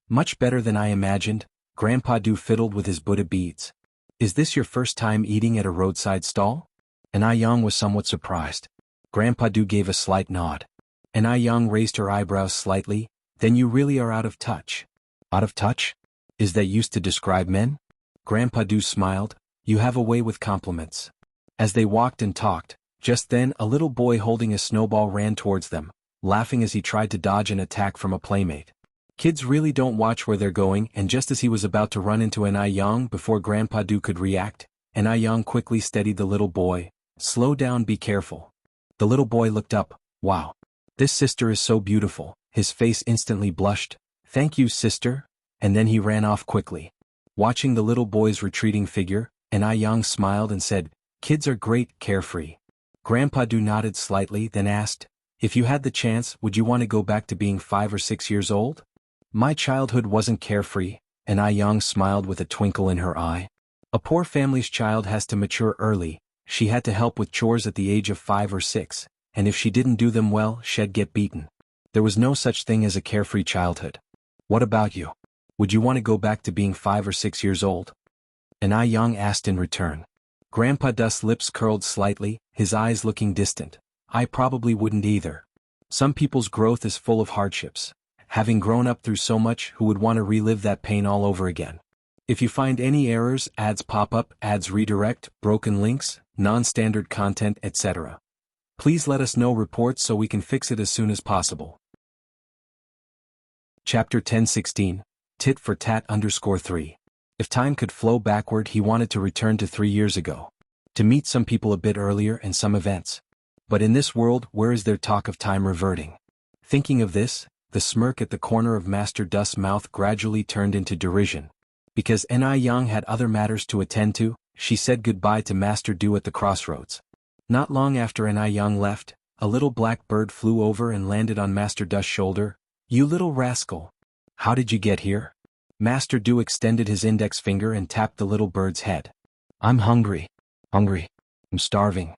"Much better than I imagined," Grandpa Du fiddled with his Buddha beads. "Is this your first time eating at a roadside stall?" And Ai Yang was somewhat surprised. Grandpa Du gave a slight nod. And Ai Yang raised her eyebrows slightly. "Then you really are out of touch." "Out of touch? Is that used to describe men?" Grandpa Du smiled. "You have a way with compliments." As they walked and talked, just then a little boy holding a snowball ran towards them, laughing as he tried to dodge an attack from a playmate. Kids really don't watch where they're going, and just as he was about to run into an Ai Yang before Grandpa Du could react, an Ai Yang quickly steadied the little boy. "Slow down, be careful." The little boy looked up. "Wow. This sister is so beautiful." His face instantly blushed. "Thank you, sister." And then he ran off quickly. Watching the little boy's retreating figure, an Ai Yang smiled and said, "Kids are great, carefree." Grandpa Du nodded slightly, then asked, "If you had the chance, would you want to go back to being 5 or 6 years old?" "My childhood wasn't carefree," and Ai Yang smiled with a twinkle in her eye. "A poor family's child has to mature early. She had to help with chores at the age of 5 or 6, and if she didn't do them well, she'd get beaten. There was no such thing as a carefree childhood. What about you? Would you want to go back to being 5 or 6 years old?" And Ai Yang asked in return. Grandpa Du's lips curled slightly, his eyes looking distant. "I probably wouldn't either. Some people's growth is full of hardships. Having grown up through so much, who would want to relive that pain all over again? If you find any errors, ads pop up, ads redirect, broken links, non-standard content, etc., please let us know reports so we can fix it as soon as possible." Chapter 10:16, Tit for Tat _3. If time could flow backward, he wanted to return to 3 years ago. To meet some people a bit earlier and some events. But in this world, where is there talk of time reverting? Thinking of this, the smirk at the corner of Master Du's mouth gradually turned into derision. Because Ai Yang had other matters to attend to, she said goodbye to Master Du at the crossroads. Not long after Ai Yang left, a little black bird flew over and landed on Master Du's shoulder. "You little rascal. How did you get here?" Master Du extended his index finger and tapped the little bird's head. "I'm hungry. Hungry. I'm starving."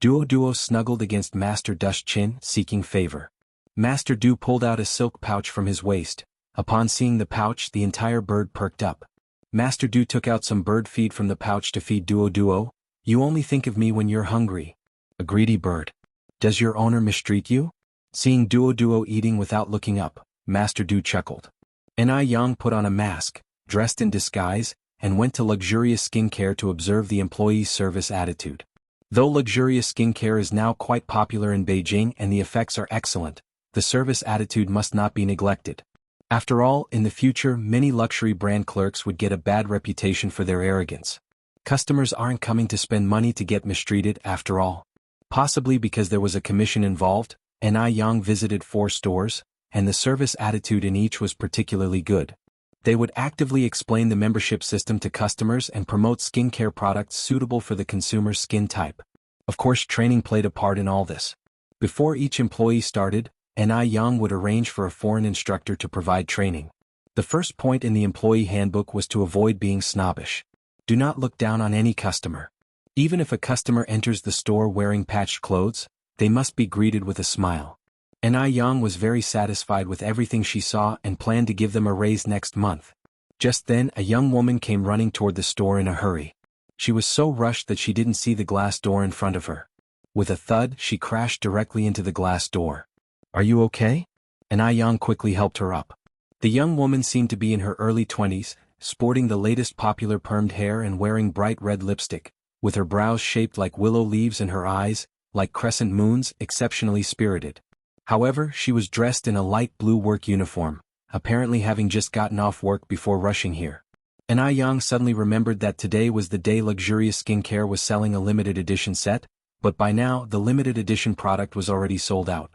Duo snuggled against Master Du's chin, seeking favor. Master Du pulled out a silk pouch from his waist. Upon seeing the pouch, the entire bird perked up. Master Du took out some bird feed from the pouch to feed Duo. "You only think of me when you're hungry. A greedy bird. Does your owner mistreat you?" Seeing Duo eating without looking up, Master Du chuckled. Ai Yang put on a mask, dressed in disguise, and went to luxurious skincare to observe the employee's service attitude. Though luxurious skincare is now quite popular in Beijing and the effects are excellent, the service attitude must not be neglected. After all, in the future many luxury brand clerks would get a bad reputation for their arrogance. Customers aren't coming to spend money to get mistreated after all. Possibly because there was a commission involved, Ai Yang visited 4 stores, and the service attitude in each was particularly good. They would actively explain the membership system to customers and promote skincare products suitable for the consumer's skin type. Of course, training played a part in all this. Before each employee started, Ai Yang would arrange for a foreign instructor to provide training. The first point in the employee handbook was to avoid being snobbish. Do not look down on any customer. Even if a customer enters the store wearing patched clothes, they must be greeted with a smile. Ai Yang was very satisfied with everything she saw and planned to give them a raise next month. Just then a young woman came running toward the store in a hurry. She was so rushed that she didn't see the glass door in front of her. With a thud, she crashed directly into the glass door. "Are you okay?" Ai Yang quickly helped her up. The young woman seemed to be in her early 20s, sporting the latest popular permed hair and wearing bright red lipstick, with her brows shaped like willow leaves and her eyes, like crescent moons, exceptionally spirited. However, she was dressed in a light blue work uniform, apparently having just gotten off work before rushing here. Ai Yang suddenly remembered that today was the day Luxurious Skincare was selling a limited edition set, but by now the limited edition product was already sold out.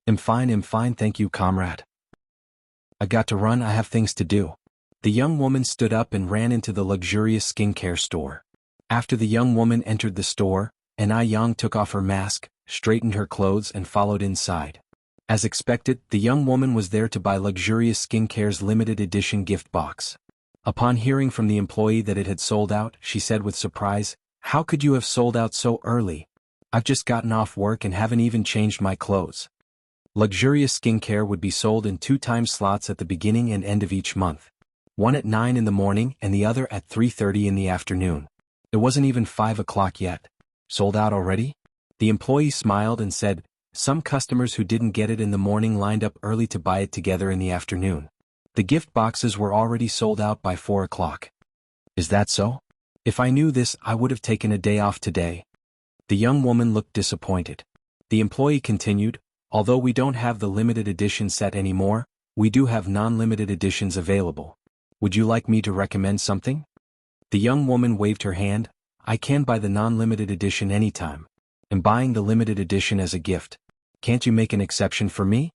I'm fine, thank you, comrade. I got to run, I have things to do." The young woman stood up and ran into the Luxurious Skincare store. After the young woman entered the store, and Ai Yang took off her mask, straightened her clothes and followed inside. As expected, the young woman was there to buy Luxurious Skincare's limited edition gift box. Upon hearing from the employee that it had sold out, she said with surprise, "How could you have sold out so early? I've just gotten off work and haven't even changed my clothes." Luxurious Skincare would be sold in 2 time slots at the beginning and end of each month. One at 9 in the morning and the other at 3:30 in the afternoon. It wasn't even 5 o'clock yet. Sold out already? The employee smiled and said, "Some customers who didn't get it in the morning lined up early to buy it together in the afternoon. The gift boxes were already sold out by 4 o'clock. Is that so? If I knew this, I would have taken a day off today." The young woman looked disappointed. The employee continued, "Although we don't have the limited edition set anymore, we do have non-limited editions available. Would you like me to recommend something?" The young woman waved her hand. "I can buy the non-limited edition anytime. I'm buying the limited edition as a gift. Can't you make an exception for me?"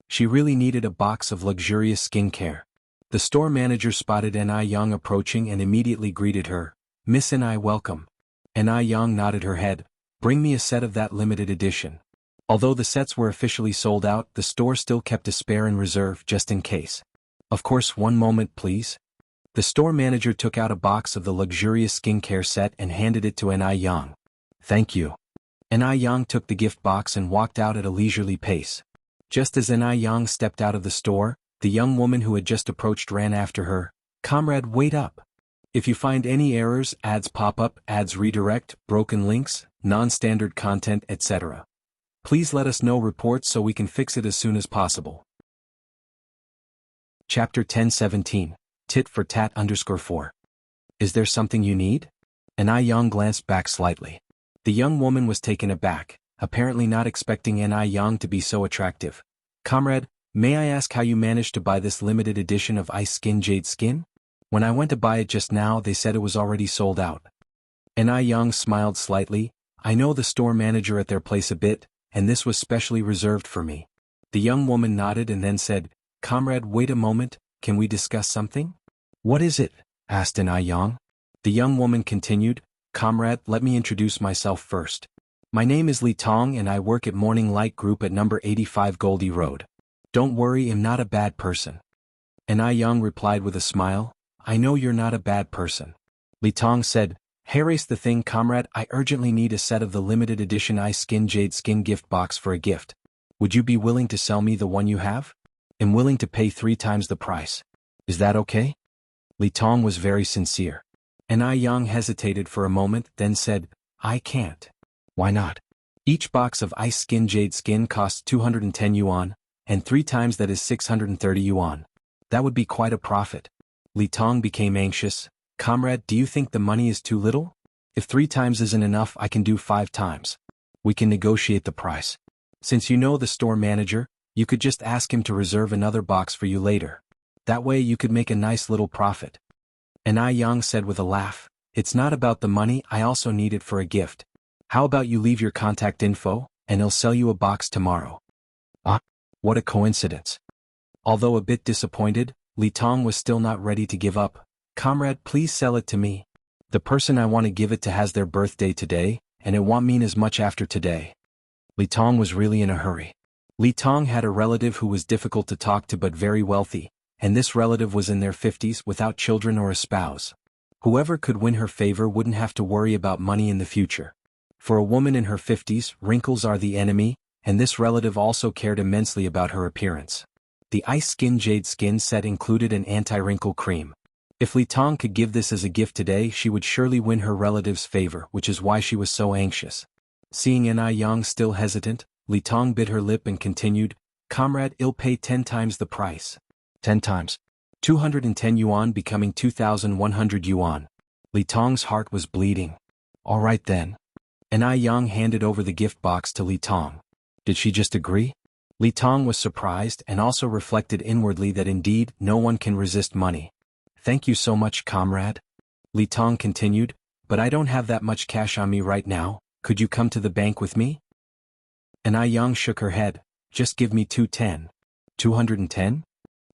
She really needed a box of luxurious skincare. The store manager spotted Ai Yang approaching and immediately greeted her. "Miss Ai, welcome." Ai Yang nodded her head. "Bring me a set of that limited edition." Although the sets were officially sold out, the store still kept a spare in reserve just in case. "Of course, one moment please." The store manager took out a box of the luxurious skincare set and handed it to Ai Yang. "Thank you." Ai Yang took the gift box and walked out at a leisurely pace. Just as Ai Yang stepped out of the store, the young woman who had just approached ran after her. "Comrade, wait up. If you find any errors, ads pop up, ads redirect, broken links, non-standard content, etc. please let us know reports so we can fix it as soon as possible." Chapter 10:17, Tit for Tat _4. "Is there something you need?" Ai Yang glanced back slightly. The young woman was taken aback, apparently not expecting Ai Yang to be so attractive. "Comrade, may I ask how you managed to buy this limited edition of Ice Skin Jade Skin? When I went to buy it just now, they said it was already sold out." Ai Yang smiled slightly. "I know the store manager at their place a bit, and this was specially reserved for me." The young woman nodded and then said, "Comrade, wait a moment, can we discuss something?" "What is it?" asked Ai Yang. The young woman continued, "Comrade, let me introduce myself first. My name is Li Tong and I work at Morning Light Group at number 85 Goldie Road. Don't worry, I'm not a bad person." Ai Yang replied with a smile, "I know you're not a bad person." Li Tong said, "Here's the thing, comrade, I urgently need a set of the limited edition Ice Skin Jade Skin gift box for a gift. Would you be willing to sell me the one you have? I'm willing to pay 3 times the price. Is that okay?" Li Tong was very sincere. Ai Yang hesitated for a moment, then said, "I can't." "Why not?" "Each box of Ice Skin Jade Skin costs 210 yuan, and 3 times that is 630 yuan. That would be quite a profit." Li Tong became anxious. "Comrade, do you think the money is too little? If 3 times isn't enough, I can do 5 times. We can negotiate the price. Since you know the store manager, you could just ask him to reserve another box for you later. That way you could make a nice little profit." Ai Yang said with a laugh, "It's not about the money, I also need it for a gift. How about you leave your contact info, and he'll sell you a box tomorrow." "Ah, what a coincidence." Although a bit disappointed, Li Tong was still not ready to give up. "Comrade, please sell it to me. The person I want to give it to has their birthday today, and it won't mean as much after today." Li Tong was really in a hurry. Li Tong had a relative who was difficult to talk to but very wealthy, and this relative was in their 50s without children or a spouse. Whoever could win her favor wouldn't have to worry about money in the future. For a woman in her 50s, wrinkles are the enemy, and this relative also cared immensely about her appearance. The Ice Skin Jade Skin set included an anti-wrinkle cream. If Li Tong could give this as a gift today, she would surely win her relative's favor, which is why she was so anxious. Seeing Ai Yang still hesitant, Li Tong bit her lip and continued, "Comrade, I'll pay 10 times the price." 10 times. 210 yuan becoming 2,100 yuan. Li Tong's heart was bleeding. "All right then." Ai Yang handed over the gift box to Li Tong. Did she just agree? Li Tong was surprised and also reflected inwardly that indeed no one can resist money. "Thank you so much, comrade." Li Tong continued, "But I don't have that much cash on me right now, could you come to the bank with me?" Ai Yang shook her head, "Just give me 210. 210?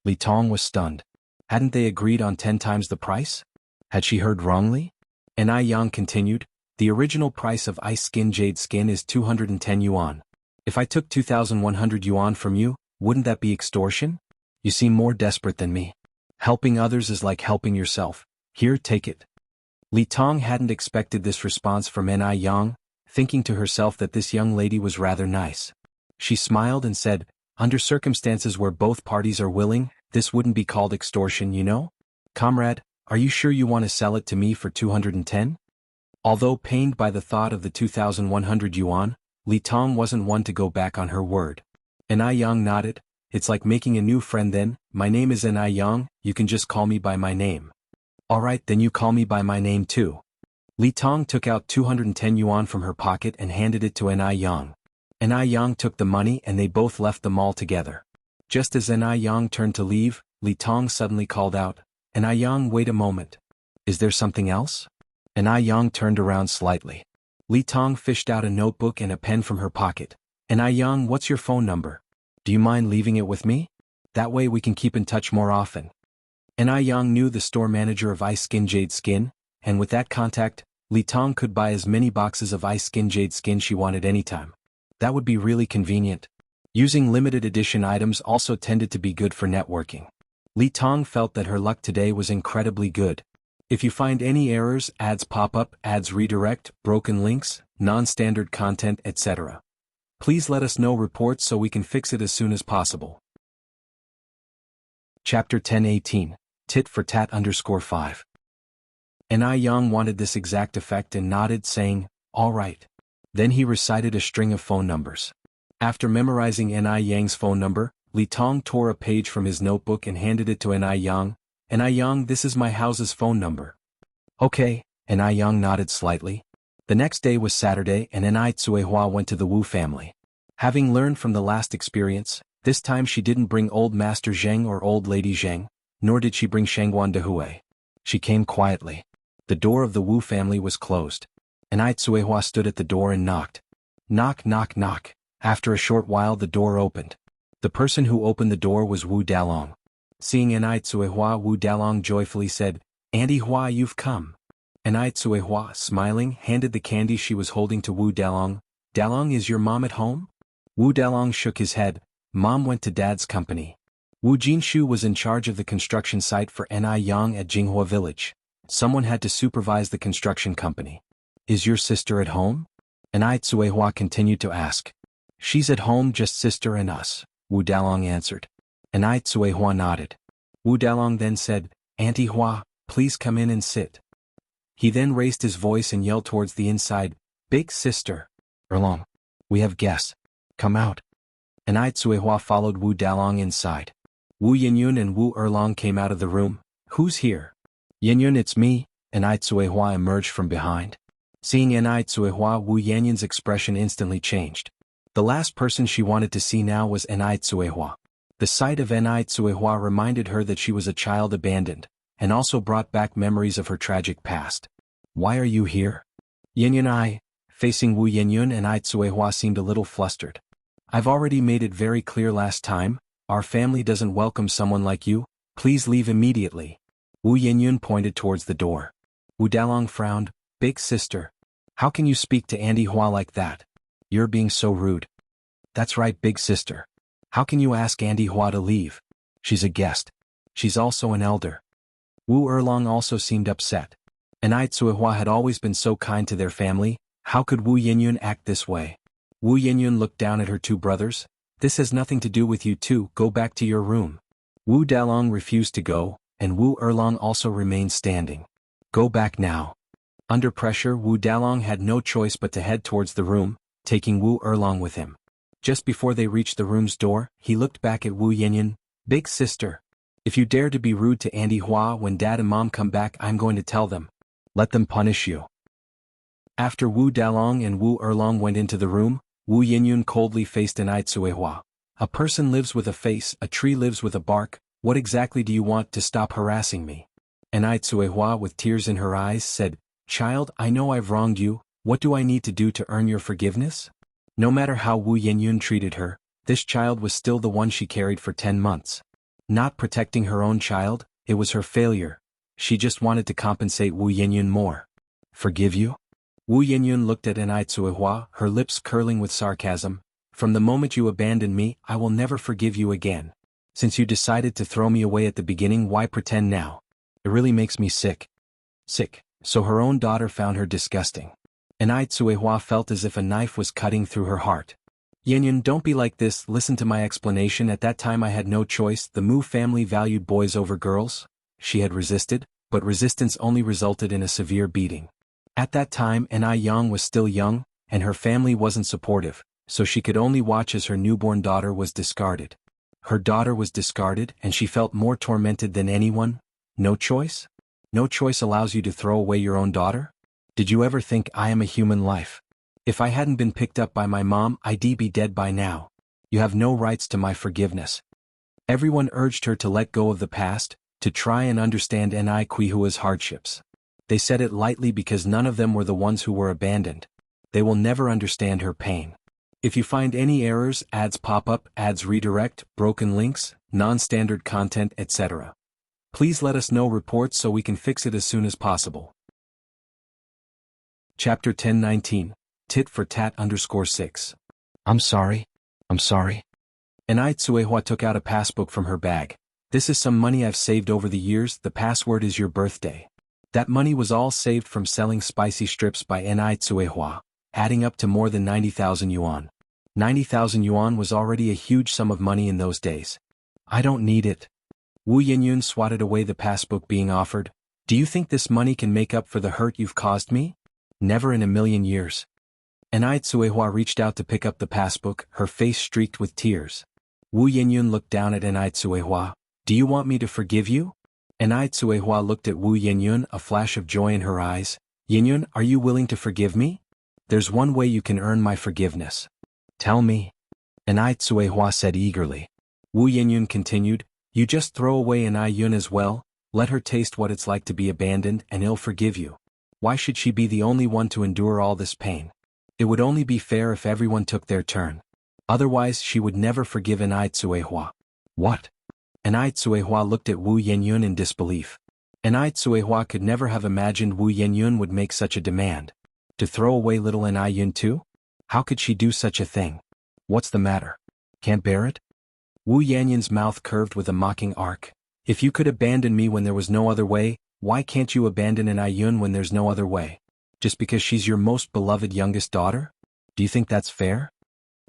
Li Tong was stunned. Hadn't they agreed on 10 times the price? Had she heard wrongly? Ai Yang continued, The original price of ice skin jade skin is 210 yuan. If I took 2,100 yuan from you, wouldn't that be extortion? You seem more desperate than me. Helping others is like helping yourself. Here, take it. Li Tong hadn't expected this response from Ni Yang, thinking to herself that this young lady was rather nice. She smiled and said, under circumstances where both parties are willing, this wouldn't be called extortion, you know? Comrade, are you sure you want to sell it to me for 210? Although pained by the thought of the 2,100 yuan, Li Tong wasn't one to go back on her word. Ni Yang nodded. It's like making a new friend then. My name is Ni Yang, you can just call me by my name. Alright, then you call me by my name too. Li Tong took out 210 yuan from her pocket and handed it to Ni Yang. Ni Yang took the money and they both left the mall together. Just as Ni Yang turned to leave, Li Tong suddenly called out, Ni Yang, wait a moment. Is there something else? Ni Yang turned around slightly. Li Tong fished out a notebook and a pen from her pocket. Ni Yang, what's your phone number? Do you mind leaving it with me? That way we can keep in touch more often. Ni Yang knew the store manager of Ice Skin Jade Skin, and with that contact, Li Tong could buy as many boxes of Ice Skin Jade Skin she wanted anytime. That would be really convenient. Using limited edition items also tended to be good for networking. Li Tong felt that her luck today was incredibly good. If you find any errors, ads pop up, ads redirect, broken links, non-standard content, etc., please let us know reports so we can fix it as soon as possible. Chapter 10:18, Tit for Tat _5. Ni Yang wanted this exact effect and nodded, saying, all right. Then he recited a string of phone numbers. After memorizing Ni Yang's phone number, Li Tong tore a page from his notebook and handed it to Ni Yang. Ni Yang, this is my house's phone number. Okay, Ni Yang nodded slightly. The next day was Saturday and Ni Tsuehua went to the Wu family. Having learned from the last experience, this time she didn't bring old Master Zheng or old Lady Zheng, nor did she bring Shangguan Dehui. She came quietly. The door of the Wu family was closed. Ni Tsuehua stood at the door and knocked. Knock, knock, knock. After a short while the door opened. The person who opened the door was Wu Dalong. Seeing Ni Tsuehua, Wu Dalong joyfully said, Auntie Hua, you've come. Ni Tsuehua, smiling, handed the candy she was holding to Wu Dalong. Dalong, is your mom at home? Wu Dalong shook his head. Mom went to Dad's company. Wu Jinshu was in charge of the construction site for Ni Yang at Jinghua village. Someone had to supervise the construction company. Is your sister at home? Ni Tsuehua continued to ask. She's at home, just sister and us, Wu Dalong answered. Ni Tsuehua nodded. Wu Dalong then said, Auntie Hua, please come in and sit. He then raised his voice and yelled towards the inside, Big sister. Erlong. We have guests. Come out. Ni Tsuehua followed Wu Dalong inside. Wu Yinyun and Wu Erlong came out of the room. Who's here? Yinyun, it's me. Ni Tsuehua emerged from behind. Seeing Ni Tsuehua, Wu Yanyun's expression instantly changed. The last person she wanted to see now was Ni Tsuehua. The sight of Ni Tsuehua reminded her that she was a child abandoned, and also brought back memories of her tragic past. Why are you here? Yinyun facing Wu Yinyun and Ni Tsuehua seemed a little flustered. I've already made it very clear last time, our family doesn't welcome someone like you, please leave immediately. Wu Yinyun pointed towards the door. Wu Dalong frowned, Big sister. How can you speak to Auntie Hua like that? You're being so rude. That's right, big sister. How can you ask Auntie Hua to leave? She's a guest. She's also an elder. Wu Erlong also seemed upset. Ni Tsuehua had always been so kind to their family, how could Wu Yinyun act this way? Wu Yinyun looked down at her two brothers. This has nothing to do with you two, go back to your room. Wu Dalong refused to go, and Wu Erlong also remained standing. Go back now. Under pressure, Wu Dalong had no choice but to head towards the room, taking Wu Erlong with him. Just before they reached the room's door, he looked back at Wu Yinyun. Big sister. If you dare to be rude to Auntie Hua when Dad and Mom come back, I'm going to tell them. Let them punish you. After Wu Dalong and Wu Erlong went into the room, Wu Yinyun coldly faced Ni Tsuehua. A person lives with a face, a tree lives with a bark, what exactly do you want to stop harassing me? Ni Tsuehua with tears in her eyes said, Child, I know I've wronged you, what do I need to do to earn your forgiveness? No matter how Wu Yinyun treated her, this child was still the one she carried for 10 months. Not protecting her own child, it was her failure. She just wanted to compensate Wu Yinyun more. Forgive you? Wu Yinyun looked at Enai Tsuehua, her lips curling with sarcasm. From the moment you abandoned me, I will never forgive you again. Since you decided to throw me away at the beginning, why pretend now? It really makes me sick. Sick. So her own daughter found her disgusting. Enai Tsuehua felt as if a knife was cutting through her heart. Yinyun, don't be like this, listen to my explanation. At that time I had no choice. The Mu family valued boys over girls. She had resisted, but resistance only resulted in a severe beating. At that time Enai Yang was still young, and her family wasn't supportive, so she could only watch as her newborn daughter was discarded. Her daughter was discarded and she felt more tormented than anyone. No choice? No choice allows you to throw away your own daughter? Did you ever think I am a human life? If I hadn't been picked up by my mom, I'd be dead by now. You have no rights to my forgiveness. Everyone urged her to let go of the past, to try and understand Enai Quihua's hardships. They said it lightly because none of them were the ones who were abandoned. They will never understand her pain. If you find any errors, ads pop up, ads redirect, broken links, non-standard content, etc. Please let us know reports so we can fix it as soon as possible. Chapter 1019. Tit for tat _6. I'm sorry. Enai Tsuehua took out a passbook from her bag. This is some money I've saved over the years. The password is your birthday. That money was all saved from selling spicy strips by Enai Tsuehua, adding up to more than 90,000 yuan. 90,000 yuan was already a huge sum of money in those days. I don't need it. Wu Yinyun swatted away the passbook being offered. Do you think this money can make up for the hurt you've caused me? Never in a million years. Enai Tsuehua reached out to pick up the passbook, her face streaked with tears. Wu Yinyun looked down at Enai Tsuehua. Do you want me to forgive you? Enai Tsuehua looked at Wu Yinyun, a flash of joy in her eyes. Yinyun, are you willing to forgive me? There's one way you can earn my forgiveness. Tell me. Enai Tsuehua said eagerly. Wu Yinyun continued, you just throw away Enai Yun as well, let her taste what it's like to be abandoned and he'll forgive you. Why should she be the only one to endure all this pain? It would only be fair if everyone took their turn. Otherwise she would never forgive Enai Tsuehua. What? Enai Tsuehua looked at Wu Yinyun in disbelief. Enai Tsuehua could never have imagined Wu Yinyun would make such a demand. To throw away little Enai Yun too? How could she do such a thing? What's the matter? Can't bear it? Wu Yanyun's mouth curved with a mocking arc. If you could abandon me when there was no other way, why can't you abandon Enai Yun when there's no other way? Just because she's your most beloved youngest daughter? Do you think that's fair?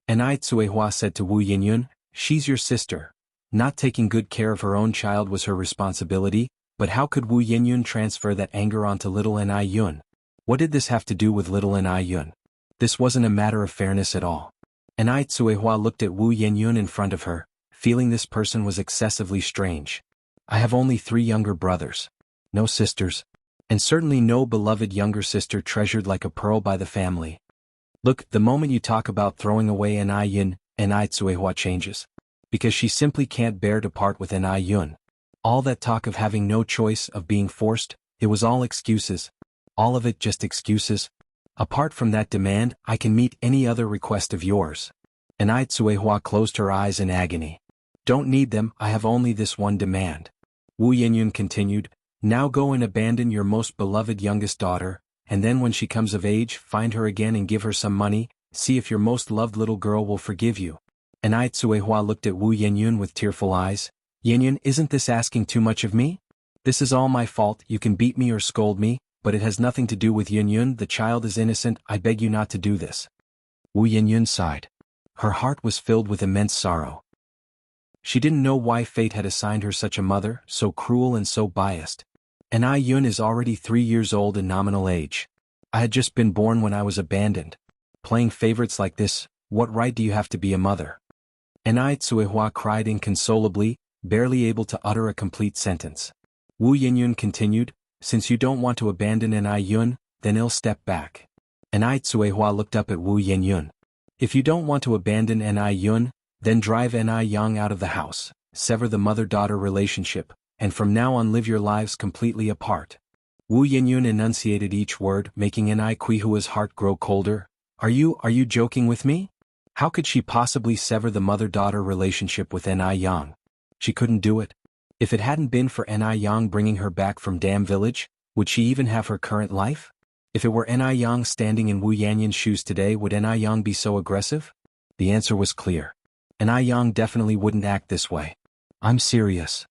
Enai Tsuehua said to Wu Yinyun, she's your sister. Not taking good care of her own child was her responsibility, but how could Wu Yinyun transfer that anger onto little Enai Yun? What did this have to do with little Enai Yun? This wasn't a matter of fairness at all. Enai Tsuehua looked at Wu Yinyun in front of her, feeling this person was excessively strange. I have only 3 younger brothers. No sisters. And certainly no beloved younger sister treasured like a pearl by the family. Look, the moment you talk about throwing away Enai Yun, Enai Tsuehua changes. Because she simply can't bear to part with Enai Yun. All that talk of having no choice, of being forced, it was all excuses. All of it just excuses. Apart from that demand, I can meet any other request of yours. Enai Tsuehua closed her eyes in agony. Don't need them, I have only this one demand. Wu Yinyun continued, now go and abandon your most beloved youngest daughter, and then when she comes of age, find her again and give her some money, see if your most loved little girl will forgive you. Enai Tsuehua looked at Wu Yinyun with tearful eyes. Yinyun, isn't this asking too much of me? This is all my fault, you can beat me or scold me, but it has nothing to do with Yinyun, the child is innocent, I beg you not to do this. Wu Yinyun sighed. Her heart was filled with immense sorrow. She didn't know why fate had assigned her such a mother, so cruel and so biased. Enai Yun is already 3 years old in nominal age. I had just been born when I was abandoned. Playing favorites like this, what right do you have to be a mother? Enai Tsuehua cried inconsolably, barely able to utter a complete sentence. Wu Yinyun continued, since you don't want to abandon Enai Yun, then I'll step back. Enai Tsuehua looked up at Wu Yinyun. If you don't want to abandon Enai Yun, then drive Enai Yang out of the house, sever the mother-daughter relationship, and from now on live your lives completely apart. Wu Yinyun enunciated each word, making Enai Quihua's heart grow colder. Are you joking with me? How could she possibly sever the mother-daughter relationship with Enai Yang? She couldn't do it. If it hadn't been for Enai Yang bringing her back from Dam Village, would she even have her current life? If it were Ni Yang standing in Wu Yanyan's shoes today, would Ni Yang be so aggressive? The answer was clear. Ni Yang definitely wouldn't act this way. I'm serious.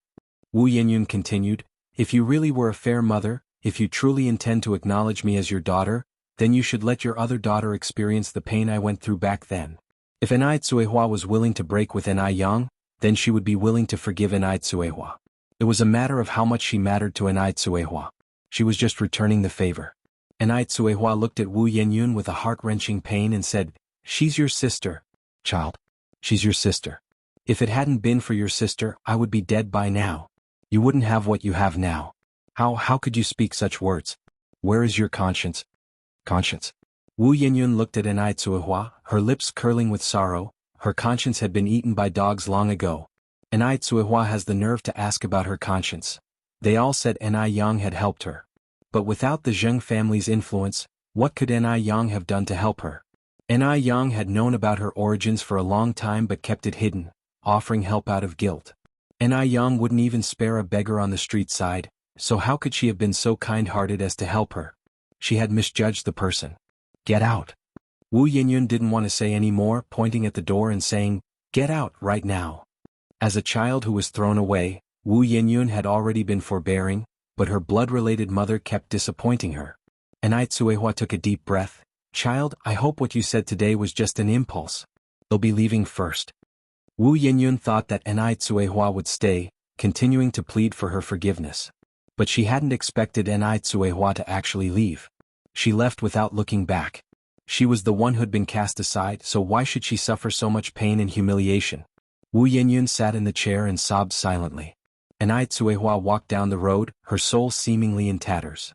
Wu Yanyan continued, if you really were a fair mother, if you truly intend to acknowledge me as your daughter, then you should let your other daughter experience the pain I went through back then. If Ni Tsuehua was willing to break with Ni Yang, then she would be willing to forgive Ni Tsuehua. It was a matter of how much she mattered to Ni Tsuehua. She was just returning the favor. Ni Tsuehua looked at Wu Yanyan with a heart-wrenching pain and said, she's your sister, child. She's your sister. If it hadn't been for your sister, I would be dead by now. You wouldn't have what you have now. How could you speak such words? Where is your conscience? Conscience. Wu Yanyan looked at Ni Tsuehua, her lips curling with sorrow. Her conscience had been eaten by dogs long ago. Ni Tsuehua has the nerve to ask about her conscience. They all said Ni Yang had helped her. But without the Zheng family's influence, what could Ni Yang have done to help her? Ni Yang had known about her origins for a long time but kept it hidden, offering help out of guilt. Ni Yang wouldn't even spare a beggar on the street side, so how could she have been so kind-hearted as to help her? She had misjudged the person. Get out. Wu Yanyan didn't want to say any more, pointing at the door and saying, get out right now. As a child who was thrown away, Wu Yanyan had already been forbearing, but her blood-related mother kept disappointing her. Ni Tsuehua took a deep breath. Child, I hope what you said today was just an impulse. They'll be leaving first. Wu Yanyan thought that Ni Tsuehua would stay, continuing to plead for her forgiveness. But she hadn't expected Ni Tsuehua to actually leave. She left without looking back. She was the one who'd been cast aside, so why should she suffer so much pain and humiliation? Wu Yanyan sat in the chair and sobbed silently. Ni Tsuehua walked down the road, her soul seemingly in tatters.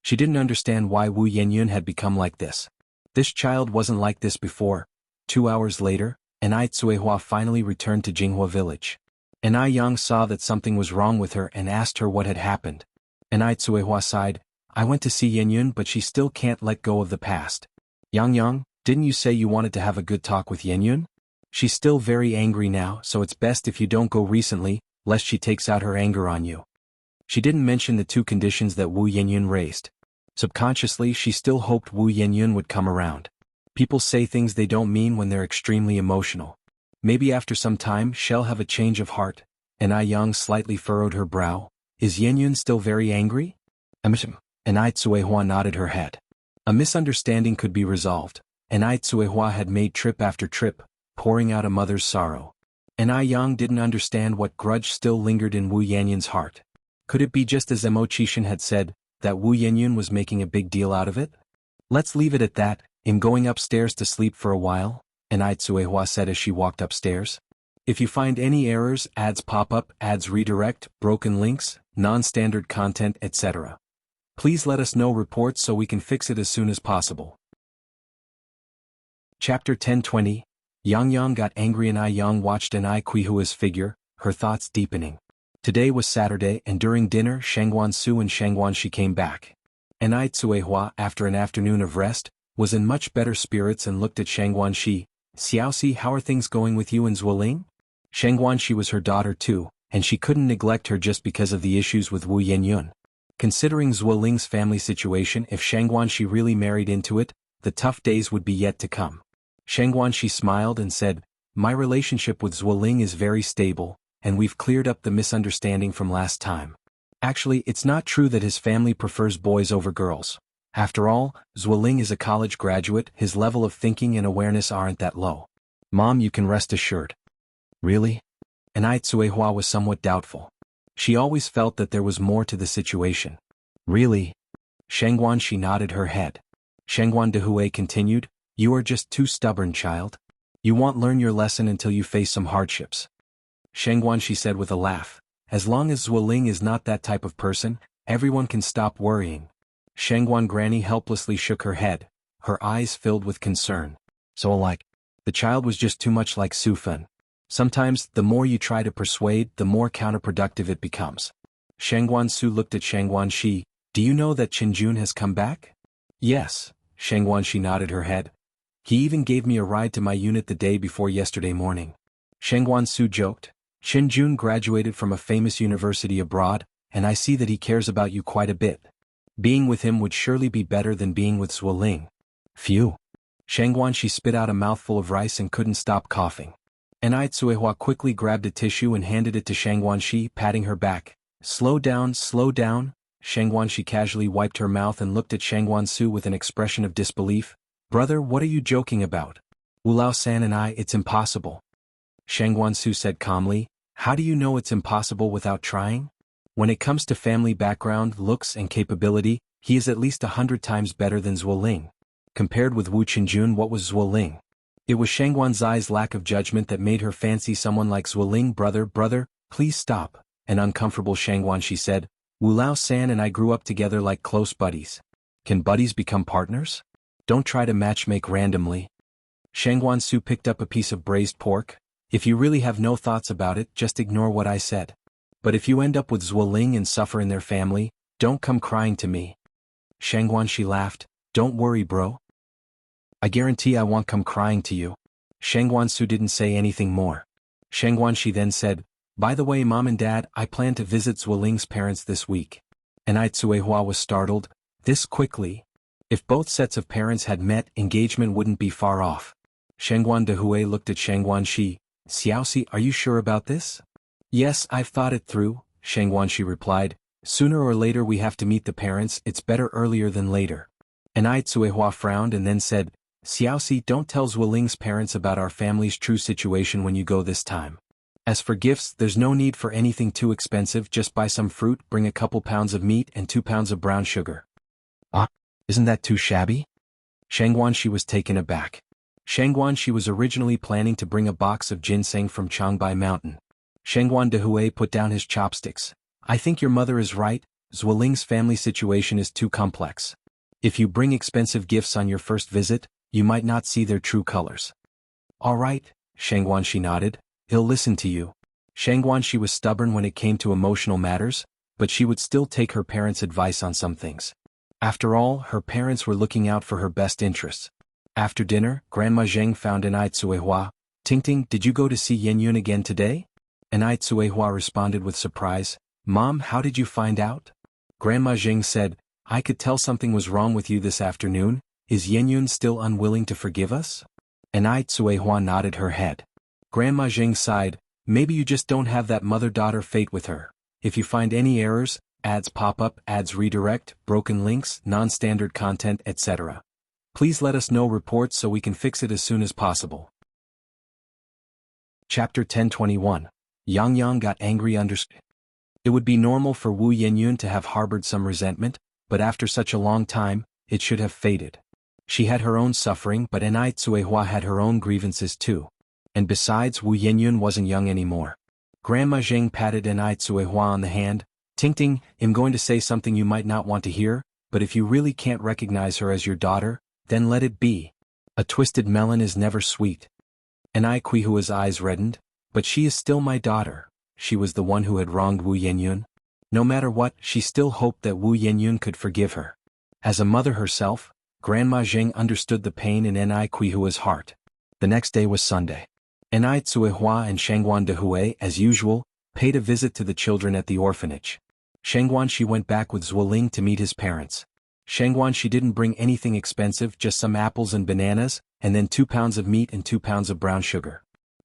She didn't understand why Wu Yanyan had become like this. This child wasn't like this before. 2 hours later, Ni Tsuehua finally returned to Jinghua village. Ni Yang saw that something was wrong with her and asked her what had happened. Ni Tsuehua sighed, I went to see Yanyan but she still can't let go of the past. Yang, didn't you say you wanted to have a good talk with Yanyan? She's still very angry now, so it's best if you don't go recently, lest she takes out her anger on you. She didn't mention the 2 conditions that Wu Yanyan raised. Subconsciously, she still hoped Wu Yanyan would come around. People say things they don't mean when they're extremely emotional. Maybe after some time she'll have a change of heart. Ni Yang slightly furrowed her brow. Is Yanyan still very angry? Ni Tsuehua nodded her head. A misunderstanding could be resolved. Ni Tsuehua had made trip after trip, pouring out a mother's sorrow. Ni Yang didn't understand what grudge still lingered in Wu Yanyan's heart. Could it be just as Mo Qishan had said, that Wu Yanyan was making a big deal out of it? Let's leave it at that. I'm going upstairs to sleep for a while, Ni Tsuehua said as she walked upstairs. If you find any errors, ads pop up, ads redirect, broken links, non-standard content, etc. Please let us know reports so we can fix it as soon as possible. Chapter 1020. Yang got angry and Yang watched Ni Kuihua's figure, her thoughts deepening. Today was Saturday and during dinner Shangguan Su and Shangguan Shi came back. Ni Tsuehua, after an afternoon of rest, was in much better spirits and looked at Shangguan Shi. Xiaoxi, how are things going with you and Zuoling? Shangguan Shi was her daughter too, and she couldn't neglect her just because of the issues with Wu Yanyan. Considering Zuoling's family situation, if Shangguan Shi really married into it, the tough days would be yet to come. Shangguan Shi smiled and said, my relationship with Zuoling is very stable, and we've cleared up the misunderstanding from last time. Actually, it's not true that his family prefers boys over girls. After all, Zuoling is a college graduate, his level of thinking and awareness aren't that low. Mom, you can rest assured. Really? Ni Tsuehua was somewhat doubtful. She always felt that there was more to the situation. Really? Shangguan Shi nodded her head. Shangguan Dehui continued, you are just too stubborn, child. You won't learn your lesson until you face some hardships. Shangguan Shi said with a laugh, as long as Zuoling is not that type of person, everyone can stop worrying. Shangguan Granny helplessly shook her head, her eyes filled with concern. So the child was just too much like Su Fen. Sometimes, the more you try to persuade, the more counterproductive it becomes. Shangguan Su looked at Shangguan Shi. Do you know that Qinjun has come back? Yes, Shangguan Shi nodded her head. He even gave me a ride to my unit the day before yesterday morning. Shangguan Su joked. Qinjun graduated from a famous university abroad, and I see that he cares about you quite a bit. Being with him would surely be better than being with Zuoling. Phew. Shang Guanxi spit out a mouthful of rice and couldn't stop coughing. Enai Tsuehua quickly grabbed a tissue and handed it to Shang Guanxi, patting her back. Slow down, slow down. Shang Guanxi casually wiped her mouth and looked at Shang Guansu with an expression of disbelief. Brother, what are you joking about? Wulao-san and I, it's impossible. Shang Guansu said calmly. How do you know it's impossible without trying? When it comes to family background, looks and capability, he is at least 100 times better than Zuoling. Compared with Wu Qinjun, what was Zuoling? It was Shang Guanzai's lack of judgment that made her fancy someone like Zuoling. Brother, please stop. An uncomfortable Shang Guanxi said. Wulao-san and I grew up together like close buddies. Can buddies become partners? Don't try to matchmake randomly. Shang Guansu picked up a piece of braised pork. If you really have no thoughts about it, just ignore what I said. But if you end up with Zuoling and suffer in their family, don't come crying to me. Shang Guanxi laughed. Don't worry, bro. I guarantee I won't come crying to you. Shang Guansu didn't say anything more. Shang Guanxi then said, by the way, Mom and Dad, I plan to visit Zuoling's parents this week. Enai Tsuehua was startled. This quickly? If both sets of parents had met, engagement wouldn't be far off. Shang Guandehue looked at Shang Guanxi. Xiaoxi, are you sure about this? Yes, I've thought it through, Shang Guanxi replied. Sooner or later we have to meet the parents, it's better earlier than later. Enai Tsuehua frowned and then said, Xiaoxi, don't tell Zuoling's parents about our family's true situation when you go this time. As for gifts, there's no need for anything too expensive, just buy some fruit, bring a couple pounds of meat and 2 pounds of brown sugar. Ah, isn't that too shabby? Shang Guanxi was taken aback. Shang Guanxi was originally planning to bring a box of ginseng from Changbai Mountain. Shang Guandehue put down his chopsticks. I think your mother is right, Zuoling's family situation is too complex. If you bring expensive gifts on your first visit, you might not see their true colors. All right, Shang Guanxi nodded. He'll listen to you. Shang Guanxi was stubborn when it came to emotional matters, but she would still take her parents' advice on some things. After all, her parents were looking out for her best interests. After dinner, Grandma Zheng found Enai Tsuehua. Ting, did you go to see Yenyun again today? Enai Tsuehua responded with surprise. Mom, how did you find out? Grandma Zheng said, I could tell something was wrong with you this afternoon. Is Yenyun still unwilling to forgive us? Enai Tsuehua nodded her head. Grandma Zheng sighed. Maybe you just don't have that mother-daughter fate with her. If you find any errors, ads pop up, ads redirect, broken links, non-standard content, etc. Please let us know reports so we can fix it as soon as possible. Chapter 1021. Yang got angry under. It would be normal for Wu Yenyun to have harbored some resentment, but after such a long time, it should have faded. She had her own suffering, but Enai Tsuehua had her own grievances too. And besides, Wu Yenyun wasn't young anymore. Grandma Zheng patted Enai Tsuehua on the hand. Ting, I'm going to say something you might not want to hear, but if you really can't recognize her as your daughter, then let it be. A twisted melon is never sweet. Enai Kuihua's eyes reddened. But she is still my daughter. She was the one who had wronged Wu Yenyun. No matter what, she still hoped that Wu Yenyun could forgive her. As a mother herself, Grandma Zheng understood the pain in Enai Kuihua's heart. The next day was Sunday. Enai Tsuehua and Shang Guandehue, as usual, paid a visit to the children at the orphanage. Shang Guanxi went back with Zuoling to meet his parents. Shang Guanxi didn't bring anything expensive, just some apples and bananas, and then 2 pounds of meat and 2 pounds of brown sugar.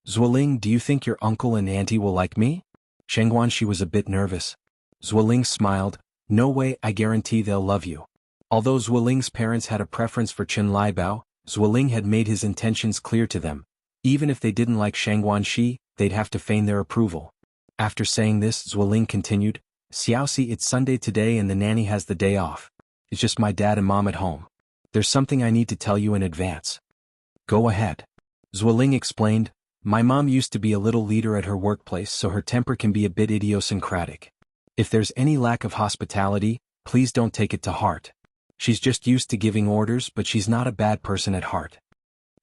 Zuoling, do you think your uncle and auntie will like me? Shang Guanxi was a bit nervous. Zuoling smiled. No way, I guarantee they'll love you. Although Zuoling's parents had a preference for Chen Liebao, Zuoling had made his intentions clear to them. Even if they didn't like Shang Guanxi, they'd have to feign their approval. After saying this, Zuoling continued, Xiaoxi, it's Sunday today and the nanny has the day off. It's just my dad and mom at home. There's something I need to tell you in advance. Go ahead. Zuoling explained, my mom used to be a little leader at her workplace, so her temper can be a bit idiosyncratic. If there's any lack of hospitality, please don't take it to heart. She's just used to giving orders, but she's not a bad person at heart.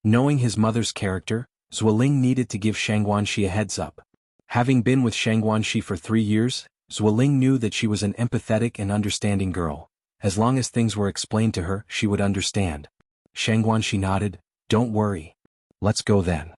Knowing his mother's character, Zuoling needed to give Shang Guanxi a heads up. Having been with Shang Guanxi for 3 years, Zuoling knew that she was an empathetic and understanding girl. As long as things were explained to her, she would understand. Shang Guanxi nodded. Don't worry. Let's go then.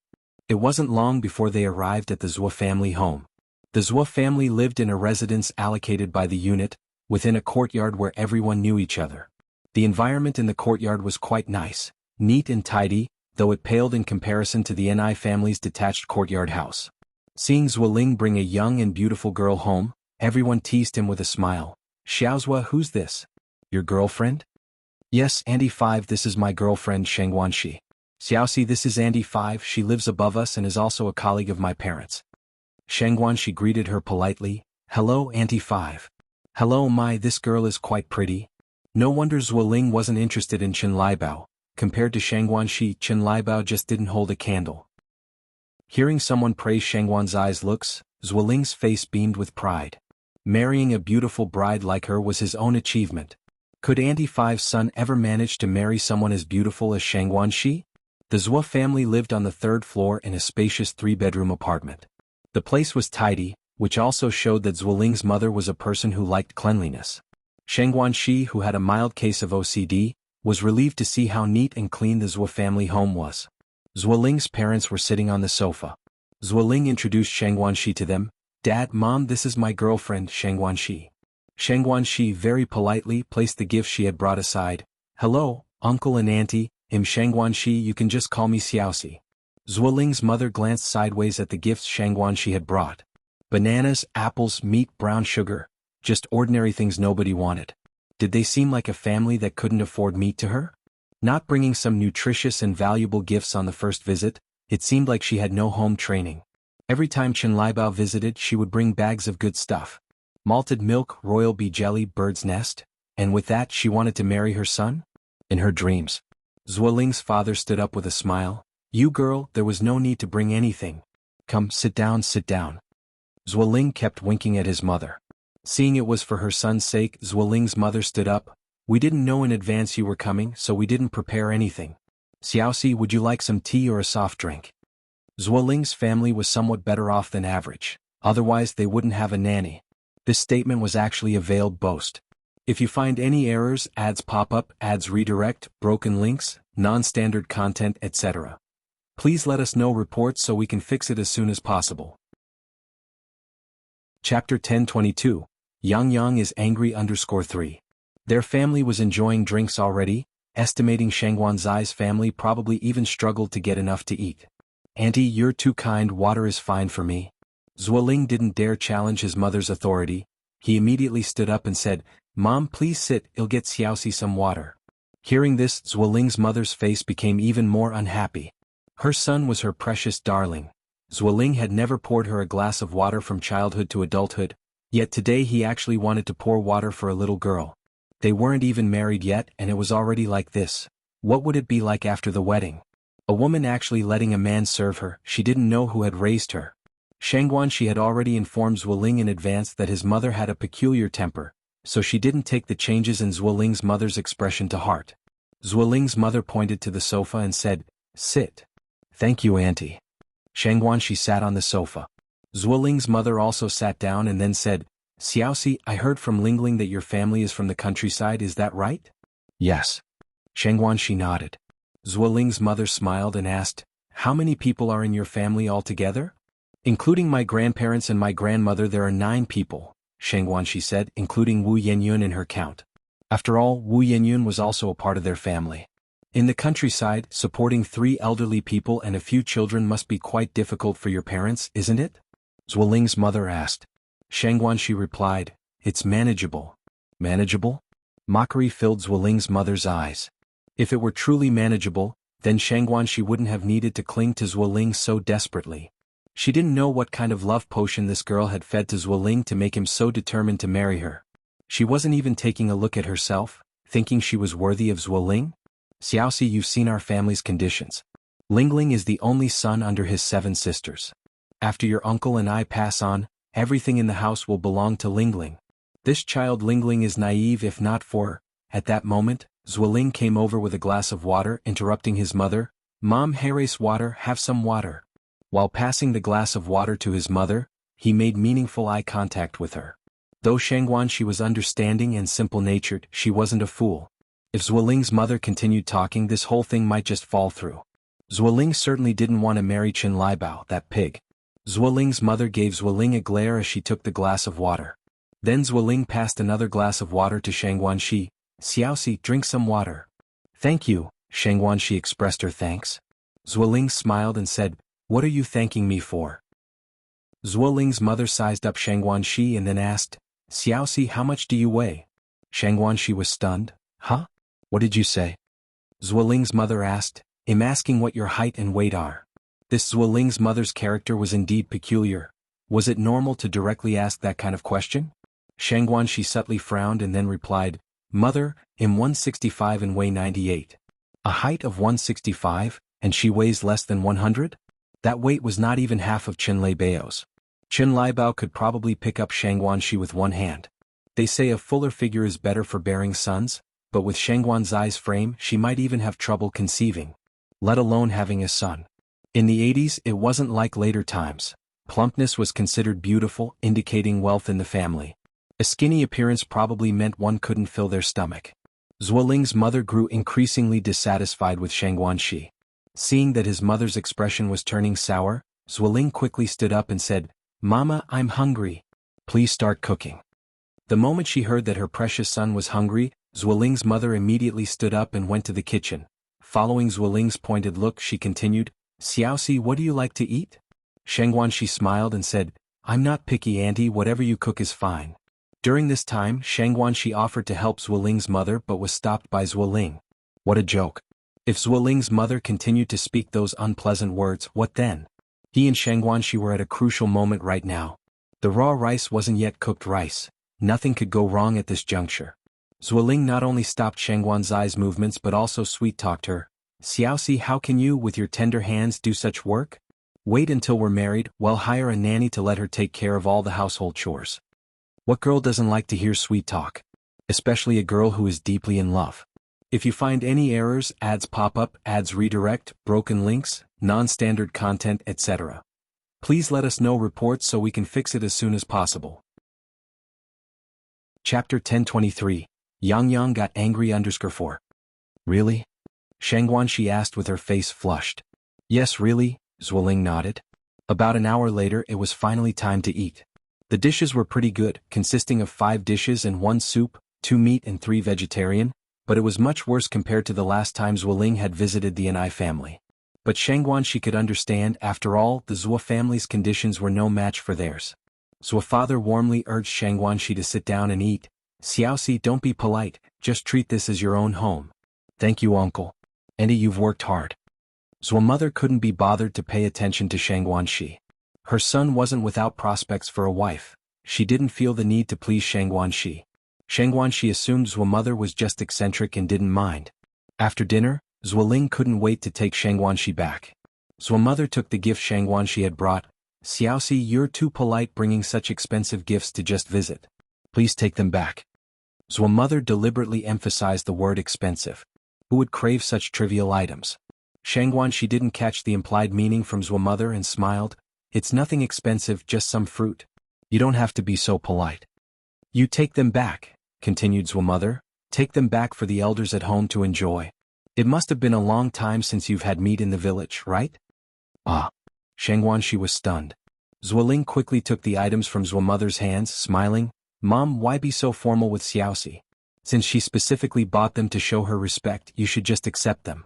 It wasn't long before they arrived at the Zuo family home. The Zuo family lived in a residence allocated by the unit, within a courtyard where everyone knew each other. The environment in the courtyard was quite nice, neat and tidy, though it paled in comparison to the Ni family's detached courtyard house. Seeing Zuoling bring a young and beautiful girl home, everyone teased him with a smile. Xiaozhua, who's this? Your girlfriend? Yes, Auntie 5, this is my girlfriend Shengguanxi. Xiaoxi, this is Auntie 5, she lives above us and is also a colleague of my parents. Shengguanxi greeted her politely. Hello, Auntie 5. Hello, this girl is quite pretty. No wonder Zuoling wasn't interested in Chen Liebao. Compared to Shengguanxi, Chen Liebao just didn't hold a candle. Hearing someone praise Shengguanxi's looks, Zuoling's face beamed with pride. Marrying a beautiful bride like her was his own achievement. Could Auntie 5's son ever manage to marry someone as beautiful as Shengguanxi? The Zuo family lived on the third floor in a spacious 3-bedroom apartment. The place was tidy, which also showed that Zuoling's mother was a person who liked cleanliness. Shengguanxi, who had a mild case of OCD, was relieved to see how neat and clean the Zuo family home was. Zuoling's parents were sitting on the sofa. Zuoling introduced Shengguanxi to them. Dad, Mom, this is my girlfriend, Shengguanxi. Shengguanxi very politely placed the gift she had brought aside. Hello, Uncle and Auntie, I'm Shengguanxi, you can just call me Xiaoxi. Zuoling's mother glanced sideways at the gifts Shengguanxi had brought. Bananas, apples, meat, brown sugar. Just ordinary things nobody wanted. Did they seem like a family that couldn't afford meat to her? Not bringing some nutritious and valuable gifts on the first visit, it seemed like she had no home training. Every time Chen Liebao visited, she would bring bags of good stuff. Malted milk, royal bee jelly, bird's nest, and with that she wanted to marry her son? In her dreams. Zuoling's father stood up with a smile. You girl, there was no need to bring anything. Come, sit down, sit down. Zuoling kept winking at his mother. Seeing it was for her son's sake, Zuoling's mother stood up. We didn't know in advance you were coming, so we didn't prepare anything. Xiaoxi, would you like some tea or a soft drink? Zuoling's family was somewhat better off than average, otherwise they wouldn't have a nanny. This statement was actually a veiled boast. If you find any errors, ads pop up, ads redirect, broken links, non-standard content, etc., please let us know reports so we can fix it as soon as possible. Chapter 1022. Yang Yang is angry _3. Their family was enjoying drinks already, estimating Shengguanxi's family probably even struggled to get enough to eat. Auntie, you're too kind, water is fine for me. Zuoling didn't dare challenge his mother's authority. He immediately stood up and said, Mom, please sit, I'll get Xiaoxi some water. Hearing this, Zuoling's mother's face became even more unhappy. Her son was her precious darling. Zuoling had never poured her a glass of water from childhood to adulthood, yet today he actually wanted to pour water for a little girl. They weren't even married yet and it was already like this. What would it be like after the wedding? A woman actually letting a man serve her, she didn't know who had raised her. Shengguanxi had already informed Zuoling in advance that his mother had a peculiar temper, so she didn't take the changes in Zuoling's mother's expression to heart. Zuoling's mother pointed to the sofa and said, Sit. Thank you, Auntie. Shengguanxi sat on the sofa. Zuoling's mother also sat down and then said, Xiaoxi, I heard from Lingling that your family is from the countryside, is that right? Yes. Shengguanxi nodded. Zuoling's mother smiled and asked, How many people are in your family altogether? Including my grandparents and my grandmother there are 9 people, Shengguanxi said, including Wu Yenyun in her count. After all, Wu Yenyun was also a part of their family. In the countryside, supporting 3 elderly people and a few children must be quite difficult for your parents, isn't it? Zuoling's mother asked. Shengguanxi replied, It's manageable. Manageable? Mockery filled Zuoling's mother's eyes. If it were truly manageable, then Shengguanxi wouldn't have needed to cling to Zuoling so desperately. She didn't know what kind of love potion this girl had fed to Zuoling to make him so determined to marry her. She wasn't even taking a look at herself, thinking she was worthy of Zuoling. Xiaoxi, you've seen our family's conditions. Lingling is the only son under his 7 sisters. After your uncle and I pass on, everything in the house will belong to Lingling. This child Lingling is naive if not for. At that moment, Zuoling came over with a glass of water, interrupting his mother. Mom, Harris water, have some water. While passing the glass of water to his mother, he made meaningful eye contact with her. Though Shengguanxi was understanding and simple-natured, she wasn't a fool. If Zuoling's mother continued talking, this whole thing might just fall through. Zuoling certainly didn't want to marry Chen Liebao, that pig. Zuoling's mother gave Zuoling a glare as she took the glass of water. Then Zuoling passed another glass of water to Shang Guanxi. Xiaoxi, drink some water. Thank you, Shang Guanxi expressed her thanks. Zuoling smiled and said, what are you thanking me for? Zuoling's mother sized up Shang Guanxi and then asked, Xiaoxi, how much do you weigh? Shang Guanxi was stunned. Huh? What did you say? Zuoling's mother asked, I'm asking what your height and weight are. This Zuoling's mother's character was indeed peculiar. Was it normal to directly ask that kind of question? Shang Guanxi subtly frowned and then replied, Mother, I'm 165 and weigh 98. A height of 165, and she weighs less than 100? That weight was not even half of Qin Lei Bao's. Qin Lai Bao could probably pick up Shang Guanxi with one hand. They say a fuller figure is better for bearing sons, but with Shang Guanxi's frame she might even have trouble conceiving, let alone having a son. In the 80s it wasn't like later times. Plumpness was considered beautiful, indicating wealth in the family. A skinny appearance probably meant one couldn't fill their stomach. Zuoling's mother grew increasingly dissatisfied with Shang Guanxi. Seeing that his mother's expression was turning sour, Zuoling quickly stood up and said, Mama, I'm hungry. Please start cooking. The moment she heard that her precious son was hungry, Zuoling's mother immediately stood up and went to the kitchen. Following Zuoling's pointed look, she continued, Xiaoxi, what do you like to eat? Shang Guanxi smiled and said, I'm not picky, auntie, whatever you cook is fine. During this time, Shang Guanxi offered to help Zuoling's mother but was stopped by Zuoling. What a joke. If Zuoling's mother continued to speak those unpleasant words, what then? He and Shang Guanxi were at a crucial moment right now. The raw rice wasn't yet cooked rice. Nothing could go wrong at this juncture. Zuoling not only stopped Shang Guanxi's movements but also sweet-talked her. Xiaoxi, how can you, with your tender hands, do such work? Wait until we're married, well, hire a nanny to let her take care of all the household chores. What girl doesn't like to hear sweet talk? Especially a girl who is deeply in love. If you find any errors, ads pop up, ads redirect, broken links, non-standard content, etc., please let us know reports so we can fix it as soon as possible. Chapter 1023. Yang Yang got angry _4. Really? Shang Guanxi asked with her face flushed. Yes, really, Zuoling nodded. About an hour later it was finally time to eat. The dishes were pretty good, consisting of 5 dishes and 1 soup, 2 meat and 3 vegetarian, but it was much worse compared to the last time Zuoling had visited the Anai family. But Shang Guanxi could understand, after all, the Zuo family's conditions were no match for theirs. Zuo father warmly urged Shang Guanxi to sit down and eat. Xiaoxi, don't be polite, just treat this as your own home. Thank you, uncle. Auntie, you've worked hard. Zuo mother couldn't be bothered to pay attention to Shang Guanxi. Her son wasn't without prospects for a wife. She didn't feel the need to please Shang Guanxi. Shang Guanxi assumed Zuo mother was just eccentric and didn't mind. After dinner, Zuoling couldn't wait to take Shang Guanxi back. Zuo mother took the gift Shang Guanxi had brought. Xiaoxi, you're too polite bringing such expensive gifts to just visit. Please take them back. Zuo mother deliberately emphasized the word expensive. Who would crave such trivial items? Shang Guanxi didn't catch the implied meaning from Zuo mother and smiled. It's nothing expensive, just some fruit. You don't have to be so polite. You take them back, continued Zuo mother. Take them back for the elders at home to enjoy. It must have been a long time since you've had meat in the village, right? Ah. Shang Guanxi was stunned. Zuoling quickly took the items from Zuo mother's hands, smiling. Mom, why be so formal with Xiaoxi? Since she specifically bought them to show her respect, you should just accept them.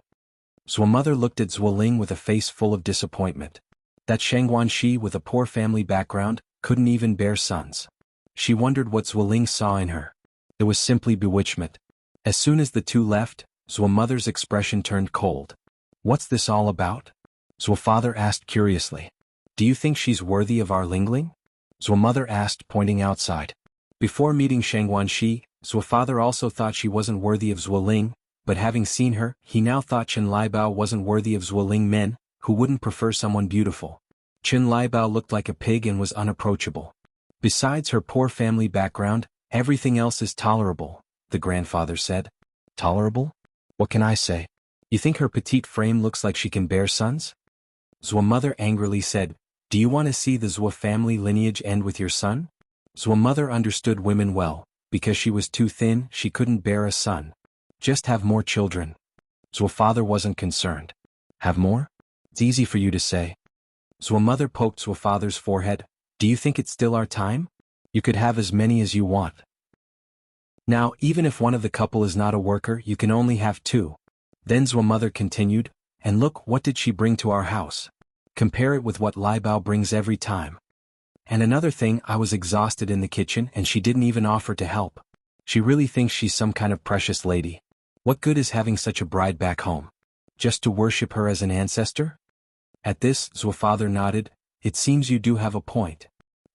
Zuo mother looked at Zuoling with a face full of disappointment. That Shang Guanxi, with a poor family background, couldn't even bear sons. She wondered what Zuoling saw in her. It was simply bewitchment. As soon as the two left, Zuo mother's expression turned cold. What's this all about? Zuo father asked curiously. Do you think she's worthy of our Lingling? Zuo mother asked, pointing outside. Before meeting Shang Guanxi, Zuo father also thought she wasn't worthy of Zuoling, but having seen her, he now thought Qin Lai Bao wasn't worthy of Zuoling men, who wouldn't prefer someone beautiful. Qin Lai Bao looked like a pig and was unapproachable. Besides her poor family background, everything else is tolerable, the grandfather said. Tolerable? What can I say? You think her petite frame looks like she can bear sons? Zuo mother angrily said, do you want to see the Zuo family lineage end with your son? Zuo mother understood women well. Because she was too thin, she couldn't bear a son. Just have more children. Zuo father wasn't concerned. Have more? It's easy for you to say. Zuo mother poked Zuo father's forehead. Do you think it's still our time? You could have as many as you want. Now, even if one of the couple is not a worker, you can only have two. Then Zhuo mother continued, and look, what did she bring to our house? Compare it with what Lai Bao brings every time. And another thing, I was exhausted in the kitchen and she didn't even offer to help. She really thinks she's some kind of precious lady. What good is having such a bride back home? Just to worship her as an ancestor? At this, Zhuo father nodded. It seems you do have a point.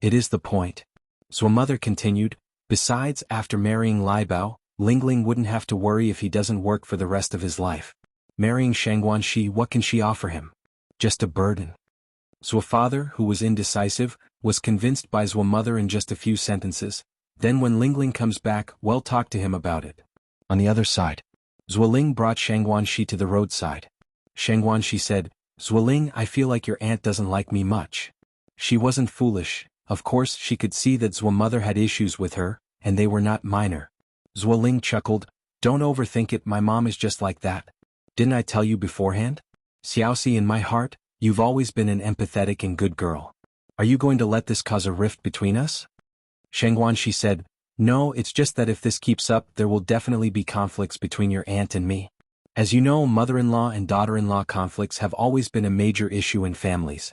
It is the point. Zhuo mother continued, besides, after marrying Lai Bao, Lingling wouldn't have to worry if he doesn't work for the rest of his life. Marrying Shangguanxi, what can she offer him? Just a burden. Zhuo father, who was indecisive, was convinced by Zhuo mother in just a few sentences. Then when Lingling comes back, well, talk to him about it. On the other side, Zhuoling brought Shangguanxi to the roadside. Shangguanxi said, Zhuoling, I feel like your aunt doesn't like me much. She wasn't foolish. Of course, she could see that Zhuo mother had issues with her, and they were not minor. Zhuoling chuckled, don't overthink it, my mom is just like that. Didn't I tell you beforehand? Xiaoxi, in my heart, you've always been an empathetic and good girl. Are you going to let this cause a rift between us? Shangguanxi said, no, it's just that if this keeps up, there will definitely be conflicts between your aunt and me. As you know, mother-in-law and daughter-in-law conflicts have always been a major issue in families.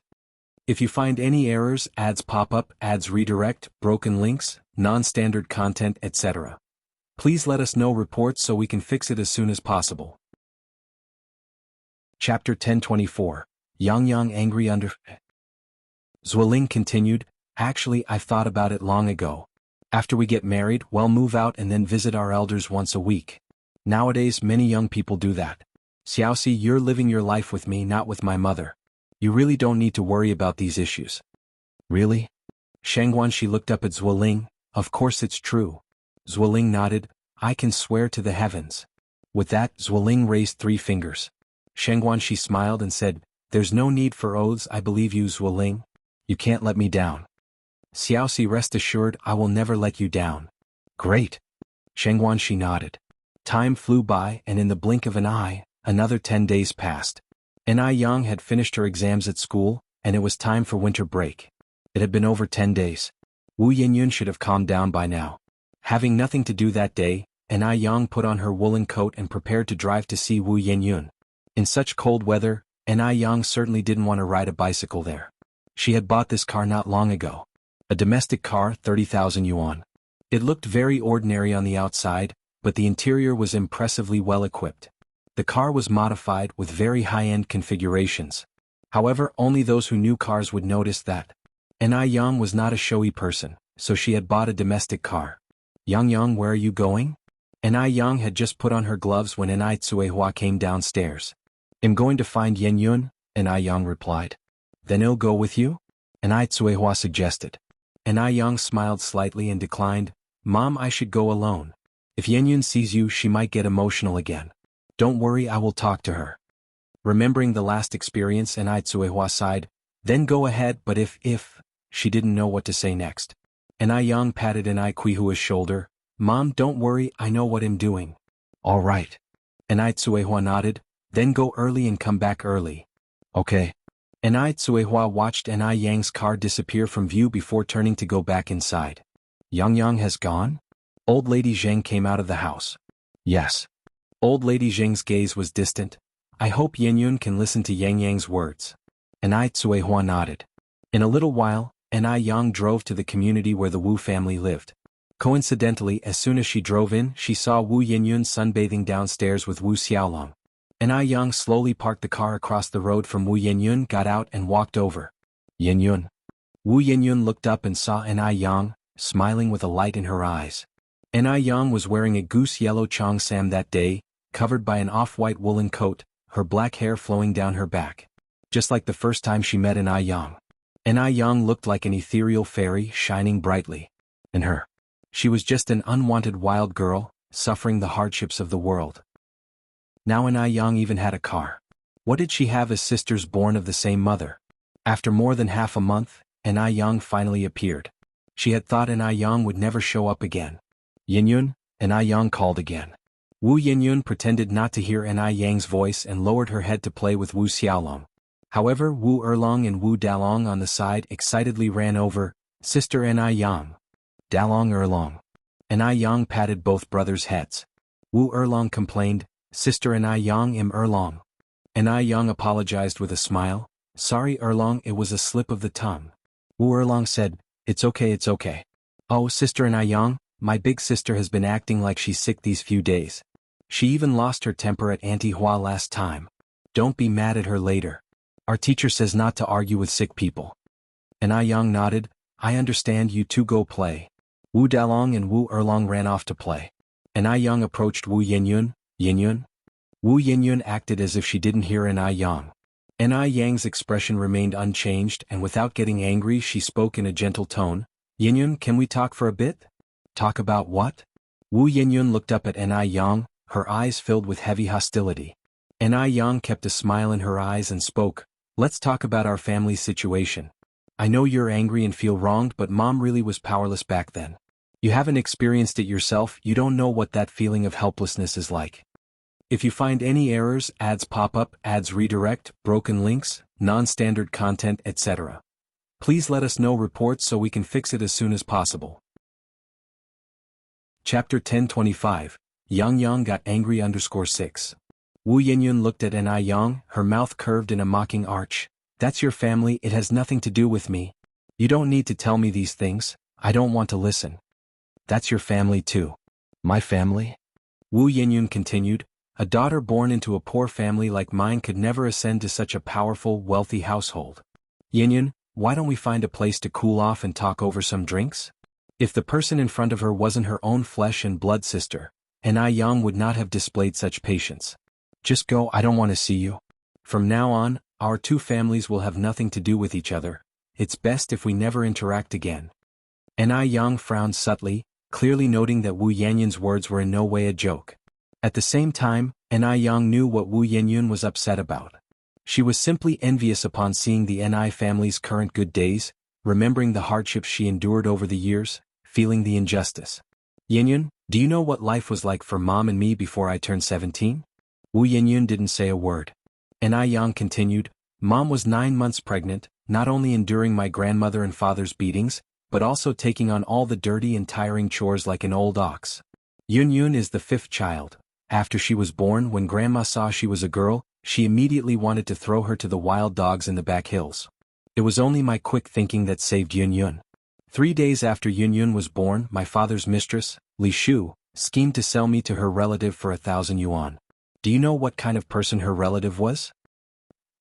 If you find any errors, ads pop up, ads redirect, broken links, non-standard content, etc., please let us know reports so we can fix it as soon as possible. Chapter 1024. Yang Yang angry under. Zhuoling continued, actually I've thought about it long ago. After we get married, we'll move out and then visit our elders once a week. Nowadays many young people do that. Xiaoxi, you're living your life with me, not with my mother. You really don't need to worry about these issues. Really? Shangguanxi looked up at Zhuoling. Of course it's true. Zhuoling nodded, I can swear to the heavens. With that, Zhuoling raised 3 fingers. Shangguanxi smiled and said, there's no need for oaths, I believe you, Zhuoling. You can't let me down. Xiaoxi, rest assured, I will never let you down. Great. Shangguanxi nodded. Time flew by and in the blink of an eye, another 10 days passed. Ai Yang had finished her exams at school, and it was time for winter break. It had been over 10 days. Wu Yenyun should have calmed down by now. Having nothing to do that day, Ai Yang put on her woolen coat and prepared to drive to see Wu Yenyun. In such cold weather, Ai Yang certainly didn't want to ride a bicycle there. She had bought this car not long ago. A domestic car, 30,000 yuan. It looked very ordinary on the outside, but the interior was impressively well equipped. The car was modified with very high-end configurations. However, only those who knew cars would notice that. Ai Yang was not a showy person, so she had bought a domestic car. Yang, where are you going? Ai Yang had just put on her gloves when Ai Tsuehua came downstairs. I'm going to find Yenyun, Ai Yang replied. Then he'll go with you? Ai Tsuehua suggested. Ai Yang smiled slightly and declined, Mom, I should go alone. If Yenyun sees you, she might get emotional again. Don't worry, I will talk to her. Remembering the last experience, Ai Tsuehua sighed, then go ahead, but if, she didn't know what to say next. Ai Yang patted Ai Kuihua's shoulder, Mom, don't worry, I know what I'm doing. All right. Ai Tsuehua nodded, then go early and come back early. Okay. Ai Tsuehua watched Ai Yang's car disappear from view before turning to go back inside. Yang has gone? Old Lady Zheng came out of the house. Yes. Old Lady Zheng's gaze was distant. I hope Yenyun can listen to Yang's words. Ai Tsuehua nodded. In a little while, Ai Yang drove to the community where the Wu family lived. Coincidentally, as soon as she drove in, she saw Wu Yenyun sunbathing downstairs with Wu Xiaolong. Ai Yang slowly parked the car across the road from Wu Yenyun, got out and walked over. Yenyun. Wu Yenyun looked up and saw Ai Yang, smiling with a light in her eyes. Ai Yang was wearing a goose yellow cheongsam that day, covered by an off-white woolen coat, her black hair flowing down her back. Just like the first time she met Ai Yang. Ai Yang looked like an ethereal fairy, shining brightly. And her. She was just an unwanted wild girl, suffering the hardships of the world. Now Ai Yang even had a car. What did she have as sisters born of the same mother? After more than half a month, Ai Yang finally appeared. She had thought Ai Yang would never show up again. Yenyun, Ai Yang called again. Wu Yenyun pretended not to hear Ai Yang's voice and lowered her head to play with Wu Xiaolong. However, Wu Erlong and Wu Dalong on the side excitedly ran over, Sister Ai Yang. Dalong Erlong. And I Yang patted both brothers' heads. Wu Erlong complained, Sister and I Yang im Erlong. And I Yang apologized with a smile, Sorry Erlong, it was a slip of the tongue. Wu Erlong said, It's okay. Oh Sister and I Yang, my big sister has been acting like she's sick these few days. She even lost her temper at Auntie Hua last time. Don't be mad at her later. Our teacher says not to argue with sick people. And I Yang nodded, I understand, you two go play. Wu Dalong and Wu Erlong ran off to play. And I Yang approached Wu Yinyun. Wu Yinyun acted as if she didn't hear An I Yang. An I Yang's expression remained unchanged, and without getting angry she spoke in a gentle tone, Yinyun, can we talk for a bit? Talk about what? Wu Yinyun looked up at An I Yang, her eyes filled with heavy hostility. An I Yang kept a smile in her eyes and spoke, Let's talk about our family situation. I know you're angry and feel wronged, but Mom really was powerless back then. You haven't experienced it yourself, you don't know what that feeling of helplessness is like. If you find any errors, ads pop up, ads redirect, broken links, non-standard content, etc. Please let us know reports so we can fix it as soon as possible. Chapter 1025, Yang Yang got angry _6. Wu Yinyun looked at An I Yang, her mouth curved in a mocking arch. That's your family, it has nothing to do with me. You don't need to tell me these things, I don't want to listen. That's your family too. My family? Wu Yinyun continued, a daughter born into a poor family like mine could never ascend to such a powerful, wealthy household. Yinyun, why don't we find a place to cool off and talk over some drinks? If the person in front of her wasn't her own flesh and blood sister, An I Yang would not have displayed such patience. Just go, I don't want to see you. From now on, our two families will have nothing to do with each other. It's best if we never interact again. An I Yang frowned subtly, clearly noting that Wu Yinyun's words were in no way a joke. At the same time, An I Yang knew what Wu Yinyun was upset about. She was simply envious upon seeing the An I family's current good days, remembering the hardships she endured over the years, feeling the injustice. Yinyun, do you know what life was like for Mom and me before I turned 17? Wu Yinyun didn't say a word. An I Yang continued, Mom was 9 months pregnant, not only enduring my grandmother and father's beatings, but also taking on all the dirty and tiring chores like an old ox. Yunyun is the 5th child. After she was born, when Grandma saw she was a girl, she immediately wanted to throw her to the wild dogs in the back hills. It was only my quick thinking that saved Yunyun. 3 days after Yunyun was born, my father's mistress, Li Shu, schemed to sell me to her relative for 1,000 yuan. Do you know what kind of person her relative was?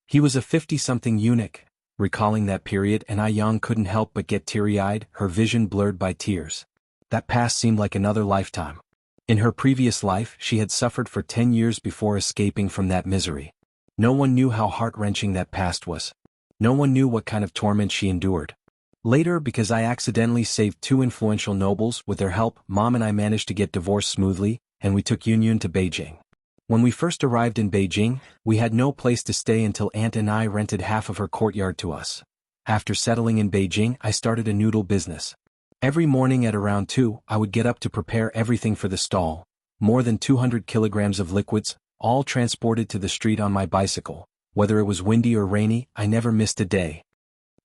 He was a 50-something eunuch. Recalling that period, An I Yang couldn't help but get teary-eyed, her vision blurred by tears. That past seemed like another lifetime. In her previous life, she had suffered for 10 years before escaping from that misery. No one knew how heart-wrenching that past was. No one knew what kind of torment she endured. Later, because I accidentally saved 2 influential nobles, with their help, Mom and I managed to get divorced smoothly, and we took Yunyun to Beijing. When we first arrived in Beijing, we had no place to stay until Aunt and I rented half of her courtyard to us. After settling in Beijing, I started a noodle business. Every morning at around 2, I would get up to prepare everything for the stall. More than 200 kilograms of liquids, all transported to the street on my bicycle. Whether it was windy or rainy, I never missed a day.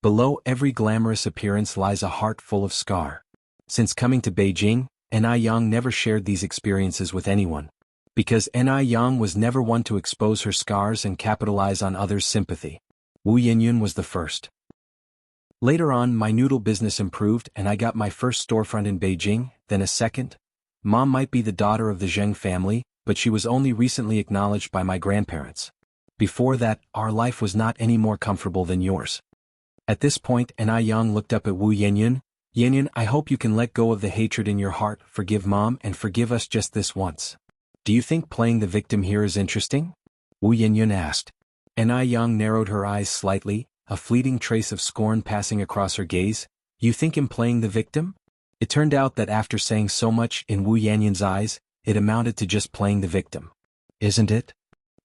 Below every glamorous appearance lies a heart full of scar. Since coming to Beijing, An I Yang never shared these experiences with anyone. Because An I Yang was never one to expose her scars and capitalize on others' sympathy. Wu Yinyun was the first. Later on, my noodle business improved and I got my first storefront in Beijing, then a second. Mom might be the daughter of the Zheng family, but she was only recently acknowledged by my grandparents. Before that, our life was not any more comfortable than yours. At this point, An I Yang looked up at Wu Yinyun. Yinyun, I hope you can let go of the hatred in your heart, forgive Mom and forgive us just this once. Do you think playing the victim here is interesting? Wu Yinyun asked. An I Yang narrowed her eyes slightly, a fleeting trace of scorn passing across her gaze. You think I'm playing the victim? It turned out that after saying so much in Wu Yinyun's eyes, it amounted to just playing the victim. Isn't it?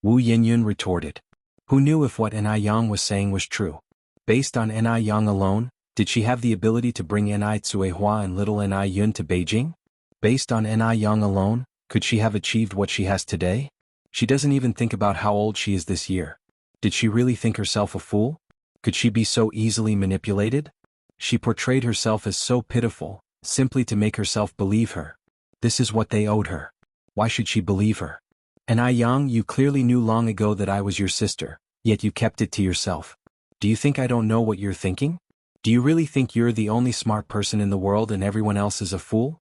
Wu Yinyun retorted. Who knew if what An I Yang was saying was true? Based on An I Yang alone, did she have the ability to bring An I Tsuehua and little An I Yun to Beijing? Based on An I Yang alone, could she have achieved what she has today? She doesn't even think about how old she is this year. Did she really think herself a fool? Could she be so easily manipulated? She portrayed herself as so pitiful, simply to make herself believe her. This is what they owed her. Why should she believe her? And Yang, you clearly knew long ago that I was your sister, yet you kept it to yourself. Do you think I don't know what you're thinking? Do you really think you're the only smart person in the world and everyone else is a fool?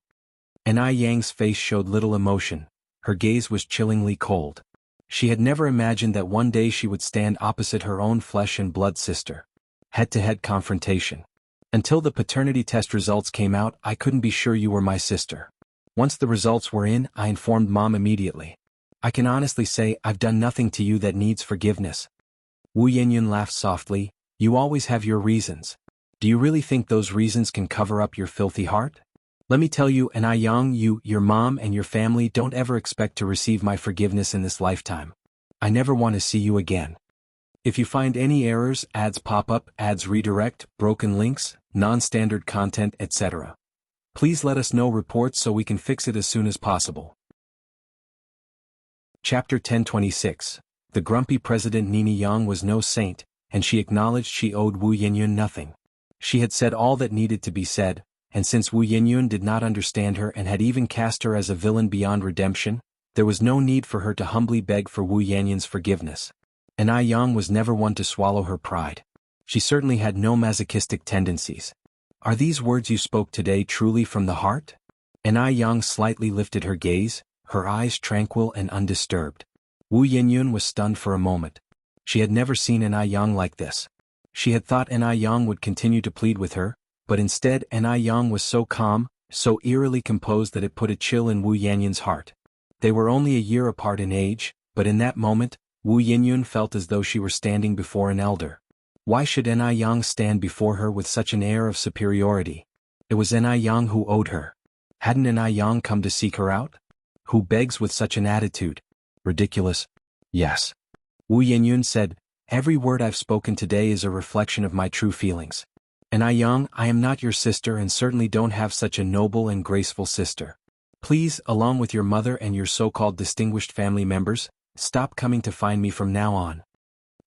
And Yang's face showed little emotion. Her gaze was chillingly cold. She had never imagined that one day she would stand opposite her own flesh and blood sister. Head-to-head confrontation. Until the paternity test results came out, I couldn't be sure you were my sister. Once the results were in, I informed Mom immediately. I can honestly say I've done nothing to you that needs forgiveness. Wu Yenyun laughed softly. You always have your reasons. Do you really think those reasons can cover up your filthy heart? Let me tell you, and Yang, you, your mom and your family don't ever expect to receive my forgiveness in this lifetime. I never want to see you again. If you find any errors, ads pop up, ads redirect, broken links, non-standard content, etc., please let us know reports so we can fix it as soon as possible. Chapter 1026. The grumpy President Nini Yang was no saint, and she acknowledged she owed Wu Yenyun nothing. She had said all that needed to be said, and since Wu Yenyun did not understand her and had even cast her as a villain beyond redemption, there was no need for her to humbly beg for Wu Yenyun's forgiveness. And Yang was never one to swallow her pride. She certainly had no masochistic tendencies. Are these words you spoke today truly from the heart? And Yang slightly lifted her gaze, her eyes tranquil and undisturbed. Wu Yenyun was stunned for a moment. She had never seen Yang like this. She had thought Yang would continue to plead with her, but instead Yang was so calm, so eerily composed that it put a chill in Wu Yenyun's heart. They were only a year apart in age, but in that moment, Wu Yenyun felt as though she were standing before an elder. Why should Yang stand before her with such an air of superiority? It was Yang who owed her. Hadn't Yang come to seek her out? Who begs with such an attitude? Ridiculous. Yes. Wu Yenyun said, every word I've spoken today is a reflection of my true feelings. And Yang, I am not your sister and certainly don't have such a noble and graceful sister. Please, along with your mother and your so-called distinguished family members, stop coming to find me from now on.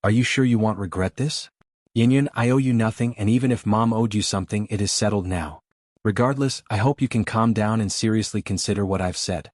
Are you sure you won't regret this? Yenyun, I owe you nothing, and even if Mom owed you something, it is settled now. Regardless, I hope you can calm down and seriously consider what I've said.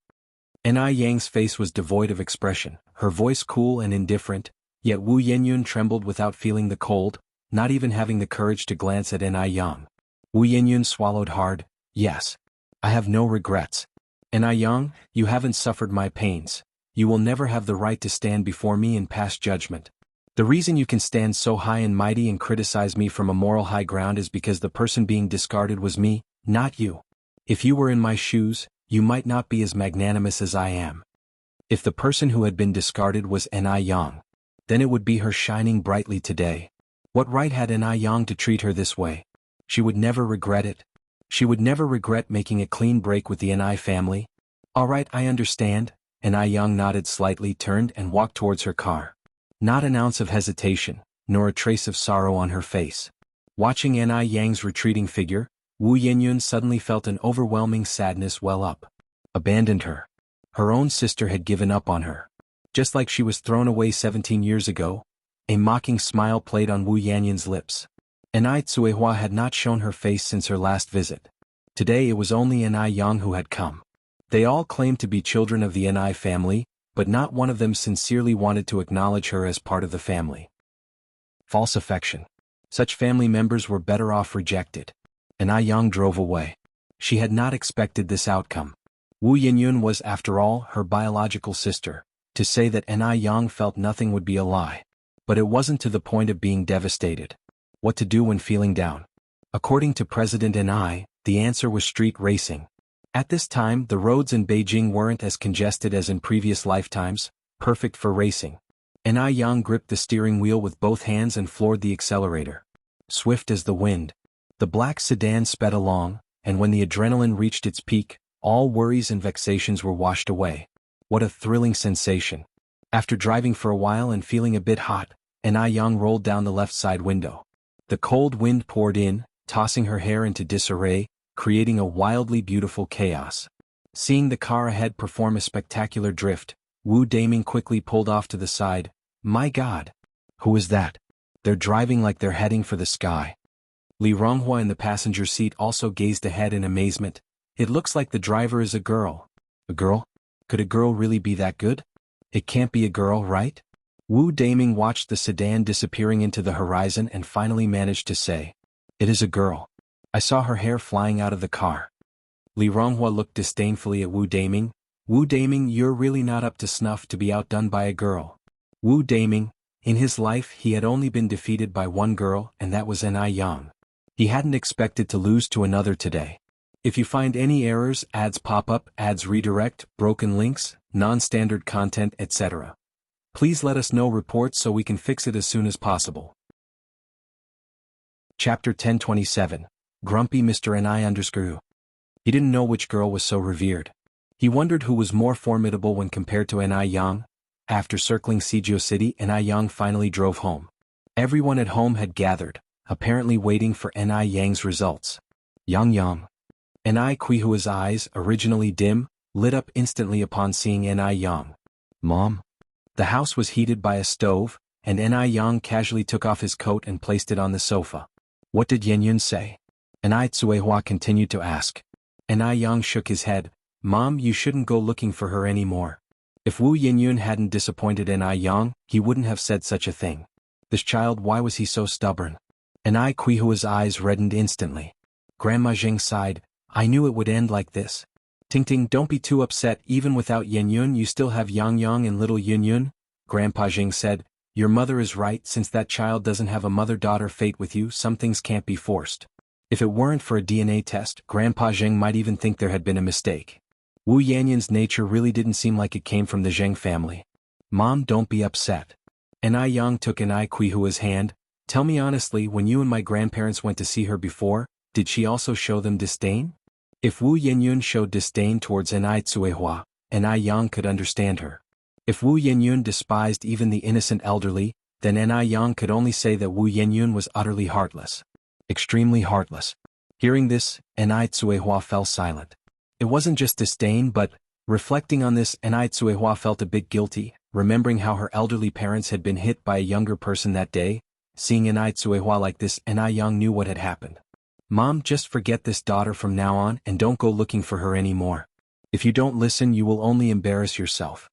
Yang's face was devoid of expression, her voice cool and indifferent, yet Wu Yenyun trembled without feeling the cold, not even having the courage to glance at Yang. Wu Yenyun swallowed hard. Yes. I have no regrets. Yang, you haven't suffered my pains. You will never have the right to stand before me and pass judgment. The reason you can stand so high and mighty and criticize me from a moral high ground is because the person being discarded was me, not you. If you were in my shoes, you might not be as magnanimous as I am. If the person who had been discarded was Yang, then it would be her shining brightly today. What right had Yang to treat her this way? She would never regret it. She would never regret making a clean break with the family. All right, I understand. Yang nodded slightly, turned and walked towards her car. Not an ounce of hesitation, nor a trace of sorrow on her face. Watching Yang's retreating figure, Wu Yenyun suddenly felt an overwhelming sadness well up. Abandoned her. Her own sister had given up on her. Just like she was thrown away 17 years ago. A mocking smile played on Wu Yenyun's lips. Tsuehua had not shown her face since her last visit. Today it was only Yang who had come. They all claimed to be children of the family, but not one of them sincerely wanted to acknowledge her as part of the family. False affection. Such family members were better off rejected. Yang drove away. She had not expected this outcome. Wu Yenyun was, after all, her biological sister. To say that Yang felt nothing would be a lie. But it wasn't to the point of being devastated. What to do when feeling down? According to President the answer was street racing. At this time, the roads in Beijing weren't as congested as in previous lifetimes, perfect for racing. Yang gripped the steering wheel with both hands and floored the accelerator. Swift as the wind, the black sedan sped along, and when the adrenaline reached its peak, all worries and vexations were washed away. What a thrilling sensation. After driving for a while and feeling a bit hot, Yang rolled down the left side window. The cold wind poured in, tossing her hair into disarray, creating a wildly beautiful chaos. Seeing the car ahead perform a spectacular drift, Wu Daming quickly pulled off to the side. My God! Who is that? They're driving like they're heading for the sky. Li Ronghua in the passenger seat also gazed ahead in amazement. It looks like the driver is a girl. A girl? Could a girl really be that good? It can't be a girl, right? Wu Daming watched the sedan disappearing into the horizon and finally managed to say, "It is a girl. I saw her hair flying out of the car." Li Ronghua looked disdainfully at Wu Daming. "Wu Daming, you're really not up to snuff to be outdone by a girl." Wu Daming, in his life he had only been defeated by one girl, and that was Enai Yang. He hadn't expected to lose to another today. If you find any errors, ads pop up, ads redirect, broken links, non-standard content, etc., please let us know reports so we can fix it as soon as possible. Chapter 1027. Grumpy Mr. Ni_. He didn't know which girl was so revered. He wondered who was more formidable when compared to Enai Yang. After circling Sijio City, Enai Yang finally drove home. Everyone at home had gathered, apparently waiting for Enai Yang's results. Yang. Enai Qihua's eyes, originally dim, lit up instantly upon seeing Enai Yang. "Mom?" The house was heated by a stove, and Enai Yang casually took off his coat and placed it on the sofa. "What did Yenyun say?" Enai Tsuehua continued to ask. Enai Yang shook his head. "Mom, you shouldn't go looking for her anymore." If Wu Yenyun hadn't disappointed Enai Yang, he wouldn't have said such a thing. This child, why was he so stubborn? Enai Qihua's eyes reddened instantly. Grandma Jing sighed. "I knew it would end like this." "Ting, don't be too upset. Even without Yenyun you still have Yang and little Yunyun," Grandpa Jing said. "Your mother is right. Since that child doesn't have a mother-daughter fate with you, some things can't be forced." If it weren't for a DNA test, Grandpa Zheng might even think there had been a mistake. Wu Yanyun's nature really didn't seem like it came from the Zheng family. "Mom, don't be upset." Enai Yang took Enai Qihua's hand. "Tell me honestly, when you and my grandparents went to see her before, did she also show them disdain?" If Wu Yenyun showed disdain towards Enai Tsuehua, Enai Yang could understand her. If Wu Yenyun despised even the innocent elderly, then Enai Yang could only say that Wu Yenyun was utterly heartless. Extremely heartless. Hearing this, Enai Tsuehua fell silent. It wasn't just disdain, but, reflecting on this, Enai Tsuehua felt a bit guilty, remembering how her elderly parents had been hit by a younger person that day. Seeing Enai Tsuehua like this, Enai Yang knew what had happened. "Mom, just forget this daughter from now on and don't go looking for her anymore. If you don't listen you will only embarrass yourself."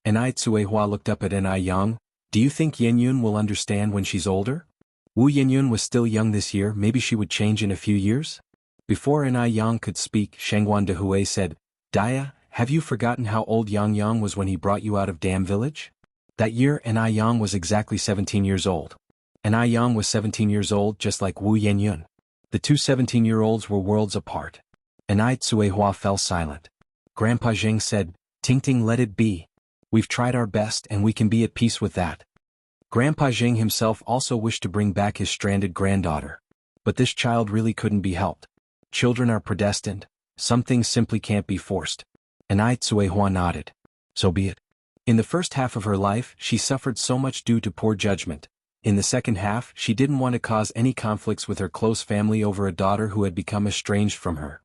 Enai Tsuehua looked up at Enai Yang. "Do you think Yenyun will understand when she's older?" Wu Yenyun was still young this year, maybe she would change in a few years? Before Enai Yang could speak, Shengguan Dehui said, "Daya, have you forgotten how old Yang was when he brought you out of Dam Village?" That year Enai Yang was exactly 17 years old. Enai Yang was 17 years old just like Wu Yenyun. The two 17-year-olds were worlds apart. Enai Tsuehua fell silent. Grandpa Zheng said, Ting, let it be. We've tried our best and we can be at peace with that." Grandpa Zheng himself also wished to bring back his stranded granddaughter. But this child really couldn't be helped. Children are predestined. Some things simply can't be forced. Enai Tsuehua nodded. So be it. In the first half of her life, she suffered so much due to poor judgment. In the second half, she didn't want to cause any conflicts with her close family over a daughter who had become estranged from her.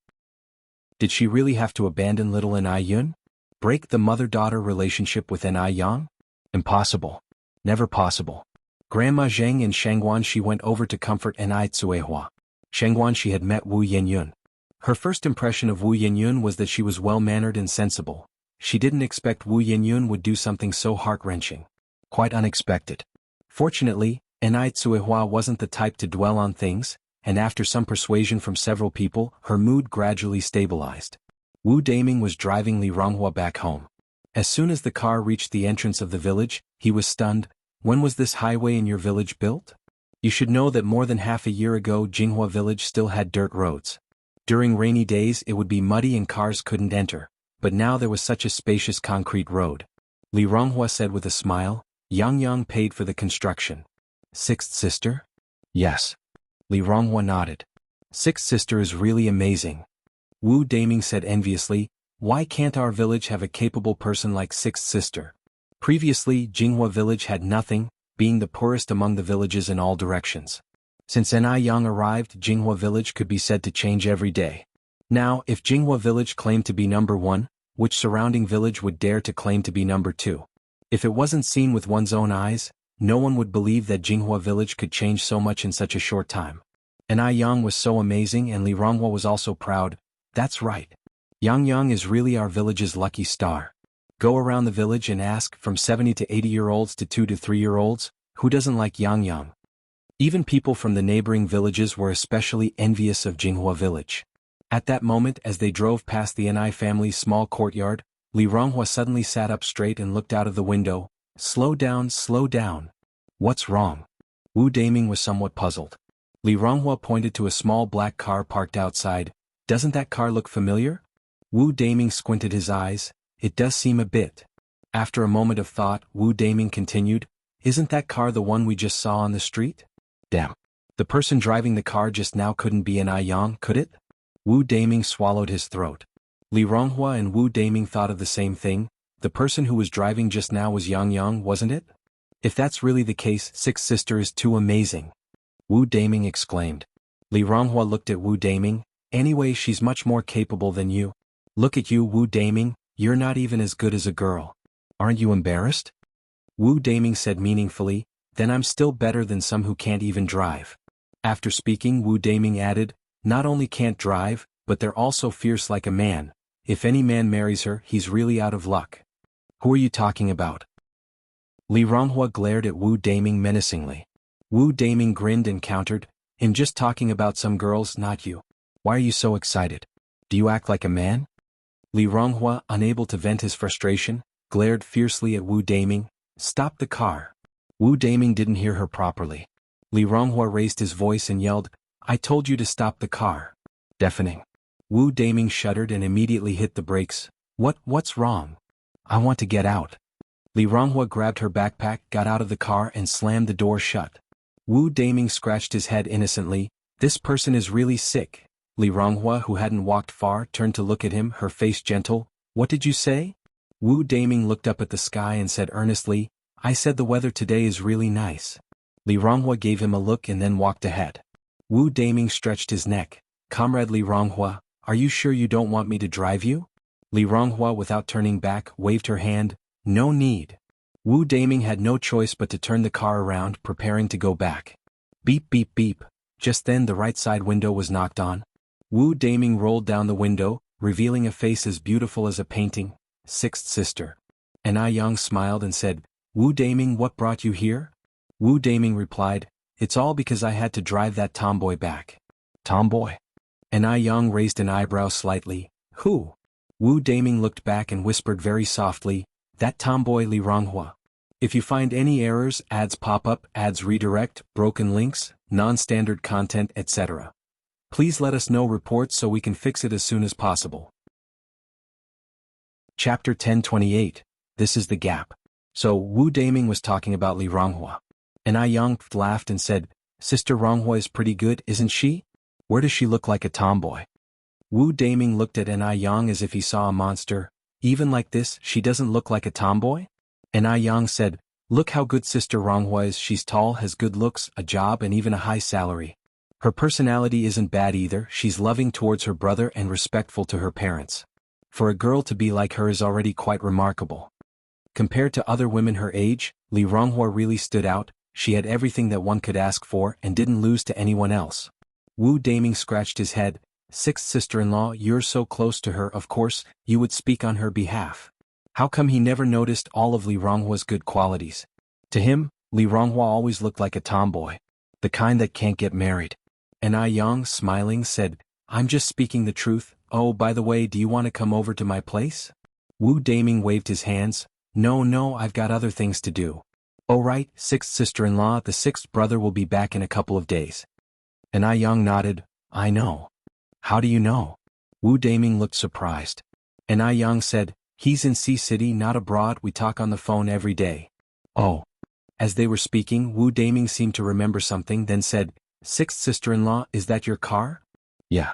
Did she really have to abandon little Enai Yun? Break the mother-daughter relationship with Enai Yang? Impossible. Never possible. Grandma Zheng and Shengguan she went over to comfort Enai Tsuehua. Shengguan she had met Wu Yenyun. Her first impression of Wu Yenyun was that she was well-mannered and sensible. She didn't expect Wu Yenyun would do something so heart-wrenching. Quite unexpected. Fortunately, Enai Tsuehua wasn't the type to dwell on things, and after some persuasion from several people, her mood gradually stabilized. Wu Daming was driving Li Ronghua back home. As soon as the car reached the entrance of the village, he was stunned. "When was this highway in your village built? You should know that more than half a year ago Jinghua village still had dirt roads. During rainy days it would be muddy and cars couldn't enter, but now there was such a spacious concrete road." Li Ronghua said with a smile. "Yang paid for the construction." "Sixth sister?" "Yes." Li Ronghua nodded. "Sixth sister is really amazing." Wu Daming said enviously, "Why can't our village have a capable person like sixth sister?" Previously, Jinghua village had nothing, being the poorest among the villages in all directions. Since Enai Yang arrived, Jinghua village could be said to change every day. Now, if Jinghua village claimed to be number 1, which surrounding village would dare to claim to be number 2? If it wasn't seen with one's own eyes, no one would believe that Jinghua village could change so much in such a short time. And Yang was so amazing and Li Ronghua was also proud. That's right. Yang is really our village's lucky star. Go around the village and ask from 70 to 80-year-olds to 2 to 3-year-olds, who doesn't like Yang? Even people from the neighboring villages were especially envious of Jinghua village. At that moment as they drove past the Ni family's small courtyard, Li Ronghua suddenly sat up straight and looked out of the window. Slow down, slow down. What's wrong? Wu Daming was somewhat puzzled. Li Ronghua pointed to a small black car parked outside. Doesn't that car look familiar? Wu Daming squinted his eyes. It does seem a bit. After a moment of thought, Wu Daming continued, isn't that car the one we just saw on the street? Damn. The person driving the car just now couldn't be an Yang, could it? Wu Daming swallowed his throat. Li Ronghua and Wu Daming thought of the same thing. The person who was driving just now was Yang, wasn't it? If that's really the case, Sixth Sister is too amazing. Wu Daming exclaimed. Li Ronghua looked at Wu Daming. Anyway, she's much more capable than you. Look at you, Wu Daming, you're not even as good as a girl. Aren't you embarrassed? Wu Daming said meaningfully, then I'm still better than some who can't even drive. After speaking, Wu Daming added, not only can't drive, but they're also fierce like a man. If any man marries her, he's really out of luck. Who are you talking about? Li Ronghua glared at Wu Daming menacingly. Wu Daming grinned and countered, I'm just talking about some girls, not you. Why are you so excited? Do you act like a man? Li Ronghua, unable to vent his frustration, glared fiercely at Wu Daming. Stop the car. Wu Daming didn't hear her properly. Li Ronghua raised his voice and yelled, I told you to stop the car. Deafening. Wu Daming shuddered and immediately hit the brakes. What's wrong? I want to get out. Li Ronghua grabbed her backpack, got out of the car and slammed the door shut. Wu Daming scratched his head innocently. This person is really sick. Li Ronghua, who hadn't walked far, turned to look at him, her face gentle. What did you say? Wu Daming looked up at the sky and said earnestly, I said the weather today is really nice. Li Ronghua gave him a look and then walked ahead. Wu Daming stretched his neck. Comrade Li Ronghua, are you sure you don't want me to drive you? Li Ronghua, without turning back, waved her hand. No need. Wu Daming had no choice but to turn the car around, preparing to go back. Beep beep beep. Just then the right side window was knocked on. Wu Daming rolled down the window, revealing a face as beautiful as a painting. Sixth Sister. And Yang smiled and said, Wu Daming, what brought you here? Wu Daming replied, it's all because I had to drive that tomboy back. Tomboy? And Yang raised an eyebrow slightly. Who? Wu Daming looked back and whispered very softly, that tomboy Li Ronghua. If you find any errors, ads pop up, ads redirect, broken links, non-standard content, etc. Please let us know reports so we can fix it as soon as possible. Chapter 1028. This is the gap. So Wu Daming was talking about Li Ronghua. And Yang laughed and said, Sister Ronghua is pretty good, isn't she? Where does she look like a tomboy? Wu Daming looked at Yang as if he saw a monster. Even like this, she doesn't look like a tomboy? And Yang said, look how good Sister Ronghua is, she's tall, has good looks, a job and even a high salary. Her personality isn't bad either, she's loving towards her brother and respectful to her parents. For a girl to be like her is already quite remarkable. Compared to other women her age, Li Ronghua really stood out, she had everything that one could ask for and didn't lose to anyone else. Wu Daming scratched his head. Sixth sister-in-law, you're so close to her, of course, you would speak on her behalf. How come he never noticed all of Li Ronghua's good qualities? To him, Li Ronghua always looked like a tomboy. The kind that can't get married. And Yang, smiling, said, I'm just speaking the truth. Oh, by the way, do you want to come over to my place? Wu Daming waved his hands. No, I've got other things to do. Oh right, sixth sister-in-law, the sixth brother will be back in a couple of days. And Yang nodded, I know. How do you know? Wu Daming looked surprised. And Yang said, he's in Sea City, not abroad, we talk on the phone every day. Oh. As they were speaking, Wu Daming seemed to remember something, then said, Sixth sister-in-law, is that your car? Yeah.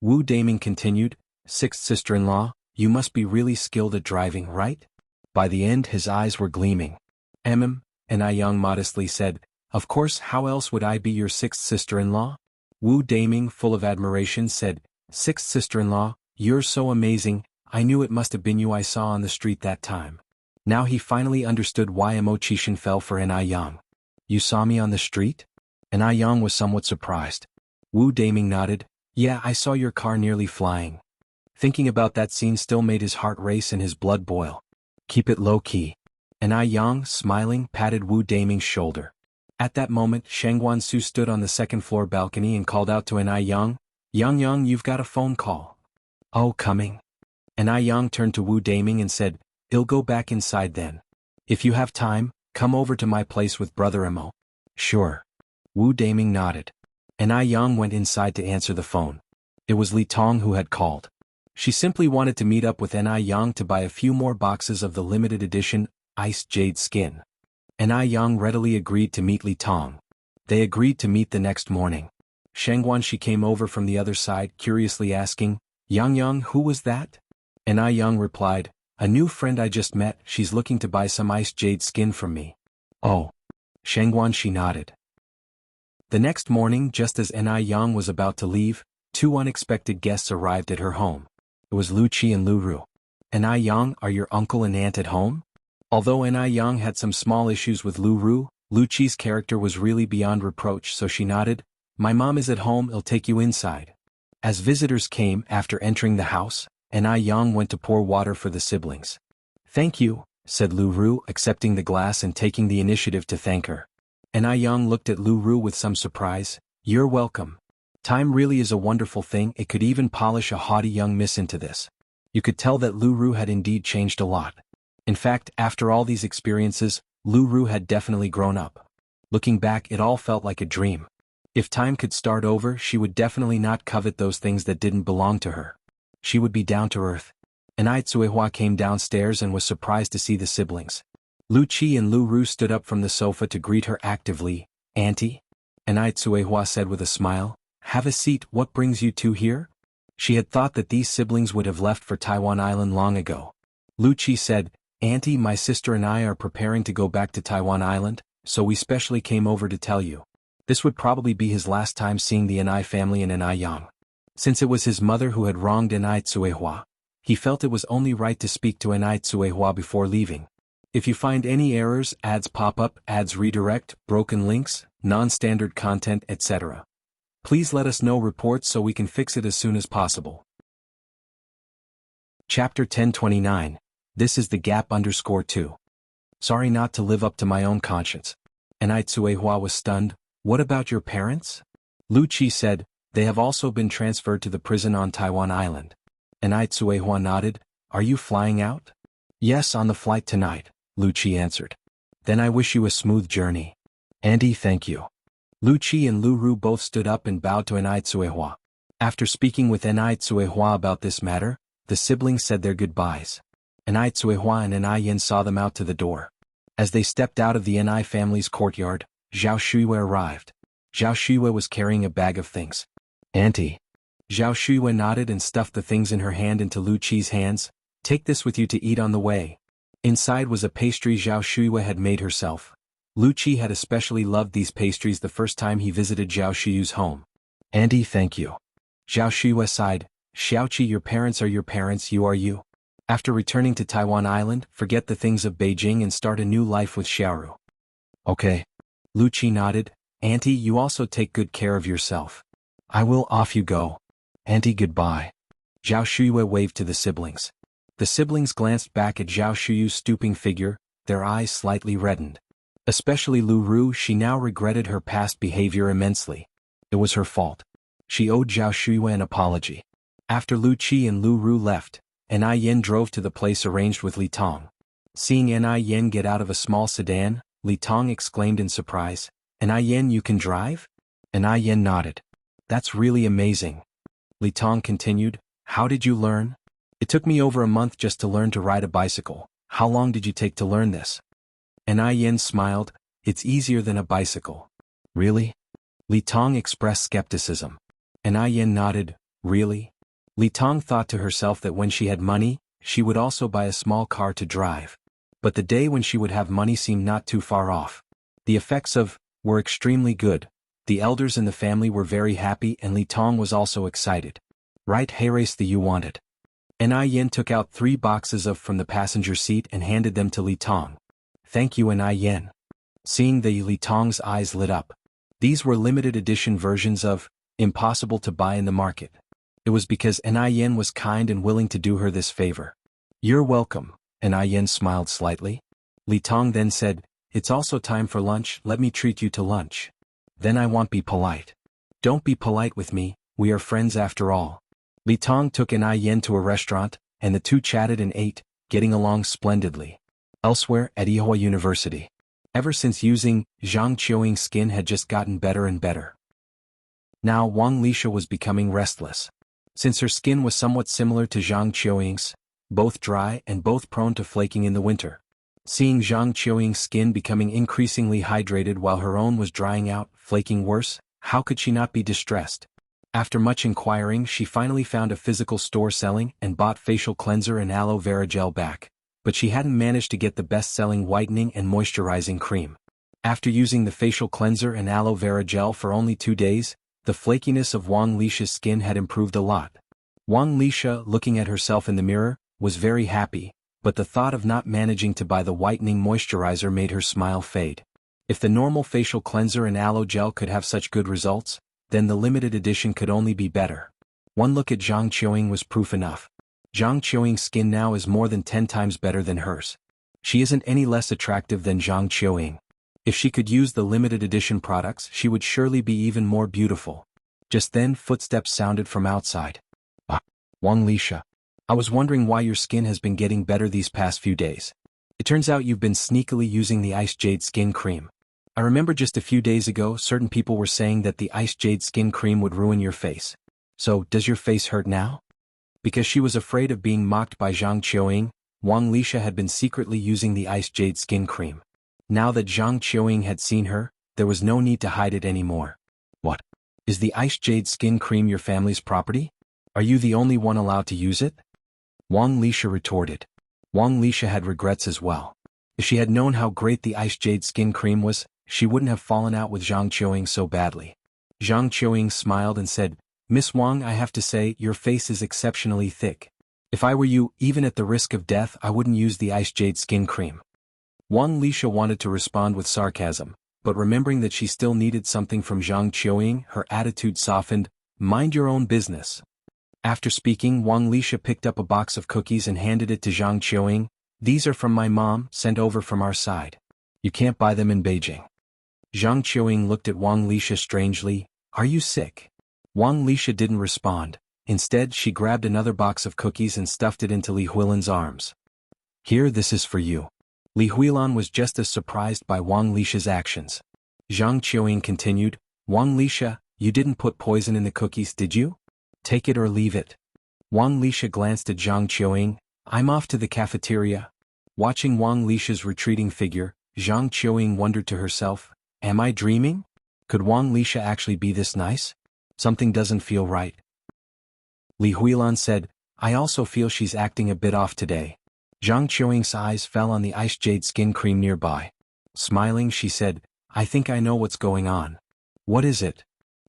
Wu Daming continued, Sixth sister-in-law, you must be really skilled at driving, right? By the end his eyes were gleaming. And Yang modestly said, of course, how else would I be your sixth sister-in-law? Wu Daming, full of admiration, said, Sixth sister-in-law, you're so amazing, I knew it must have been you I saw on the street that time. Now he finally understood why Mo Qixin fell for Yang. You saw me on the street? And Yang was somewhat surprised. Wu Daming nodded. Yeah, I saw your car nearly flying. Thinking about that scene still made his heart race and his blood boil. Keep it low-key. And Ai Yang, smiling, patted Wu Daming's shoulder. At that moment, Shang Guansu stood on the second-floor balcony and called out to Ai Yang, Yang, you've got a phone call. Oh, coming. And Ai Yang turned to Wu Daming and said, I'll go back inside then. If you have time, come over to my place with Brother Mo. Sure. Wu Daming nodded. And Ai Yang went inside to answer the phone. It was Li Tong who had called. She simply wanted to meet up with Ai Yang to buy a few more boxes of the limited edition Iced Jade Skin. And Ai Yang readily agreed to meet Li Tong. They agreed to meet the next morning. Shangguanshi came over from the other side, curiously asking, Yang, who was that? And Ai Yang replied, a new friend I just met, she's looking to buy some Iced Jade Skin from me. Oh. Shangguanshi nodded. The next morning, just as Ai Yang was about to leave, two unexpected guests arrived at her home. It was Lu Qi and Lu Ru. And Ai Yang, are your uncle and aunt at home? Although Ai Yang had some small issues with Lu Ru, Lu Qi's character was really beyond reproach, so she nodded. My mom is at home, I'll take you inside. As visitors came after entering the house, Ai Yang went to pour water for the siblings. Thank you, said Lu Ru, accepting the glass and taking the initiative to thank her. Ai Yang looked at Lu Ru with some surprise. You're welcome. Time really is a wonderful thing, it could even polish a haughty young miss into this. You could tell that Lu Ru had indeed changed a lot. In fact, after all these experiences, Lu Ru had definitely grown up. Looking back, it all felt like a dream. If time could start over, she would definitely not covet those things that didn't belong to her. She would be down to earth. Ai Tsuehua came downstairs and was surprised to see the siblings. Lu Qi and Lu Ru stood up from the sofa to greet her actively. Auntie? Ai Tsuehua said with a smile. Have a seat, what brings you two here? She had thought that these siblings would have left for Taiwan Island long ago. Lu Qi said, Auntie, my sister and I are preparing to go back to Taiwan Island, so we specially came over to tell you. This would probably be his last time seeing the Ai family and Ai Yang. Since it was his mother who had wronged Ai Tsuehua, he felt it was only right to speak to Ai Tsuehua before leaving. If you find any errors, ads pop up, ads redirect, broken links, non-standard content, etc., please let us know reports so we can fix it as soon as possible. Chapter 1029. This is the gap _2. Sorry not to live up to my own conscience. Ai Tsuehua was stunned. What about your parents? Lu Qi said, they have also been transferred to the prison on Taiwan Island. Ai Tsuehua nodded. Are you flying out? Yes, on the flight tonight, Lu Qi answered. Then I wish you a smooth journey. Auntie, thank you. Lu Qi and Lu Ru both stood up and bowed to Ai Tsuehua. After speaking with Ai Tsuehua about this matter, the siblings said their goodbyes. Ai Tsuehua and Ai Yin saw them out to the door. As they stepped out of the Ai family's courtyard, Zhao Shuiwei arrived. Zhao Shuiwei was carrying a bag of things. Auntie. Zhao Shuiwei nodded and stuffed the things in her hand into Lu Qi's hands. Take this with you to eat on the way. Inside was a pastry Zhao Shuiwei had made herself. Lu Qi had especially loved these pastries the first time he visited Zhao Shuyu's home. Auntie, thank you. Zhao Shuiwei sighed. Xiaoqi, your parents are your parents, you are you. After returning to Taiwan Island, forget the things of Beijing and start a new life with Xiaoru. Okay. Lu Qi nodded. Auntie, you also take good care of yourself. I will. Off you go. Auntie, goodbye. Zhao Shuiwei waved to the siblings. The siblings glanced back at Zhao Shuyu's stooping figure, their eyes slightly reddened. Especially Lu Ru, she now regretted her past behavior immensely. It was her fault. She owed Zhao Shuiwei an apology. After Lu Qi and Lu Ru left, Ai Yin drove to the place arranged with Li Tong. Seeing Ai Yin get out of a small sedan, Li Tong exclaimed in surprise, Ai Yin, you can drive? Ai Yin nodded. That's really amazing. Li Tong continued, how did you learn? It took me over a month just to learn to ride a bicycle. How long did you take to learn this? Ai Yin smiled, it's easier than a bicycle. Really? Li Tong expressed skepticism. Ai Yin nodded, really? Li Tong thought to herself that when she had money, she would also buy a small car to drive. But the day when she would have money seemed not too far off. The effects of were extremely good. The elders in the family were very happy and Li Tong was also excited. Right, Harris, the you wanted. Ai Yin took out 3 boxes from the passenger seat and handed them to Li Tong. Thank you, Ai Yin. Seeing the Li Tong's eyes lit up. These were limited edition versions of impossible to buy in the market. It was because Yin was kind and willing to do her this favor. You're welcome, Yin smiled slightly. Li Tong then said, it's also time for lunch, let me treat you to lunch. Then I won't be polite. Don't be polite with me, we are friends after all. Li Tong took Yin to a restaurant, and the two chatted and ate, getting along splendidly. Elsewhere at Ihua University. Ever since using Zhang Qiuying's skin had just gotten better and better. Now Wang Lisha was becoming restless. Since her skin was somewhat similar to Zhang Qiuying's, both dry and both prone to flaking in the winter. Seeing Zhang Qiuying's skin becoming increasingly hydrated while her own was drying out, flaking worse, how could she not be distressed? After much inquiring, she finally found a physical store selling and bought facial cleanser and aloe vera gel back, but she hadn't managed to get the best-selling whitening and moisturizing cream. After using the facial cleanser and aloe vera gel for only 2 days, the flakiness of Wang Lisha's skin had improved a lot. Wang Lisha, looking at herself in the mirror, was very happy, but the thought of not managing to buy the whitening moisturizer made her smile fade. If the normal facial cleanser and aloe gel could have such good results, then the limited edition could only be better. One look at Zhang Qiuying was proof enough. Zhang Qiuying's skin now is more than 10 times better than hers. She isn't any less attractive than Zhang Qiuying. If she could use the limited edition products, she would surely be even more beautiful. Just then footsteps sounded from outside. Ah, Wang Lisha. I was wondering why your skin has been getting better these past few days. It turns out you've been sneakily using the Ice Jade skin cream. I remember just a few days ago certain people were saying that the Ice Jade skin cream would ruin your face. So, does your face hurt now? Because she was afraid of being mocked by Zhang Qiuying, Wang Lisha had been secretly using the Ice Jade skin cream. Now that Zhang Qiuying had seen her, there was no need to hide it anymore. What? Is the Ice Jade skin cream your family's property? Are you the only one allowed to use it? Wang Lisha retorted. Wang Lisha had regrets as well. If she had known how great the Ice Jade skin cream was, she wouldn't have fallen out with Zhang Qiuying so badly. Zhang Qiuying smiled and said, Miss Wang, I have to say, your face is exceptionally thick. If I were you, even at the risk of death, I wouldn't use the Ice Jade skin cream. Wang Lisha wanted to respond with sarcasm, but remembering that she still needed something from Zhang Qiuying, her attitude softened. Mind your own business. After speaking, Wang Lisha picked up a box of cookies and handed it to Zhang Qiuying. These are from my mom, sent over from our side. You can't buy them in Beijing. Zhang Qiuying looked at Wang Lisha strangely. Are you sick? Wang Lisha didn't respond. Instead, she grabbed another box of cookies and stuffed it into Li Huilan's arms. Here, this is for you. Li Huilan was just as surprised by Wang Lisha's actions. Zhang Qiuying continued, Wang Lisha, you didn't put poison in the cookies, did you? Take it or leave it. Wang Lisha glanced at Zhang Qiuying. I'm off to the cafeteria. Watching Wang Lisha's retreating figure, Zhang Qiuying wondered to herself, am I dreaming? Could Wang Lisha actually be this nice? Something doesn't feel right. Li Huilan said, I also feel she's acting a bit off today. Zhang Qiuying's eyes fell on the Ice Jade skin cream nearby. Smiling, she said, I think I know what's going on. What is it?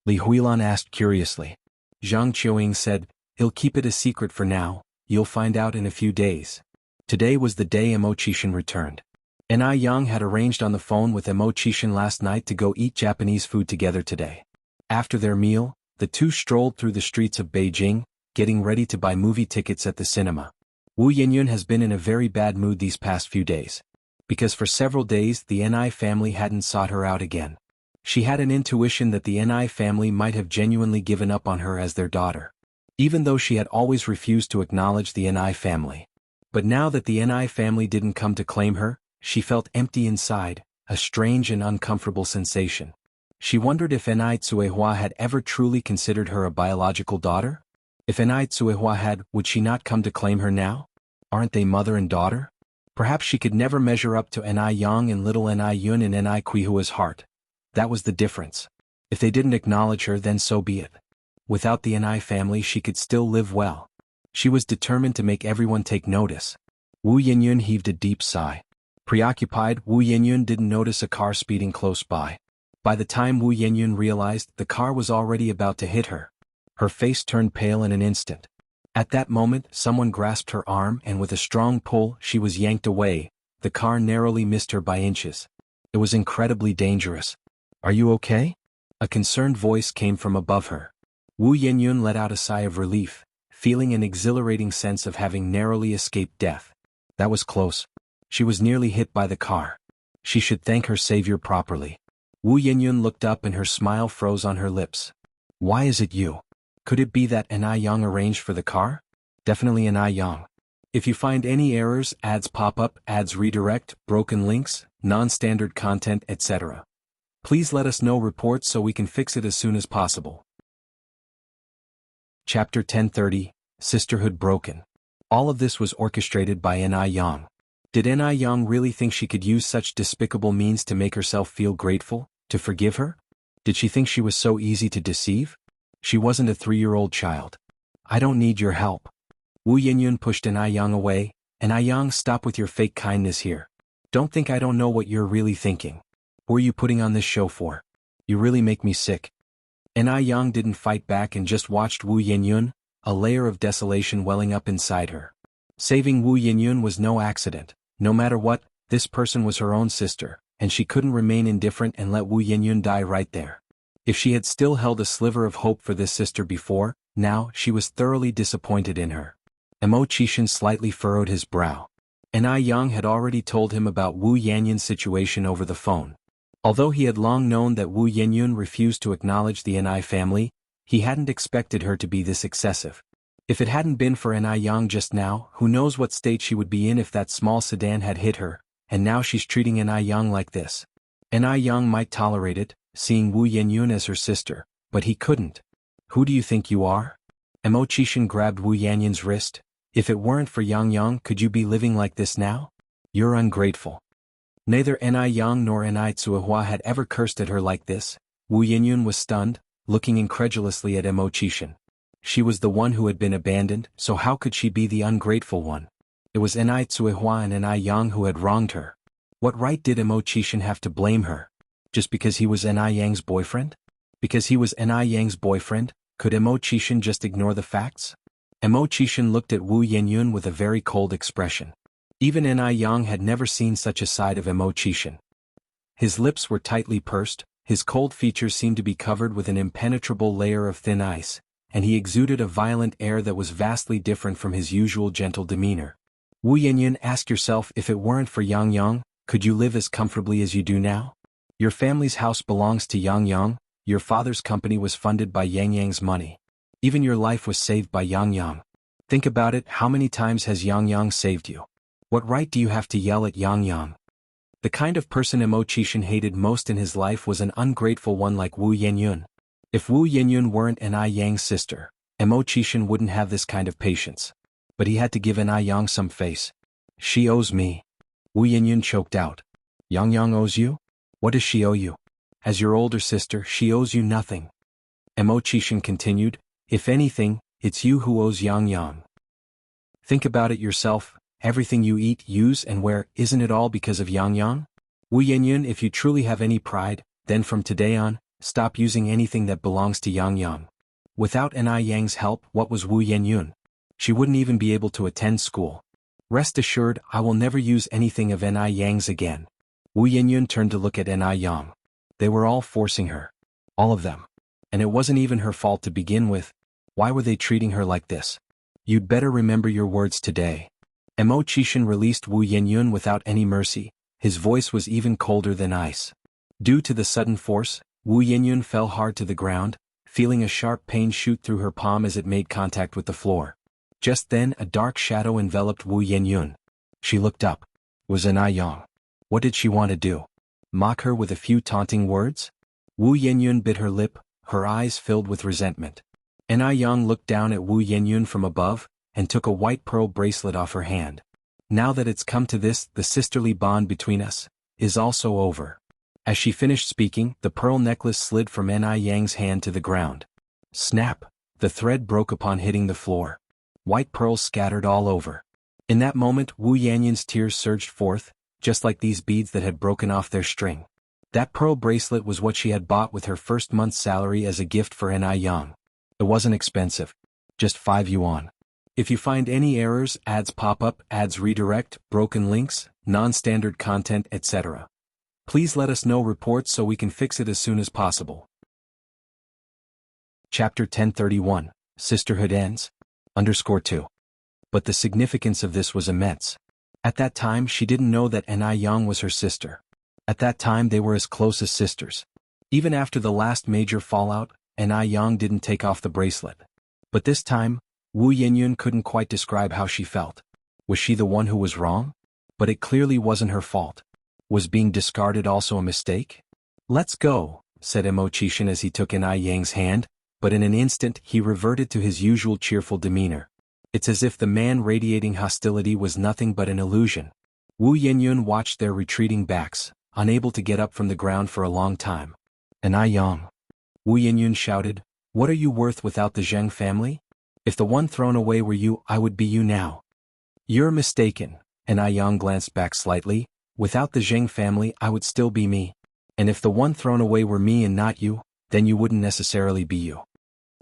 Li Huilan asked curiously. Zhang Qiuying said, he'll keep it a secret for now, you'll find out in a few days. Today was the day Mo Qishan returned. Yang had arranged on the phone with Mo Qishan last night to go eat Japanese food together today. After their meal, the two strolled through the streets of Beijing, getting ready to buy movie tickets at the cinema. Wu Yinyun has been in a very bad mood these past few days. Because for several days the Ni family hadn't sought her out again. She had an intuition that the Ni family might have genuinely given up on her as their daughter. Even though she had always refused to acknowledge the Ni family. But now that the Ni family didn't come to claim her, she felt empty inside, a strange and uncomfortable sensation. She wondered if Ni Tsuehua had ever truly considered her a biological daughter? If Ni Tsuehua had, would she not come to claim her now? Aren't they mother and daughter? Perhaps she could never measure up to Ni Yang and little Ni Yun in Ni Kuihua's heart. That was the difference. If they didn't acknowledge her, then so be it. Without the Ni family she could still live well. She was determined to make everyone take notice. Wu Yinyun heaved a deep sigh. Preoccupied, Wu Yinyun didn't notice a car speeding close by. By the time Wu Yinyun realized, the car was already about to hit her. Her face turned pale in an instant. At that moment, someone grasped her arm and with a strong pull, she was yanked away. The car narrowly missed her by inches. It was incredibly dangerous. Are you okay? A concerned voice came from above her. Wu Yenyun let out a sigh of relief, feeling an exhilarating sense of having narrowly escaped death. That was close. She was nearly hit by the car. She should thank her savior properly. Wu Yenyun looked up and her smile froze on her lips. Why is it you? Could it be that An Yang arranged for the car? Definitely An Yang. If you find any errors, ads pop up, ads redirect, broken links, non-standard content, etc. Please let us know reports so we can fix it as soon as possible. Chapter 1030, Sisterhood Broken. All of this was orchestrated by An Yang. Did An Yang really think she could use such despicable means to make herself feel grateful, to forgive her? Did she think she was so easy to deceive? She wasn't a 3-year-old child. I don't need your help. Wu Yenyun pushed An Yang away. An Yang, stop with your fake kindness here. Don't think I don't know what you're really thinking. Who are you putting on this show for? You really make me sick. An Yang didn't fight back and just watched Wu Yenyun, a layer of desolation welling up inside her. Saving Wu Yenyun was no accident. No matter what, this person was her own sister, and she couldn't remain indifferent and let Wu Yenyun die right there. If she had still held a sliver of hope for this sister before, now she was thoroughly disappointed in her. Mo Qishan slightly furrowed his brow. An Yang had already told him about Wu Yenyun's situation over the phone. Although he had long known that Wu Yenyun refused to acknowledge the An family, he hadn't expected her to be this excessive. If it hadn't been for An Yang just now, who knows what state she would be in if that small sedan had hit her, and now she's treating An Yang like this. An Yang might tolerate it, seeing Wu Yenyun as her sister, but he couldn't. Who do you think you are? Mo Qishan grabbed Wu Yenyun's wrist. If it weren't for Yang, could you be living like this now? You're ungrateful. Neither An Yang nor An Tsuehua had ever cursed at her like this. Wu Yenyun was stunned, looking incredulously at Mo Qishan. She was the one who had been abandoned, so how could she be the ungrateful one? It was An Tsuehua and An Yang who had wronged her. What right did Mo Qishan have to blame her? Just because he was An Yang's boyfriend? Because he was An Yang's boyfriend, could Mo Qishan just ignore the facts? Mo Qishan looked at Wu Yenyun with a very cold expression. Even An Yang had never seen such a side of Mo Qishan. His lips were tightly pursed, his cold features seemed to be covered with an impenetrable layer of thin ice, and he exuded a violent air that was vastly different from his usual gentle demeanor. Wu Yenyun, ask yourself, if it weren't for Yang, could you live as comfortably as you do now? Your family's house belongs to Yang, your father's company was funded by Yang's money. Even your life was saved by Yang. Think about it, how many times has Yang saved you? What right do you have to yell at Yang? The kind of person Mo Qishan hated most in his life was an ungrateful one like Wu Yenyun. If Wu Yenyun weren't An Yang's sister, Mo Qishan wouldn't have this kind of patience. But he had to give An Yang some face. She owes me. Wu Yenyun choked out. Yang owes you? What does she owe you? As your older sister, she owes you nothing. Mo Qishan continued, if anything, it's you who owes Yang. Think about it yourself, everything you eat, use and wear, isn't it all because of Yang? Wu Yenyun, if you truly have any pride, then from today on, stop using anything that belongs to Yang. Without An Yang's help, what was Wu Yenyun? She wouldn't even be able to attend school. Rest assured, I will never use anything of An Yang's again. Wu Yenyun turned to look at An Yang. They were all forcing her. All of them. And it wasn't even her fault to begin with. Why were they treating her like this? You'd better remember your words today. Mo Qishan released Wu Yenyun without any mercy. His voice was even colder than ice. Due to the sudden force, Wu Yenyun fell hard to the ground, feeling a sharp pain shoot through her palm as it made contact with the floor. Just then a dark shadow enveloped Wu Yenyun. She looked up. Was An Yang. What did she want to do? Mock her with a few taunting words? Wu Yenyun bit her lip, her eyes filled with resentment. An Yang looked down at Wu Yenyun from above, and took a white pearl bracelet off her hand. Now that it's come to this, the sisterly bond between us is also over. As she finished speaking, the pearl necklace slid from An Yang's hand to the ground. Snap! The thread broke upon hitting the floor. White pearls scattered all over. In that moment, Wu Yenyun's tears surged forth, just like these beads that had broken off their string. That pearl bracelet was what she had bought with her first month's salary as a gift for An Yang. It wasn't expensive. Just 5 yuan. If you find any errors, ads pop up, ads redirect, broken links, non-standard content, etc. Please let us know reports so we can fix it as soon as possible. Chapter 1031, Sisterhood Ends. _2. But the significance of this was immense. At that time she didn't know that Yang was her sister. At that time they were as close as sisters. Even after the last major fallout, Yang didn't take off the bracelet. But this time, Wu Yinyun couldn't quite describe how she felt. Was she the one who was wrong? But it clearly wasn't her fault. Was being discarded also a mistake? "Let's go," said Mo Chishan as he took Yang's hand, but in an instant he reverted to his usual cheerful demeanor. It's as if the man radiating hostility was nothing but an illusion. Wu Yinyun watched their retreating backs, unable to get up from the ground for a long time. "Yang," Wu Yinyun shouted, "what are you worth without the Zheng family? If the one thrown away were you, I would be you now." "You're mistaken," Yang glanced back slightly. "Without the Zheng family I would still be me. And if the one thrown away were me and not you, then you wouldn't necessarily be you."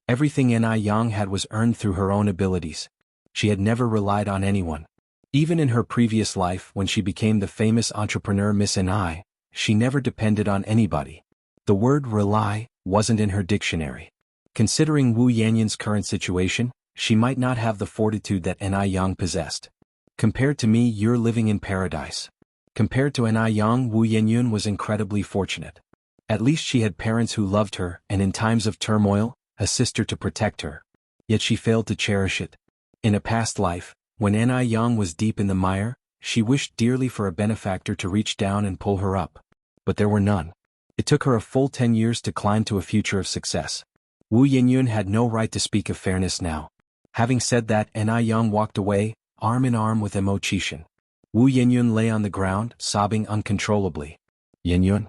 Everything Yang had was earned through her own abilities. She had never relied on anyone. Even in her previous life when she became the famous entrepreneur Miss Ni, she never depended on anybody. The word rely wasn't in her dictionary. Considering Wu Yanyun's current situation, she might not have the fortitude that Yang possessed. "Compared to me, you're living in paradise." Compared to Yang, Wu Yanyun was incredibly fortunate. At least she had parents who loved her and in times of turmoil, a sister to protect her. Yet she failed to cherish it. In a past life, when Yang was deep in the mire, she wished dearly for a benefactor to reach down and pull her up. But there were none. It took her a full 10 years to climb to a future of success. Wu Yinyun had no right to speak of fairness now. Having said that, Yang walked away, arm in arm with Mo Chishan. Wu Yinyun lay on the ground, sobbing uncontrollably. "Yinyun?"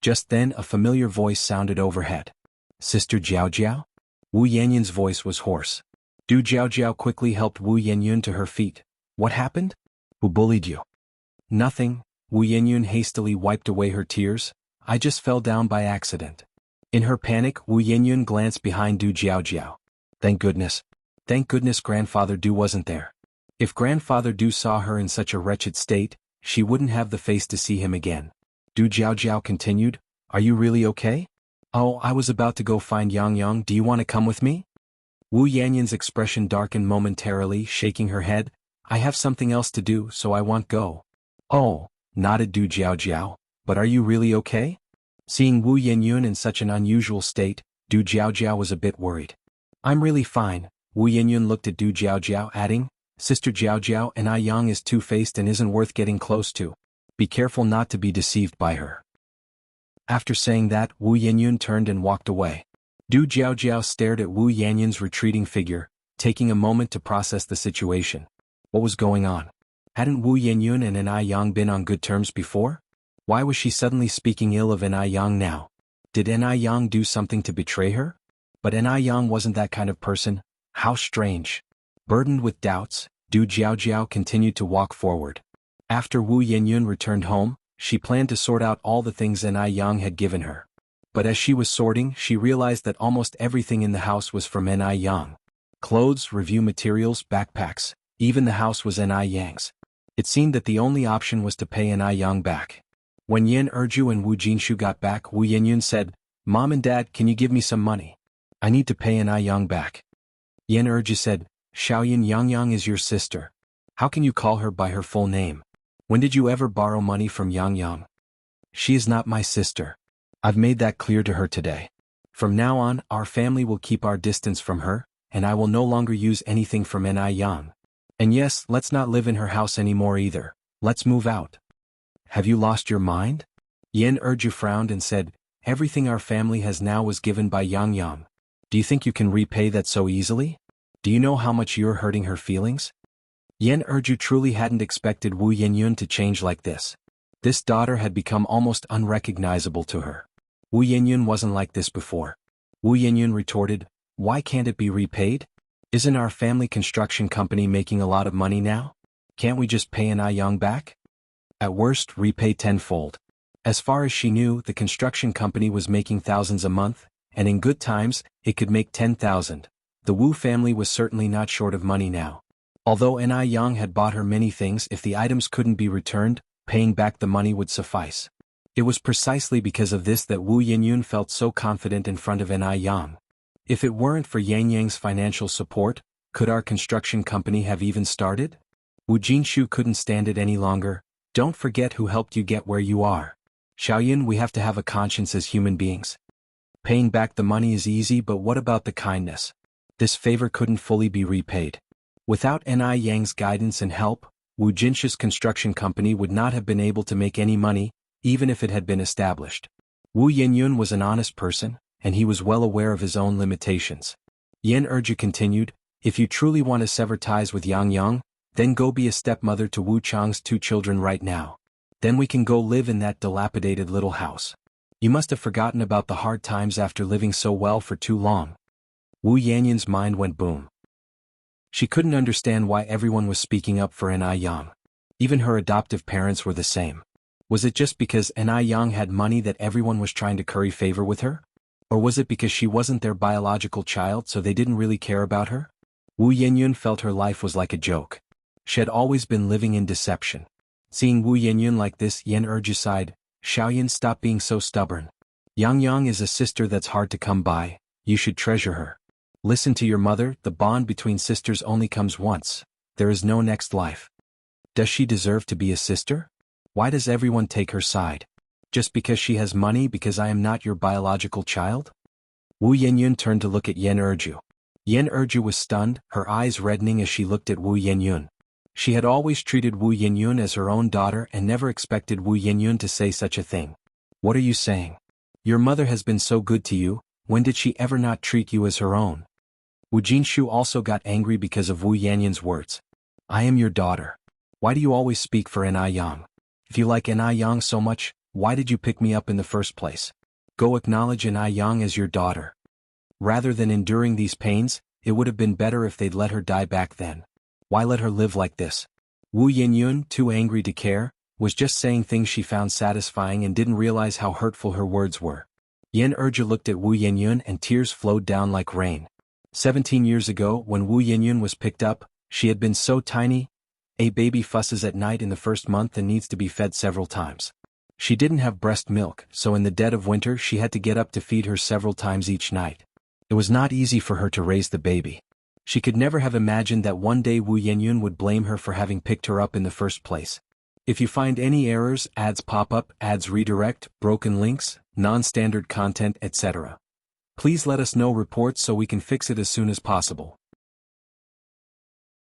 Just then a familiar voice sounded overhead. "Sister Jiao Jiao?" Wu Yanyun's voice was hoarse. Du Jiao Jiao quickly helped Wu Yinyun to her feet. "What happened? Who bullied you?" "Nothing." Wu Yinyun hastily wiped away her tears. "I just fell down by accident." In her panic, Wu Yinyun glanced behind Du Jiao Jiao. Thank goodness. Thank goodness Grandfather Du wasn't there. If Grandfather Du saw her in such a wretched state, she wouldn't have the face to see him again. Du Jiao Jiao continued, "Are you really okay?" "Oh, I was about to go find Yang. Do you want to come with me?" Wu Yanyun's expression darkened momentarily, shaking her head. "I have something else to do, so I won't go." "Oh," nodded Du Jiao Jiao, "but are you really okay?" Seeing Wu Yinyun in such an unusual state, Du Jiao Jiao was a bit worried. "I'm really fine." Wu Yinyun looked at Du Jiao Jiao, adding, "Sister Jiao Jiao Yang is two-faced and isn't worth getting close to. Be careful not to be deceived by her." After saying that, Wu Yinyun turned and walked away. Du Jiao Jiao stared at Wu Yanyun's retreating figure, taking a moment to process the situation. What was going on? Hadn't Wu Yinyun and Yang been on good terms before? Why was she suddenly speaking ill of Yang now? Did Yang do something to betray her? But Yang wasn't that kind of person. How strange. Burdened with doubts, Du Jiao Jiao continued to walk forward. After Wu Yinyun returned home, she planned to sort out all the things Yang had given her. But as she was sorting, she realized that almost everything in the house was from Yang. Clothes, review materials, backpacks, even the house was Yang's. It seemed that the only option was to pay Yang back. When Yin Erju and Wu Jinshu got back, Wu Yinyun said, "Mom and Dad, can you give me some money? I need to pay Yang back." Yin Erju said, "Xiaoyin Yang is your sister. How can you call her by her full name? When did you ever borrow money from Yang? She is not my sister. I've made that clear to her today. From now on, our family will keep our distance from her, and I will no longer use anything from Yang. And yes, let's not live in her house anymore either. Let's move out." "Have you lost your mind?" Yin Erju frowned and said, "Everything our family has now was given by Yang. Do you think you can repay that so easily? Do you know how much you're hurting her feelings?" Yin Erju truly hadn't expected Wu Yinyun to change like this. This daughter had become almost unrecognizable to her. Wu Yinyun wasn't like this before. Wu Yinyun retorted, "Why can't it be repaid? Isn't our family construction company making a lot of money now? Can't we just pay Yang back? At worst, repay tenfold." As far as she knew, the construction company was making thousands a month, and in good times, it could make 10,000. The Wu family was certainly not short of money now. Although Yang had bought her many things, if the items couldn't be returned, paying back the money would suffice. It was precisely because of this that Wu Yinyun felt so confident in front of Yang. If it weren't for Yang Yang's financial support, could our construction company have even started? Wu Jinshu couldn't stand it any longer. Don't forget who helped you get where you are. Xiaoyan, we have to have a conscience as human beings. Paying back the money is easy, but what about the kindness? This favor couldn't fully be repaid. Without Ni Yang's guidance and help, Wu Jinshu's construction company would not have been able to make any money, even if it had been established. Wu Yenyun was an honest person, and he was well aware of his own limitations. Yan Erju continued, if you truly want to sever ties with Yang Yang, then go be a stepmother to Wu Chang's 2 children right now. Then we can go live in that dilapidated little house. You must have forgotten about the hard times after living so well for too long. Wu Yanyun's mind went boom. She couldn't understand why everyone was speaking up for Ni Yang. Even her adoptive parents were the same. Was it just because Ni Yang had money that everyone was trying to curry favor with her? Or was it because she wasn't their biological child so they didn't really care about her? Wu Yenyun felt her life was like a joke. She had always been living in deception. Seeing Wu Yenyun like this, Yan Erju sighed, Xiaoyan, stop being so stubborn. Yang Yang is a sister that's hard to come by, you should treasure her. Listen to your mother, the bond between sisters only comes once, there is no next life. Does she deserve to be a sister? Why does everyone take her side? Just because she has money, because I am not your biological child? Wu Yenyun turned to look at Yan Erju. Yan Erju was stunned, her eyes reddening as she looked at Wu Yenyun. She had always treated Wu Yenyun as her own daughter and never expected Wu Yenyun to say such a thing. What are you saying? Your mother has been so good to you, when did she ever not treat you as her own? Wu Jinshu also got angry because of Wu Yanyun's words. I am your daughter. Why do you always speak for Ni Yang? If you like Ni Yang so much, why did you pick me up in the first place? Go acknowledge Ni Yang as your daughter. Rather than enduring these pains, it would have been better if they'd let her die back then. Why let her live like this? Wu Yenyun, too angry to care, was just saying things she found satisfying and didn't realize how hurtful her words were. Yan Erju looked at Wu Yenyun and tears flowed down like rain. 17 years ago, when Wu Yenyun was picked up, she had been so tiny. A baby fusses at night in the first month and needs to be fed several times. She didn't have breast milk, so in the dead of winter she had to get up to feed her several times each night. It was not easy for her to raise the baby. She could never have imagined that one day Wu Yenyun would blame her for having picked her up in the first place. If you find any errors, ads pop up, ads redirect, broken links, non-standard content, etc. Please let us know reports so we can fix it as soon as possible.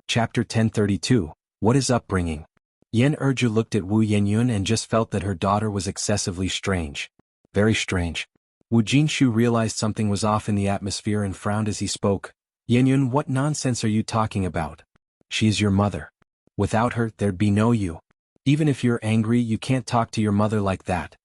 Chapter 1032, What is Upbringing? Yan Erju looked at Wu Yenyun and just felt that her daughter was excessively strange. Very strange. Wu Jinshu realized something was off in the atmosphere and frowned as he spoke. Yenyun, what nonsense are you talking about? She is your mother. Without her, there'd be no you. Even if you're angry, you can't talk to your mother like that.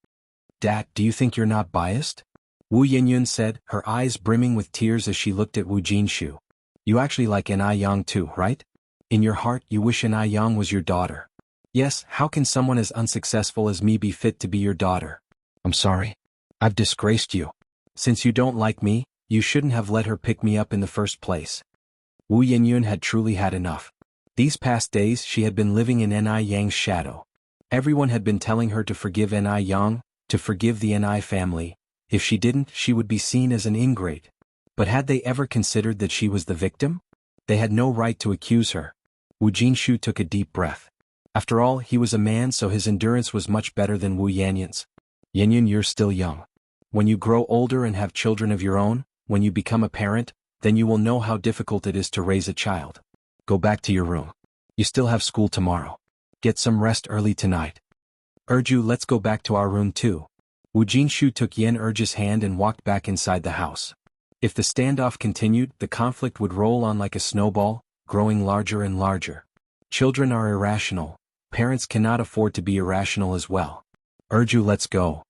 Dad, do you think you're not biased? Wu Yenyun said, her eyes brimming with tears as she looked at Wu Jinshu. You actually like Ni Yang too, right? In your heart, you wish Ni Yang was your daughter. Yes, how can someone as unsuccessful as me be fit to be your daughter? I'm sorry. I've disgraced you. Since you don't like me, you shouldn't have let her pick me up in the first place. Wu Yenyun had truly had enough. These past days she had been living in Ni Yang's shadow. Everyone had been telling her to forgive Ni Yang, to forgive the Ni family. If she didn't, she would be seen as an ingrate. But had they ever considered that she was the victim? They had no right to accuse her. Wu Jinshu took a deep breath. After all, he was a man, so his endurance was much better than Wu Yanyun's. Yenyun, you're still young. When you grow older and have children of your own, when you become a parent, then you will know how difficult it is to raise a child. Go back to your room. You still have school tomorrow. Get some rest early tonight. Erju, let's go back to our room too. Wu Jinshu took Yan Erju's hand and walked back inside the house. If the standoff continued, the conflict would roll on like a snowball, growing larger and larger. Children are irrational. Parents cannot afford to be irrational as well. Erju, let's go.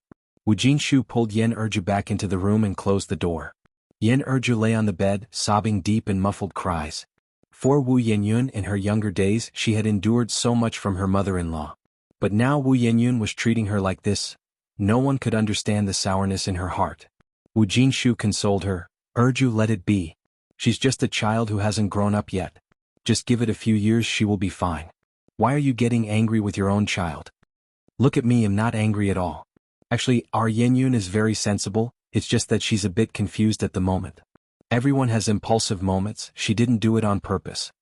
Wu Jinshu pulled Yan Erju back into the room and closed the door. Yan Erju lay on the bed, sobbing deep and muffled cries. For Wu Yenyun in her younger days she had endured so much from her mother-in-law. But now Wu Yenyun was treating her like this. No one could understand the sourness in her heart. Wu Jinshu consoled her. Erju, let it be. She's just a child who hasn't grown up yet. Just give it a few years, she will be fine. Why are you getting angry with your own child? Look at me, I'm not angry at all. Actually, our Yenyun is very sensible, it's just that she's a bit confused at the moment. Everyone has impulsive moments, she didn't do it on purpose.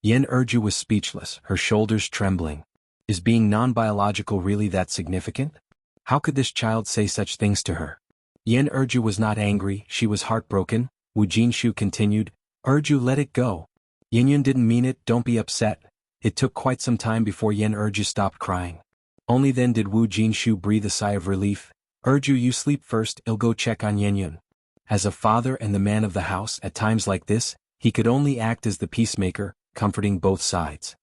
Yen Erju was speechless, her shoulders trembling. Is being non-biological really that significant? How could this child say such things to her? Yen Erju was not angry, she was heartbroken. Wu Jinshu continued, Erju, let it go. Yenyun didn't mean it, don't be upset. It took quite some time before Yen Erju stopped crying. Only then did Wu Jinshu breathe a sigh of relief. Erju, you sleep first, I'll go check on Yenyun. As a father and the man of the house, at times like this, he could only act as the peacemaker, comforting both sides.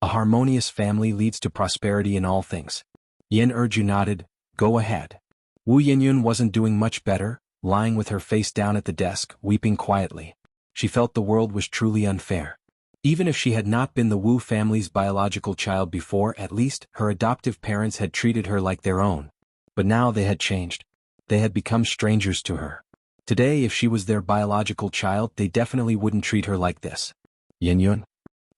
A harmonious family leads to prosperity in all things. Yen Erju nodded, go ahead. Wu Yenyun wasn't doing much better, lying with her face down at the desk, weeping quietly. She felt the world was truly unfair. Even if she had not been the Wu family's biological child before, at least her adoptive parents had treated her like their own. But now they had changed. They had become strangers to her. Today, if she was their biological child, they definitely wouldn't treat her like this. Yenyun?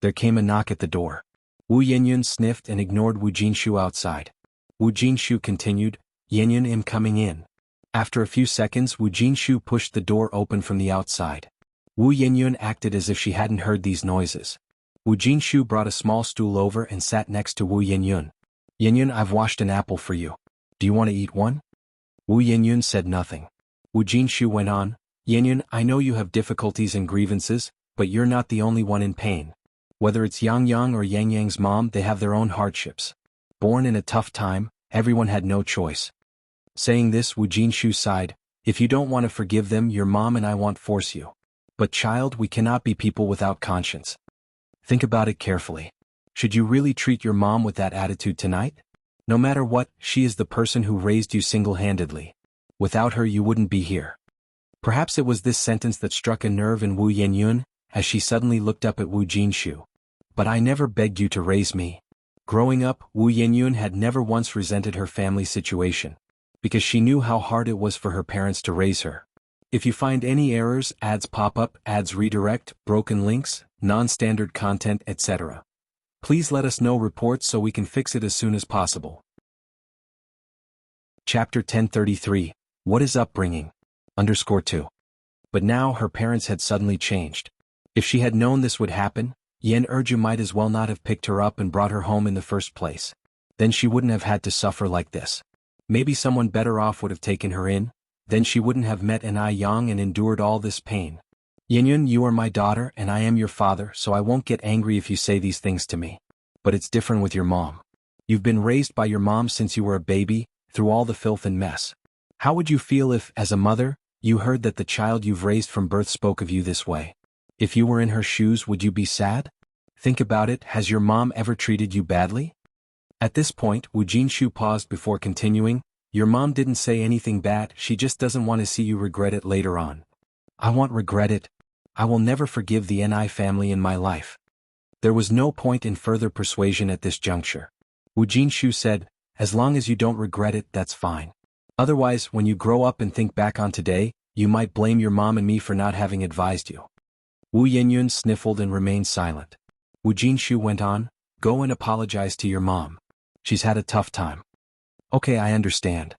There came a knock at the door. Wu Yenyun sniffed and ignored Wu Jinshu outside. Wu Jinshu continued, Yenyun, am coming in. After a few seconds, Wu Jinshu pushed the door open from the outside. Wu Yenyun acted as if she hadn't heard these noises. Wu Jinshu brought a small stool over and sat next to Wu Yenyun. Yenyun, I've washed an apple for you. Do you want to eat one? Wu Yenyun said nothing. Wu Jinshu went on, Yenyun, I know you have difficulties and grievances, but you're not the only one in pain. Whether it's Yang Yang or Yang Yang's mom, they have their own hardships. Born in a tough time, everyone had no choice. Saying this, Wu Jinshu sighed, if you don't want to forgive them, your mom and I won't force you. But child, we cannot be people without conscience. Think about it carefully. Should you really treat your mom with that attitude tonight? No matter what, she is the person who raised you single-handedly. Without her, you wouldn't be here. Perhaps it was this sentence that struck a nerve in Wu Yenyun, as she suddenly looked up at Wu Jinshu. But I never begged you to raise me. Growing up, Wu Yenyun had never once resented her family situation, because she knew how hard it was for her parents to raise her. If you find any errors, ads pop up, ads redirect, broken links, non-standard content, etc., please let us know reports so we can fix it as soon as possible. Chapter 1033, What is Upbringing? _2. But now her parents had suddenly changed. If she had known this would happen, Yen Erju might as well not have picked her up and brought her home in the first place. Then she wouldn't have had to suffer like this. Maybe someone better off would have taken her in, then she wouldn't have met An Yang and endured all this pain. Yenyun, you are my daughter and I am your father, so I won't get angry if you say these things to me. But it's different with your mom. You've been raised by your mom since you were a baby, through all the filth and mess. How would you feel if, as a mother, you heard that the child you've raised from birth spoke of you this way? If you were in her shoes, would you be sad? Think about it, has your mom ever treated you badly? At this point, Wu Jinshu paused before continuing, your mom didn't say anything bad, she just doesn't want to see you regret it later on. I won't regret it. I will never forgive the Ni family in my life. There was no point in further persuasion at this juncture. Wu Jinshu said, as long as you don't regret it, that's fine. Otherwise, when you grow up and think back on today, you might blame your mom and me for not having advised you. Wu Yenyun sniffled and remained silent. Wu Jinshu went on, go and apologize to your mom. She's had a tough time. Okay, I understand.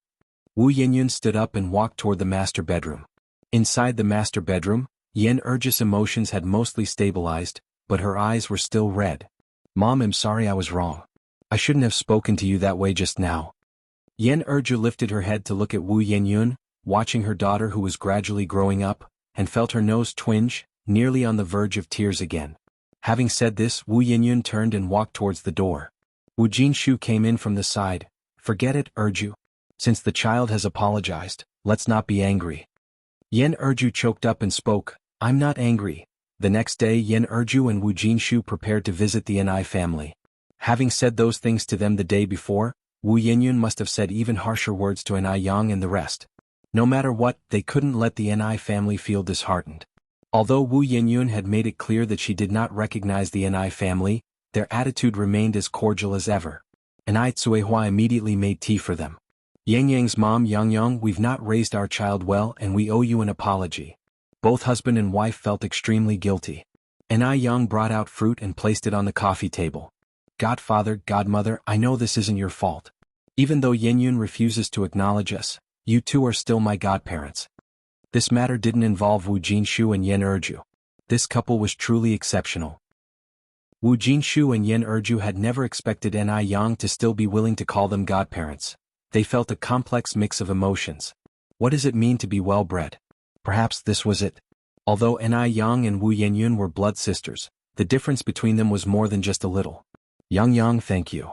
Wu Yenyun stood up and walked toward the master bedroom. Inside the master bedroom, Yen Erju's emotions had mostly stabilized, but her eyes were still red. Mom, I'm sorry I was wrong. I shouldn't have spoken to you that way just now. Yen Erju lifted her head to look at Wu Yenyun, watching her daughter who was gradually growing up, and felt her nose twinge, nearly on the verge of tears again. Having said this, Wu Yenyun turned and walked towards the door. Wu Jinshu came in from the side. Forget it, Erju. Since the child has apologized, let's not be angry. Yen Erju choked up and spoke, I'm not angry. The next day, Yen Erju and Wu Jinshu prepared to visit the Ni family. Having said those things to them the day before, Wu Yenyun must have said even harsher words to An Yang and the rest. No matter what, they couldn't let the Ni family feel disheartened. Although Wu Yenyun had made it clear that she did not recognize the Ni family, their attitude remained as cordial as ever. An Tsuehua immediately made tea for them. Yang Yang's mom, Yang Yang, we've not raised our child well and we owe you an apology. Both husband and wife felt extremely guilty. An Yang brought out fruit and placed it on the coffee table. Godfather, godmother, I know this isn't your fault. Even though Yenyun refuses to acknowledge us, you two are still my godparents. This matter didn't involve Wu Jinshu and Yen Erju. This couple was truly exceptional. Wu Jinshu and Yen Erju had never expected Ni Yang to still be willing to call them godparents. They felt a complex mix of emotions. What does it mean to be well-bred? Perhaps this was it. Although Ni Yang and Wu Yenyun were blood sisters, the difference between them was more than just a little. Yang, thank you.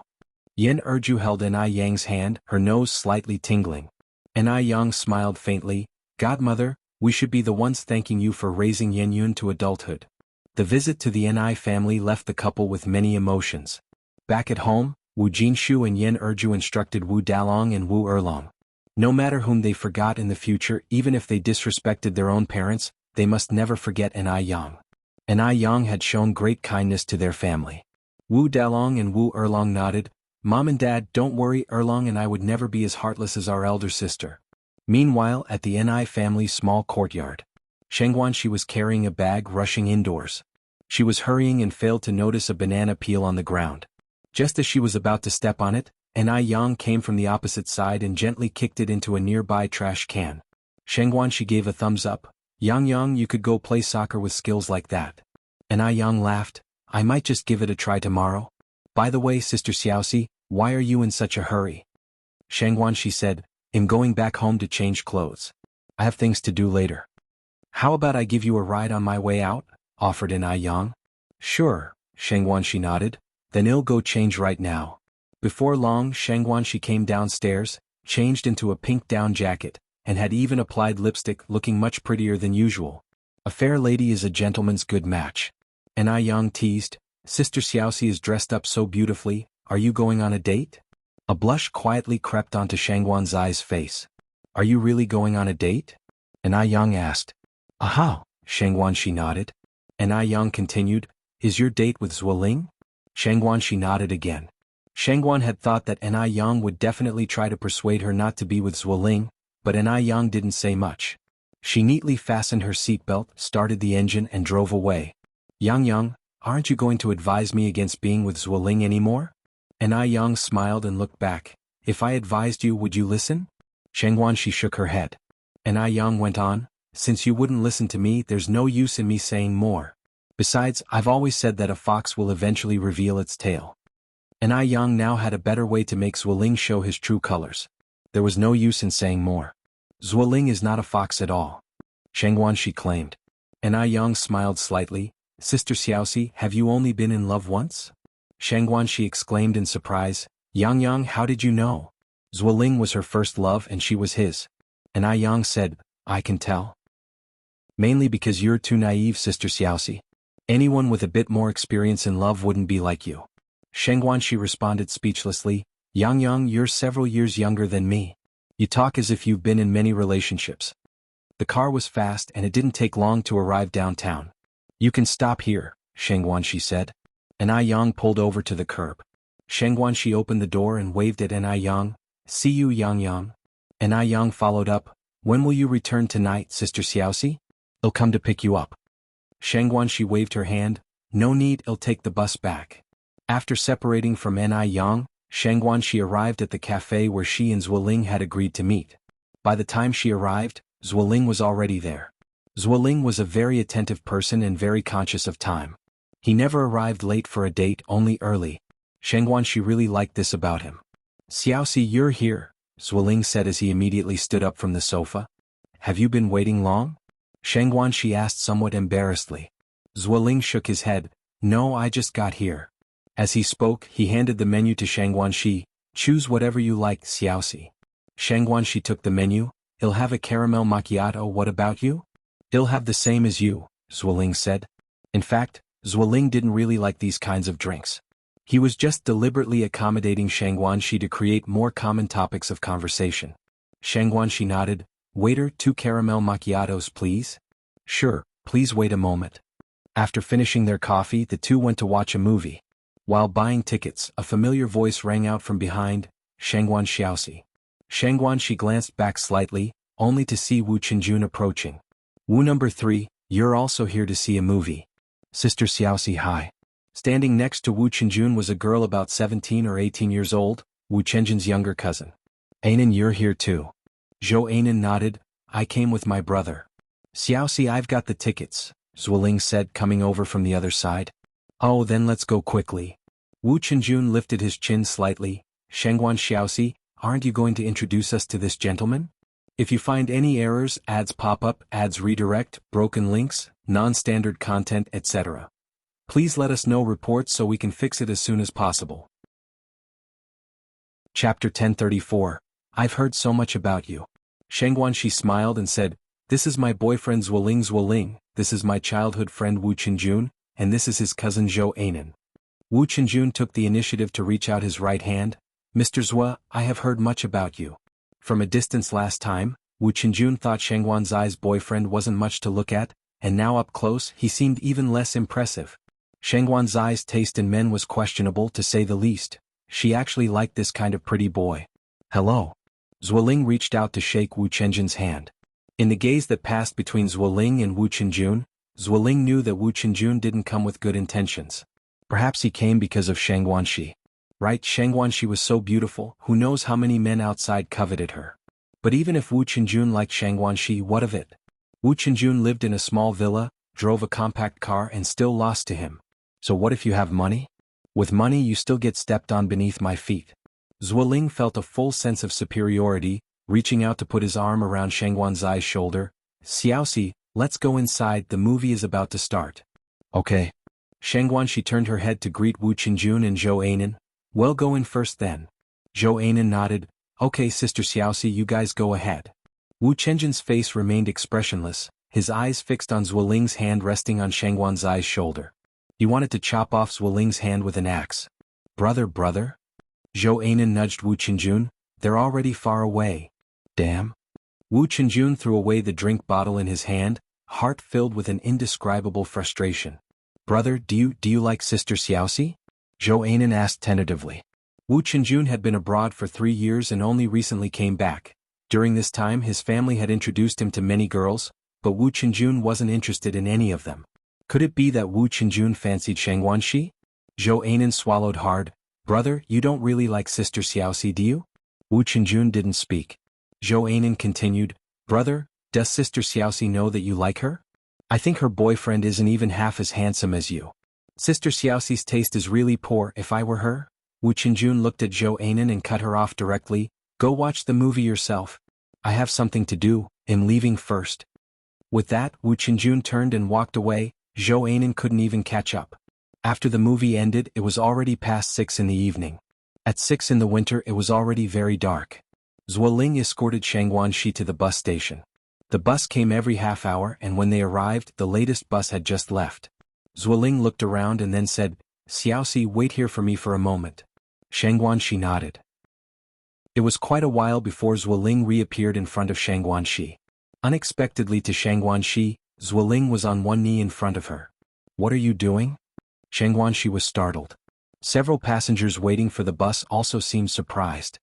Yen Erju held Ni Yang's hand, her nose slightly tingling. Ni Yang smiled faintly. Godmother, we should be the ones thanking you for raising Yenyun to adulthood. The visit to the Ni family left the couple with many emotions. Back at home, Wu Jinshu and Yen Erju instructed Wu Dalong and Wu Erlong. No matter whom they forgot in the future, even if they disrespected their own parents, they must never forget Ni Yang. Ni Yang had shown great kindness to their family. Wu Dalong and Wu Erlong nodded. Mom and Dad, don't worry, Erlong and I would never be as heartless as our elder sister. Meanwhile, at the Ni family's small courtyard, Shengguanxi was carrying a bag rushing indoors. She was hurrying and failed to notice a banana peel on the ground. Just as she was about to step on it, Ni Yang came from the opposite side and gently kicked it into a nearby trash can. Shengguanxi gave a thumbs up. Yang, you could go play soccer with skills like that. Ni Yang laughed. I might just give it a try tomorrow. By the way, Sister Xiaoxi, why are you in such a hurry? Shengguanxi said, I'm going back home to change clothes. I have things to do later. How about I give you a ride on my way out? Offered Ni Yang. Sure, Shengguanxi nodded. Then I'll go change right now. Before long, Shengguanxi came downstairs, changed into a pink down jacket, and had even applied lipstick, looking much prettier than usual. A fair lady is a gentleman's good match. Ni Yang teased, Sister Xiaoxi is dressed up so beautifully, are you going on a date? A blush quietly crept onto Shengguanxi's face. Are you really going on a date? Ni Yang asked. Aha, Shengguanxi nodded. Ni Yang continued, is your date with Zuoling? Shengguanxi nodded again. Shengguan had thought that Ni Yang would definitely try to persuade her not to be with Zuoling, but Ni Yang didn't say much. She neatly fastened her seatbelt, started the engine and drove away. Yang, aren't you going to advise me against being with Zuoling anymore? Ni Yang smiled and looked back. If I advised you, would you listen? Shengguanxi shook her head. Ni Yang went on, since you wouldn't listen to me, there's no use in me saying more. Besides, I've always said that a fox will eventually reveal its tail. Ni Yang now had a better way to make Zuoling show his true colors. There was no use in saying more. Zuoling is not a fox at all. Shengguanxi claimed. Ni Yang smiled slightly. Sister Xiaoxi, have you only been in love once? Shengguanxi exclaimed in surprise. Yang, how did you know? Zuoling was her first love and she was his. Ni Yang said, I can tell. Mainly because you're too naive, Sister Xiaoxi. Anyone with a bit more experience in love wouldn't be like you. Shengguanxi responded speechlessly. Yang, you're several years younger than me. You talk as if you've been in many relationships. The car was fast and it didn't take long to arrive downtown. You can stop here, Shengguanxi said. Ni Yang pulled over to the curb. Shengguanxi opened the door and waved at Ni Yang. See you, Yang. Ni Yang followed up. When will you return tonight, Sister Xiaoxi? I'll come to pick you up. Shengguanxi waved her hand. No need, I'll take the bus back. After separating from Ni Yang, Shengguanxi arrived at the cafe where she and Zuoling had agreed to meet. By the time she arrived, Zuoling was already there. Zuoling was a very attentive person and very conscious of time. He never arrived late for a date, only early. Shengguanxi really liked this about him. Xiaoxi, you're here, Zuoling said as he immediately stood up from the sofa. Have you been waiting long? Shengguanxi asked somewhat embarrassedly. Zuoling shook his head. No, I just got here. As he spoke, he handed the menu to Shengguanxi. Choose whatever you like, Xiaoxi. Shengguanxi took the menu. I'll have a caramel macchiato. What about you? I'll have the same as you, Zuoling said. In fact, Zuoling didn't really like these kinds of drinks. He was just deliberately accommodating Shengguanxi to create more common topics of conversation. Shengguanxi nodded. Waiter, 2 caramel macchiatos, please. Sure, please wait a moment. After finishing their coffee, the two went to watch a movie. While buying tickets, a familiar voice rang out from behind. Shengguanxiaoxi. Shengguanxi glanced back slightly, only to see Wu Chenjun approaching. Wu number 3, you're also here to see a movie. Sister Xiaoxi, hi. Standing next to Wu Chenjun was a girl about 17 or 18 years old, Wu Chenjun's younger cousin. Anan, you're here too. Zhou Anan nodded. I came with my brother. Xiaoxi, I've got the tickets, Zuoling said, coming over from the other side. Oh, then let's go quickly. Wu Chenjun lifted his chin slightly. Shengguan Xiaoxi, aren't you going to introduce us to this gentleman? If you find any errors, ads pop up, ads redirect, broken links, non-standard content, etc. Please let us know reports so we can fix it as soon as possible. Chapter 1034. I've heard so much about you. Shengguanxi smiled and said, This is my boyfriend Zuoling, this is my childhood friend Wu Chenjun, and this is his cousin Zhou Anan. Wu Chenjun took the initiative to reach out his right hand. Mr. Zhou, I have heard much about you. From a distance last time, Wu Chenjun thought Shengguanzai's boyfriend wasn't much to look at, and now up close he seemed even less impressive. Shengguanzai's taste in men was questionable to say the least. She actually liked this kind of pretty boy. Hello. Zuoling reached out to shake Wu Chenjun's hand. In the gaze that passed between Zuoling and Wu Chenjun, Zuoling knew that Wu Chenjun didn't come with good intentions. Perhaps he came because of Shengguanxi. Right, Shengguanxi was so beautiful, who knows how many men outside coveted her. But even if Wu Chenjun liked Shengguanxi, what of it? Wu Chenjun lived in a small villa, drove a compact car and still lost to him. So what if you have money? With money you still get stepped on beneath my feet. Zuoling felt a full sense of superiority, reaching out to put his arm around Shengguanzai's shoulder. Xiaoxi, let's go inside, the movie is about to start. Okay. Shengguanxi turned her head to greet Wu Chenjun and Zhou Anan. Well, go in first then. Zhou Anan nodded. Okay, Sister Xiaoxi, you guys go ahead. Wu Chenjun's face remained expressionless, his eyes fixed on Zuoling's hand resting on Shengguanzai's shoulder. He wanted to chop off Zuoling's hand with an axe. Brother? Zhou Anan nudged Wu Chenjun. They're already far away. Damn. Wu Chenjun threw away the drink bottle in his hand, heart filled with an indescribable frustration. Brother, do you like Sister Xiaoxi? Zhou Anan asked tentatively. Wu Chenjun had been abroad for 3 years and only recently came back. During this time his family had introduced him to many girls, but Wu Chenjun wasn't interested in any of them. Could it be that Wu Chenjun fancied Shengguanxi? Zhou Anan swallowed hard. Brother, you don't really like Sister Xiaoxi, do you? Wu Chenjun didn't speak. Zhou Anan continued, Brother, does Sister Xiaoxi know that you like her? I think her boyfriend isn't even half as handsome as you. Sister Xiaoxi's taste is really poor. If I were her? Wu Chenjun looked at Zhou Anan and cut her off directly. Go watch the movie yourself. I have something to do, I'm leaving first. With that, Wu Chenjun turned and walked away. Zhou Anan couldn't even catch up. After the movie ended, it was already past 6 in the evening. At 6 in the winter it was already very dark. Zuoling escorted Shengguanxi to the bus station. The bus came every half hour and when they arrived the latest bus had just left. Zuoling looked around and then said, Xiaoxi, wait here for me for a moment. Shengguanxi nodded. It was quite a while before Zuoling reappeared in front of Shengguanxi. Unexpectedly to Shengguanxi, Zuoling was on one knee in front of her. What are you doing? Shengguanxi was startled. Several passengers waiting for the bus also seemed surprised.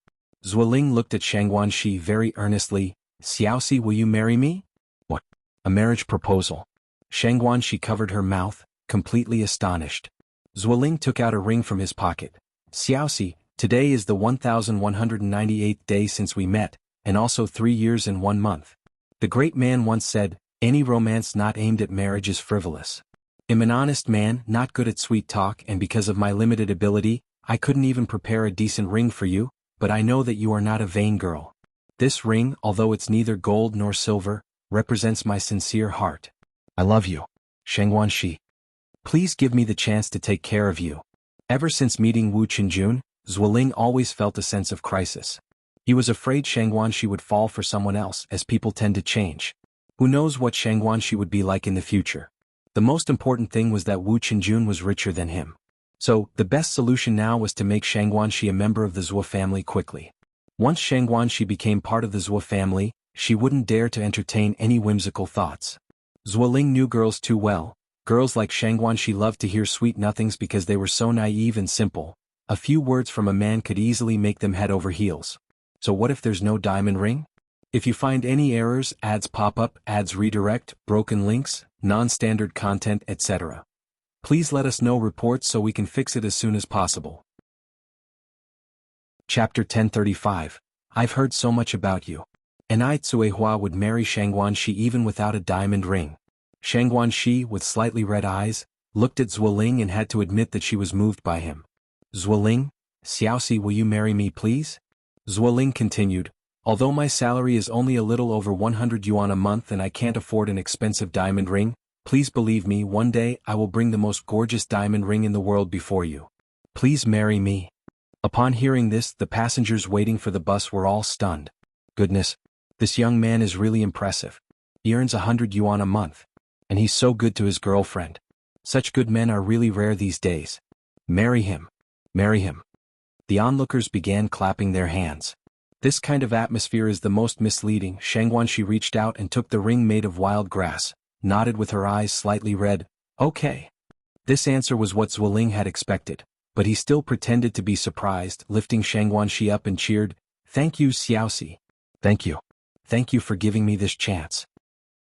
Zuoling looked at Shengguanxi very earnestly. Xiaoxi, will you marry me? What? A marriage proposal? Shengguanxi covered her mouth, completely astonished. Zuoling took out a ring from his pocket. Xiaoxi, today is the 1198th day since we met, and also 3 years and 1 month. The great man once said, any romance not aimed at marriage is frivolous. I'm an honest man, not good at sweet talk, and because of my limited ability, I couldn't even prepare a decent ring for you, but I know that you are not a vain girl. This ring, although it's neither gold nor silver, represents my sincere heart. I love you, Shengguanxi. Please give me the chance to take care of you. Ever since meeting Wu Chenjun, Zuoling always felt a sense of crisis. He was afraid Shengguanxi would fall for someone else, as people tend to change. Who knows what Shengguanxi would be like in the future? The most important thing was that Wu Chenjun was richer than him. So, the best solution now was to make Shengguanxi a member of the Zhuo family quickly. Once Shengguanxi became part of the Zhuo family, she wouldn't dare to entertain any whimsical thoughts. Zuoling knew girls too well. Girls like Shengguanxi loved to hear sweet nothings because they were so naive and simple. A few words from a man could easily make them head over heels. So what if there's no diamond ring? If you find any errors, ads pop up, ads redirect, broken links, non-standard content, etc. Please let us know reports so we can fix it as soon as possible. Chapter 1035. I've heard so much about you. and Ai Tsuehua would marry Shang Guanxi even without a diamond ring. Shang Guanxi, with slightly red eyes, looked at Zuoling and had to admit that she was moved by him. Zuoling, Xiaoxi, will you marry me please? Zuoling continued, although my salary is only a little over 100 yuan a month and I can't afford an expensive diamond ring, please believe me, one day I will bring the most gorgeous diamond ring in the world before you. Please marry me. Upon hearing this, the passengers waiting for the bus were all stunned. Goodness, this young man is really impressive. He earns 100 yuan a month. And he's so good to his girlfriend. Such good men are really rare these days. Marry him. Marry him. The onlookers began clapping their hands. This kind of atmosphere is the most misleading. Shang Guanxi reached out and took the ring made of wild grass, nodded with her eyes slightly red. Okay. This answer was what Zuoling had expected, but he still pretended to be surprised, lifting Shang Guanxi up and cheered, "Thank you, Xiaoxi. Thank you. Thank you for giving me this chance."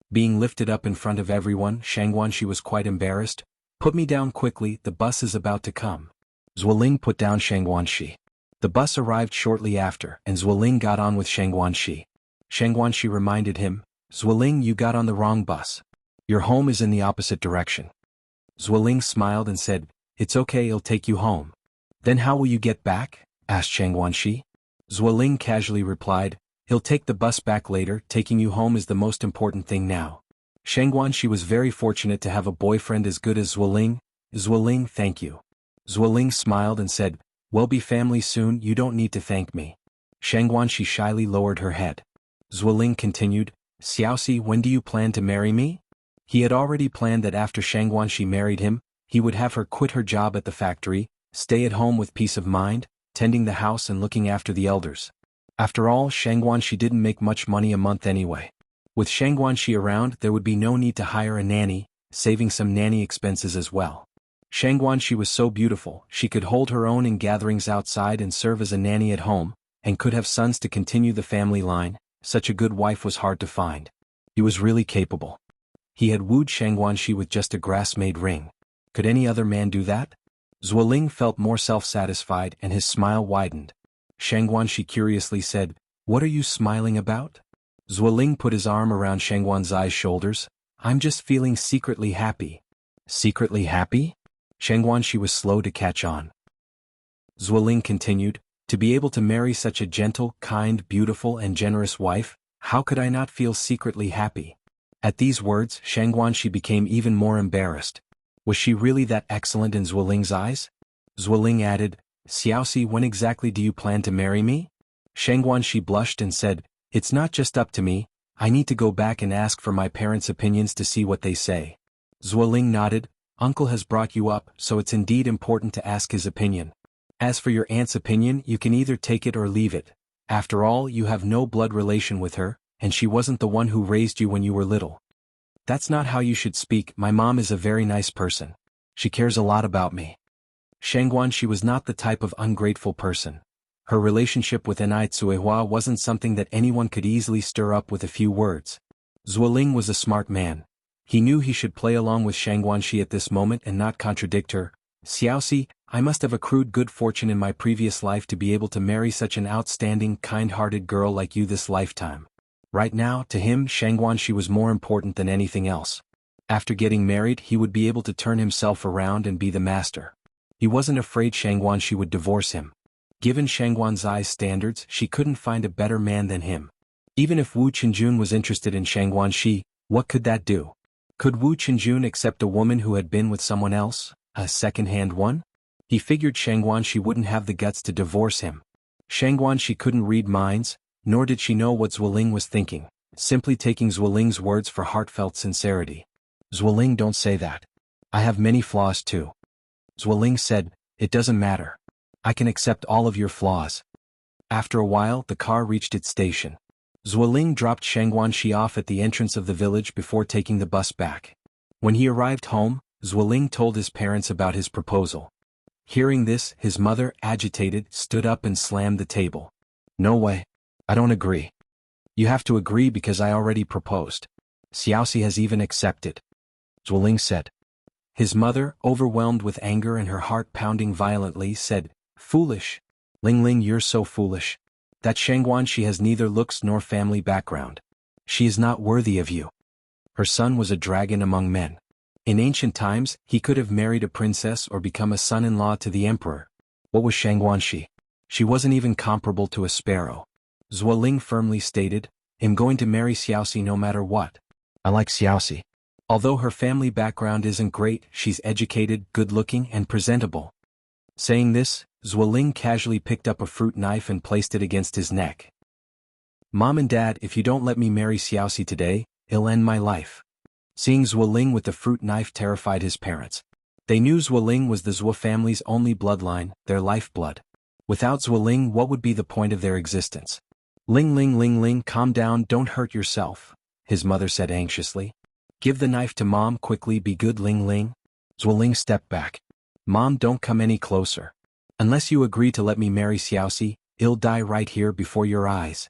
Being lifted up in front of everyone, Shang Guanxi was quite embarrassed. "Put me down quickly, the bus is about to come." Zuoling put down Shang Guanxi. The bus arrived shortly after, and Zuoling got on with Shang Guanxi. Shang Guanxi reminded him, "Zuoling, you got on the wrong bus. Your home is in the opposite direction." Zuoling smiled and said, "It's okay, I'll take you home." "Then how will you get back?" asked Shang Guanxi. Zuoling casually replied, "He'll take the bus back later, taking you home is the most important thing now." Shang Guanxi was very fortunate to have a boyfriend as good as Zuoling. "Zuoling, thank you." Zuoling smiled and said, "We'll be family soon, you don't need to thank me." Shang Guanxi shyly lowered her head. Zuoling continued, "Xiaoxi, when do you plan to marry me?" He had already planned that after Shang Guanxi married him, he would have her quit her job at the factory, stay at home with peace of mind, tending the house and looking after the elders. After all, Shang Guanxi didn't make much money a month anyway. With Shang Guanxi around, there would be no need to hire a nanny, saving some nanny expenses as well. Shang Guanxi was so beautiful, she could hold her own in gatherings outside and serve as a nanny at home, and could have sons to continue the family line. Such a good wife was hard to find. He was really capable. He had wooed Shang Guanxi with just a grass-made ring. Could any other man do that? Zuoling felt more self-satisfied and his smile widened. Shang Guanxi curiously said, "What are you smiling about?" Zuoling put his arm around Shang Guanxi's shoulders. "I'm just feeling secretly happy." "Secretly happy?" Shang Guanxi was slow to catch on. Zuoling continued, "To be able to marry such a gentle, kind, beautiful and generous wife, how could I not feel secretly happy?" At these words, Shang Guanxi became even more embarrassed. Was she really that excellent in Zuoling's eyes? Zuoling added, "Xiaoxi, when exactly do you plan to marry me?" Shang Guanxi blushed and said, "It's not just up to me, I need to go back and ask for my parents' opinions to see what they say." Zuoling nodded, "Uncle has brought you up, so it's indeed important to ask his opinion. As for your aunt's opinion, you can either take it or leave it. After all, you have no blood relation with her, and she wasn't the one who raised you when you were little." "That's not how you should speak, my mom is a very nice person. She cares a lot about me." Shang Guanxi was not the type of ungrateful person. Her relationship with Ai Tsuehua wasn't something that anyone could easily stir up with a few words. Zuoling was a smart man. He knew he should play along with Shang Guanxi at this moment and not contradict her. "Xiaoxi, I must have accrued good fortune in my previous life to be able to marry such an outstanding, kind-hearted girl like you this lifetime." Right now, to him, Shang Guanxi was more important than anything else. After getting married, he would be able to turn himself around and be the master. He wasn't afraid Shang Guanxi would divorce him. Given Shang Guanxi's standards, she couldn't find a better man than him. Even if Wu Qinjun was interested in Shang Guanxi, what could that do? Could Wu Qinjun accept a woman who had been with someone else, a second-hand one? He figured Shang Guanxi wouldn't have the guts to divorce him. Shang Guanxi couldn't read minds, nor did she know what Zuoling was thinking, simply taking Zuoling's words for heartfelt sincerity. "Zuoling, don't say that. I have many flaws too." Zuoling said, "It doesn't matter. I can accept all of your flaws." After a while, the car reached its station. Zuoling dropped Shang Guanxi off at the entrance of the village before taking the bus back. When he arrived home, Zuoling told his parents about his proposal. Hearing this, his mother, agitated, stood up and slammed the table. "No way. I don't agree. You have to agree because I already proposed. Xiaoxi has even accepted," Zuoling said. His mother, overwhelmed with anger and her heart pounding violently, said, "Foolish. Ling Ling, you're so foolish. That Shangguan she has neither looks nor family background. She is not worthy of you. Her son was a dragon among men. In ancient times, he could have married a princess or become a son-in-law to the emperor. What was Shangguan she? She wasn't even comparable to a sparrow. Zuoling firmly stated, I'm going to marry Xiaoxi no matter what. I like Xiaoxi. Although her family background isn't great, she's educated, good-looking, and presentable. Saying this, Zuoling casually picked up a fruit knife and placed it against his neck. Mom and Dad, if you don't let me marry Xiaoxi today, it'll end my life. Seeing Zuoling with the fruit knife terrified his parents. They knew Zuoling was the Zuo family's only bloodline, their lifeblood. Without Zuoling, what would be the point of their existence? Ling Ling Ling Ling, calm down, don't hurt yourself, his mother said anxiously. Give the knife to Mom quickly, be good Ling Ling. Zuoling stepped back. Mom, don't come any closer. Unless you agree to let me marry Xiaoxi, I'll die right here before your eyes.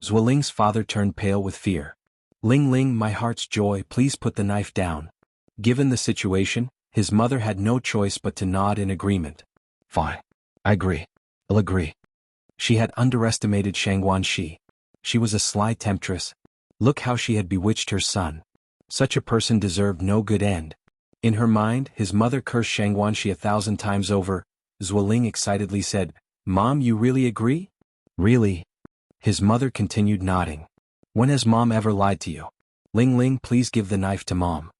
Zuoling's father turned pale with fear. Ling Ling, my heart's joy, please put the knife down. Given the situation, his mother had no choice but to nod in agreement. Fine. I agree. I'll agree. She had underestimated Shangguan Shi. She was a sly temptress. Look how she had bewitched her son. Such a person deserved no good end. In her mind, his mother cursed Shangguan Shi 1,000 times over. Zuoling excitedly said, Mom, you really agree? Really? His mother continued nodding. When has Mom ever lied to you? Ling Ling, please give the knife to Mom.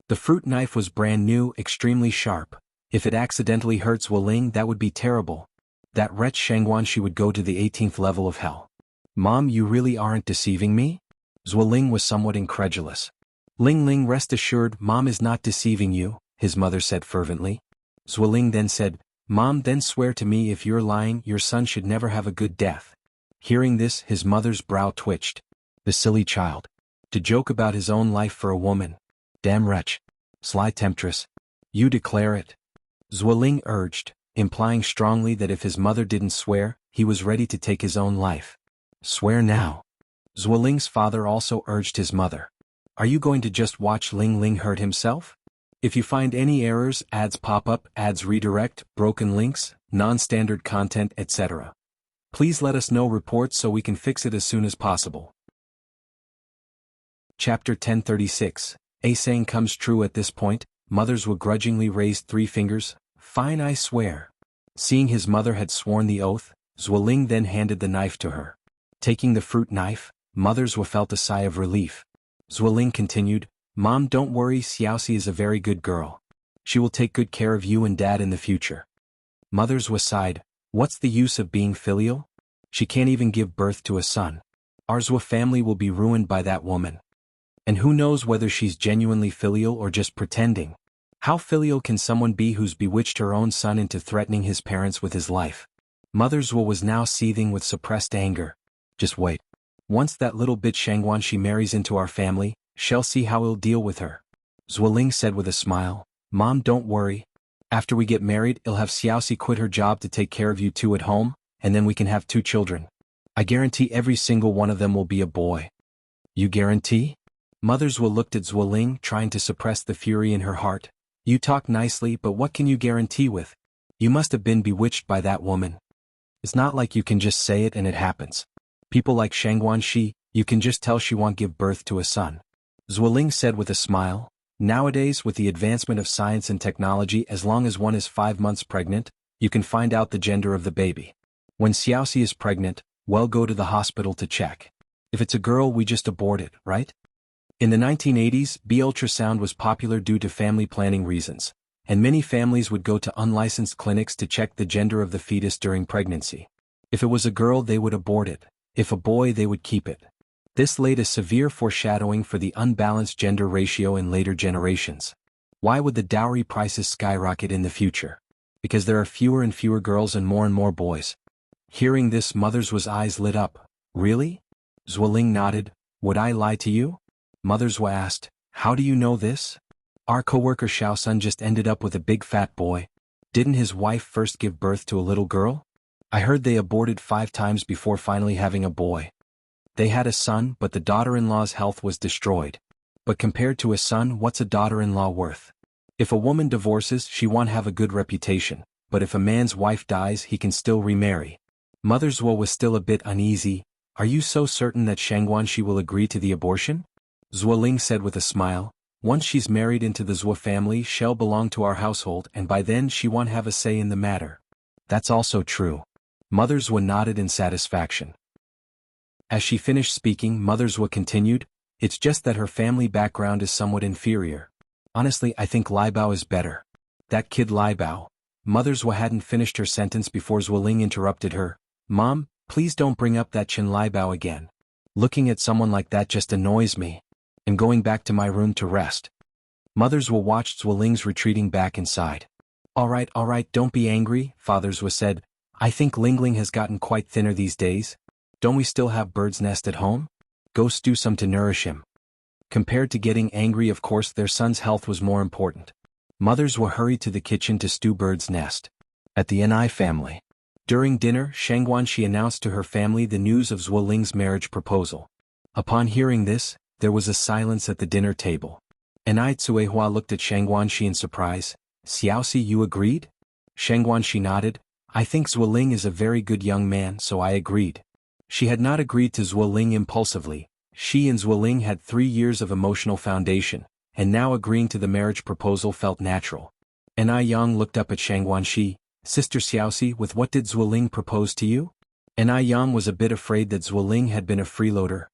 The fruit knife was brand new, extremely sharp. If it accidentally hurt Zuoling, that would be terrible. That wretch Shangguan Shi would go to the 18th level of hell. Mom, you really aren't deceiving me? Zuoling was somewhat incredulous. Ling Ling, rest assured, Mom is not deceiving you, his mother said fervently. Zuoling then said, Mom, then swear to me if you're lying, your son should never have a good death. Hearing this, his mother's brow twitched. The silly child. To joke about his own life for a woman. Damn wretch. Sly temptress. You declare it. Zuoling urged, implying strongly that if his mother didn't swear, he was ready to take his own life. Swear now. Zuoling's father also urged his mother. Are you going to just watch Ling Ling hurt himself? If you find any errors, ads pop up, ads redirect, broken links, non-standard content, etc. Please let us know reports so we can fix it as soon as possible. Chapter 1036. A saying comes true at this point, mothers will grudgingly raise 3 fingers. Fine, I swear. Seeing his mother had sworn the oath, Zuoling then handed the knife to her. Taking the fruit knife, mothers felt a sigh of relief. Zuoling continued, Mom, don't worry, Xiaoxi is a very good girl. She will take good care of you and Dad in the future. Mothers sighed, what's the use of being filial? She can't even give birth to a son. Our Zuo family will be ruined by that woman. And who knows whether she's genuinely filial or just pretending. How filial can someone be who's bewitched her own son into threatening his parents with his life? Mother Zuo was now seething with suppressed anger. Just wait. Once that little bitch Shangguan Shi marries into our family, shall see how we'll deal with her. Zuoling said with a smile, Mom, don't worry. After we get married, I'll have Xiaoxi quit her job to take care of you two at home, and then we can have 2 children. I guarantee every single one of them will be a boy. You guarantee? Mother Zuo looked at Zuoling, trying to suppress the fury in her heart. You talk nicely, but what can you guarantee with? You must have been bewitched by that woman. It's not like you can just say it and it happens. People like Shangguan Shi, you can just tell she won't give birth to a son. Zuoling said with a smile, nowadays with the advancement of science and technology, as long as one is 5 months pregnant, you can find out the gender of the baby. When Xiaoxi is pregnant, well, go to the hospital to check. If it's a girl, we just abort it, right? In the 1980s, ultrasound was popular due to family planning reasons, and many families would go to unlicensed clinics to check the gender of the fetus during pregnancy. If it was a girl, they would abort it. If a boy, they would keep it. This laid a severe foreshadowing for the unbalanced gender ratio in later generations. Why would the dowry prices skyrocket in the future? Because there are fewer and fewer girls and more boys. Hearing this, Mother Zuo's eyes lit up. Really? Zuoling nodded. Would I lie to you? Mother Zuo asked, how do you know this? Our co-worker Xiao Sun just ended up with a big fat boy. Didn't his wife first give birth to a little girl? I heard they aborted 5 times before finally having a boy. They had a son, but the daughter-in-law's health was destroyed. But compared to a son, what's a daughter-in-law worth? If a woman divorces, she won't have a good reputation, but if a man's wife dies, he can still remarry. Mother Zhuo was still a bit uneasy. Are you so certain that Shang Guanxi will agree to the abortion? Zhuo Ling said with a smile. Once she's married into the Zhuo family, she'll belong to our household, and by then she won't have a say in the matter. That's also true. Mother Zhuo nodded in satisfaction. As she finished speaking, Mother Zhuo continued, it's just that her family background is somewhat inferior. Honestly, I think Lai Bao is better. That kid Lai Bao. Mother Zhuo hadn't finished her sentence before Zhuo Ling interrupted her. Mom, please don't bring up that Chen Lai Bao again. Looking at someone like that just annoys me. And going back to my room to rest. Mother Zhuo watched Zhuo Ling's retreating back inside. All right, don't be angry, Father Zhuo said. I think Ling Ling has gotten quite thinner these days. Don't we still have bird's nest at home? Go stew some to nourish him. Compared to getting angry, of course, their son's health was more important. Mother Zhuo hurried to the kitchen to stew bird's nest. At the Ni family. During dinner, Shang Guanxi announced to her family the news of Zhuo Ling's marriage proposal. Upon hearing this, there was a silence at the dinner table. Ni Cuehua looked at Shang Guanxi in surprise. Xiaoxi, you agreed? Shang Guanxi nodded. I think Zhuo Ling is a very good young man, so I agreed. She had not agreed to Zhuo Ling impulsively. She and Zhuo Ling had 3 years of emotional foundation, and now agreeing to the marriage proposal felt natural. Ni Yang looked up at Shang Guanxi. Sister Xiaoxi, with what did Zhuo Ling propose to you? Ni Yang was a bit afraid that Zhuo Ling had been a freeloader.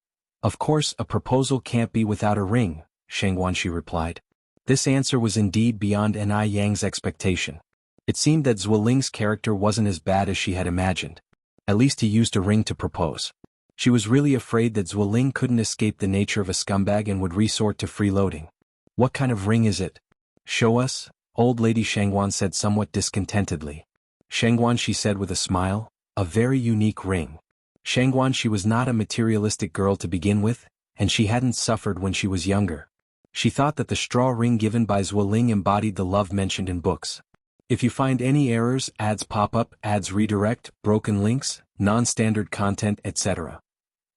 Of course, a proposal can't be without a ring, Shang Guanxi replied. This answer was indeed beyond Ni Yang's expectation. It seemed that Zhuo Ling's character wasn't as bad as she had imagined. At least he used a ring to propose. She was really afraid that Zhuo Ling couldn't escape the nature of a scumbag and would resort to freeloading. What kind of ring is it? Show us, old lady Shangguan said somewhat discontentedly. Shangguan, she said with a smile, a very unique ring. Shangguan, she was not a materialistic girl to begin with, and she hadn't suffered when she was younger. She thought that the straw ring given by Zhuo Ling embodied the love mentioned in books. If you find any errors, ads pop up, ads redirect, broken links, non-standard content, etc.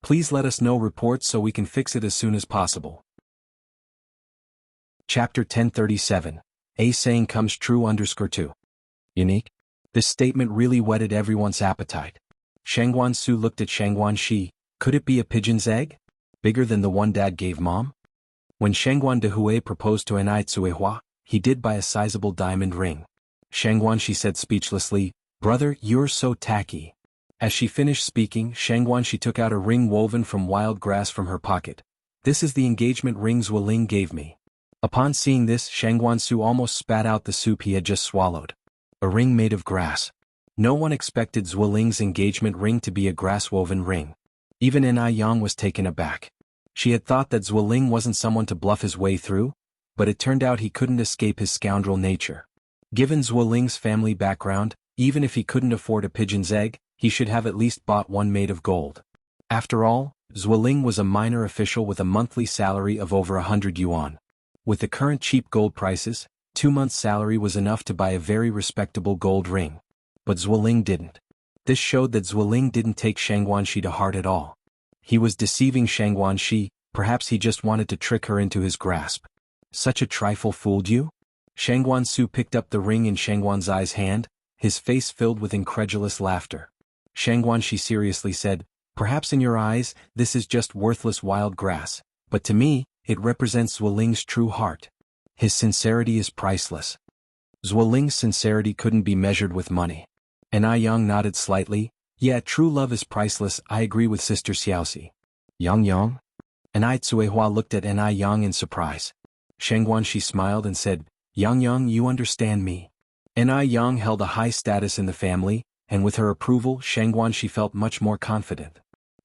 Please let us know reports so we can fix it as soon as possible. Chapter 1037. A saying comes true _2. Unique? This statement really whetted everyone's appetite. Shangguan Su looked at Shangguan Shi. Could it be a pigeon's egg? Bigger than the one Dad gave Mom? When Shangguan Dehui proposed to Ni Cuehua, he did buy a sizable diamond ring. Shangguan Shi said speechlessly, Brother, you're so tacky. As she finished speaking, Shangguan Shi took out a ring woven from wild grass from her pocket. This is the engagement ring Zhuo Ling gave me. Upon seeing this, Shangguan Su almost spat out the soup he had just swallowed. A ring made of grass. No one expected Zhuo Ling's engagement ring to be a grass-woven ring. Even Ni Yang was taken aback. She had thought that Zhuo Ling wasn't someone to bluff his way through, but it turned out he couldn't escape his scoundrel nature. Given Zhuo Ling's family background, even if he couldn't afford a pigeon's egg, he should have at least bought one made of gold. After all, Zhuo Ling was a minor official with a monthly salary of over 100 yuan. With the current cheap gold prices, 2 months' salary was enough to buy a very respectable gold ring. But Zhuo Ling didn't. This showed that Zhuo Ling didn't take Shangguan Shi to heart at all. He was deceiving Shangguan Shi, perhaps he just wanted to trick her into his grasp. Such a trifle fooled you? Shangguan Su picked up the ring in Shangguan Zai's hand, his face filled with incredulous laughter. Shangguan Shi seriously said, Perhaps in your eyes, this is just worthless wild grass, but to me, it represents Zhuo Ling's true heart. His sincerity is priceless. Zhuo Ling's sincerity couldn't be measured with money. Ni Yang nodded slightly. Yeah, true love is priceless, I agree with Sister Xiaoxi. Yang? Ni Cuehua looked at Ni Yang in surprise. Shangguan Shi smiled and said, Yang, you understand me. Ni Yang held a high status in the family, and with her approval, Shangguan Shi felt much more confident.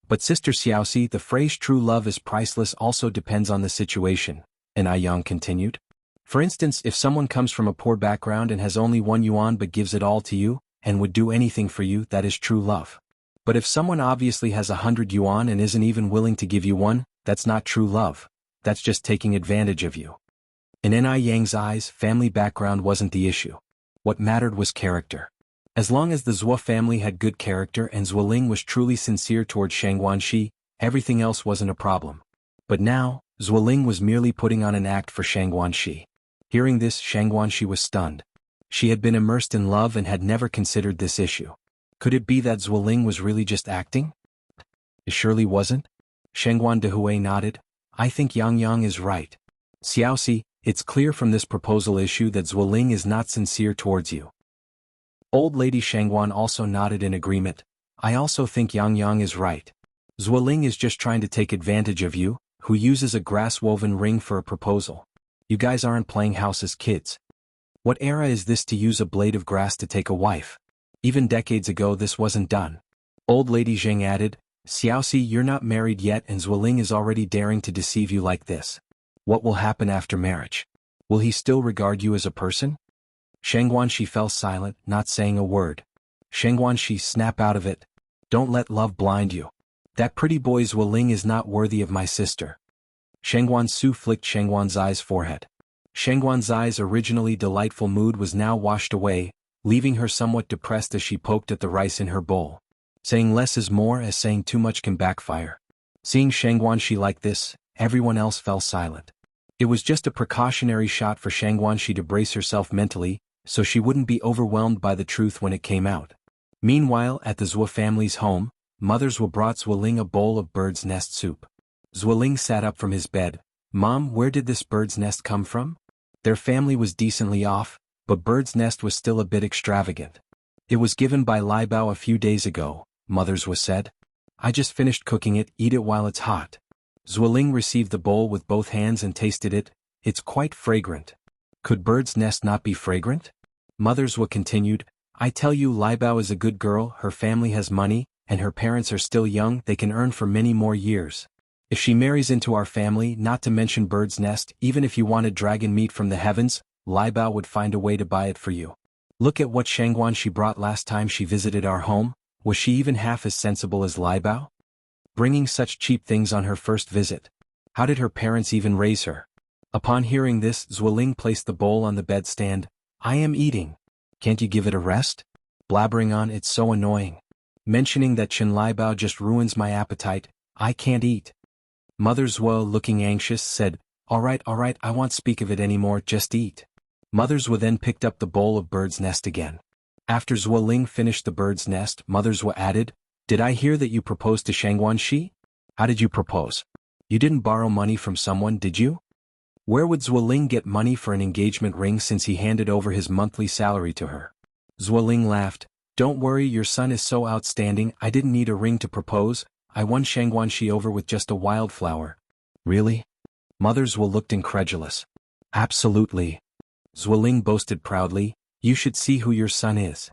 But Sister Xiaoxi, the phrase true love is priceless also depends on the situation, Ni Yang continued. For instance, if someone comes from a poor background and has only 1 yuan but gives it all to you, and would do anything for you, that is true love. But if someone obviously has 100 yuan and isn't even willing to give you one, that's not true love. That's just taking advantage of you. In Ni Yang's eyes, family background wasn't the issue. What mattered was character. As long as the Zhuo family had good character and Zhuo Ling was truly sincere towards Shangguan Shi, everything else wasn't a problem. But now, Zhuo Ling was merely putting on an act for Shangguan Shi. Hearing this, Shangguan Shi was stunned. She had been immersed in love and had never considered this issue. Could it be that Zueling was really just acting? It surely wasn't. Shengguan Dehui nodded. I think Yang Yang is right. Xiaoxi, it's clear from this proposal issue that Zueling is not sincere towards you. Old Lady Shengguan also nodded in agreement. I also think Yang Yang is right. Zueling is just trying to take advantage of you, who uses a grass-woven ring for a proposal. You guys aren't playing house as kids. What era is this to use a blade of grass to take a wife? Even decades ago this wasn't done. Old Lady Zheng added, Xiaoxi, you're not married yet and Zueling is already daring to deceive you like this. What will happen after marriage? Will he still regard you as a person? Shengguanxi fell silent, not saying a word. Shengguanxi, snap out of it. Don't let love blind you. That pretty boy Zueling is not worthy of my sister. Shengguansu flicked Shengguanzai's forehead. Shengguanzai's originally delightful mood was now washed away, leaving her somewhat depressed as she poked at the rice in her bowl. Saying less is more, as saying too much can backfire. Seeing Shengguanxi like this, everyone else fell silent. It was just a precautionary shot for Shengguanxi to brace herself mentally, so she wouldn't be overwhelmed by the truth when it came out. Meanwhile, at the Zhuo family's home, Mother Zhuo brought Zueling a bowl of bird's nest soup. Zueling sat up from his bed. Mom, where did this bird's nest come from? Their family was decently off, but bird's nest was still a bit extravagant. It was given by Lai Bao a few days ago, Mother Zhuo said. I just finished cooking it, eat it while it's hot. Zueling received the bowl with both hands and tasted it. It's quite fragrant. Could bird's nest not be fragrant? Mother Zhuo continued, I tell you, Lai Bao is a good girl, her family has money, and her parents are still young, they can earn for many more years. If she marries into our family, not to mention bird's nest, even if you wanted dragon meat from the heavens, Lai Bao would find a way to buy it for you. Look at what Shengguanxi brought last time she visited our home. Was she even half as sensible as Lai Bao? Bringing such cheap things on her first visit. How did her parents even raise her? Upon hearing this, Zueling placed the bowl on the bedstand. I am eating. Can't you give it a rest? Blabbering on, it's so annoying. Mentioning that Chen Lai Bao just ruins my appetite. I can't eat. Mother Zhuo, looking anxious, said, All right, I won't speak of it anymore, just eat. Mother Zhuo then picked up the bowl of bird's nest again. After Zueling finished the bird's nest, Mother Zhuo added, Did I hear that you proposed to Shengguanxi? How did you propose? You didn't borrow money from someone, did you? Where would Zueling get money for an engagement ring since he handed over his monthly salary to her? Zueling laughed. Don't worry, your son is so outstanding, I didn't need a ring to propose, I won Shengguanxi over with just a wildflower. Really? Mother Zhuo looked incredulous. Absolutely. Zueling boasted proudly, you should see who your son is.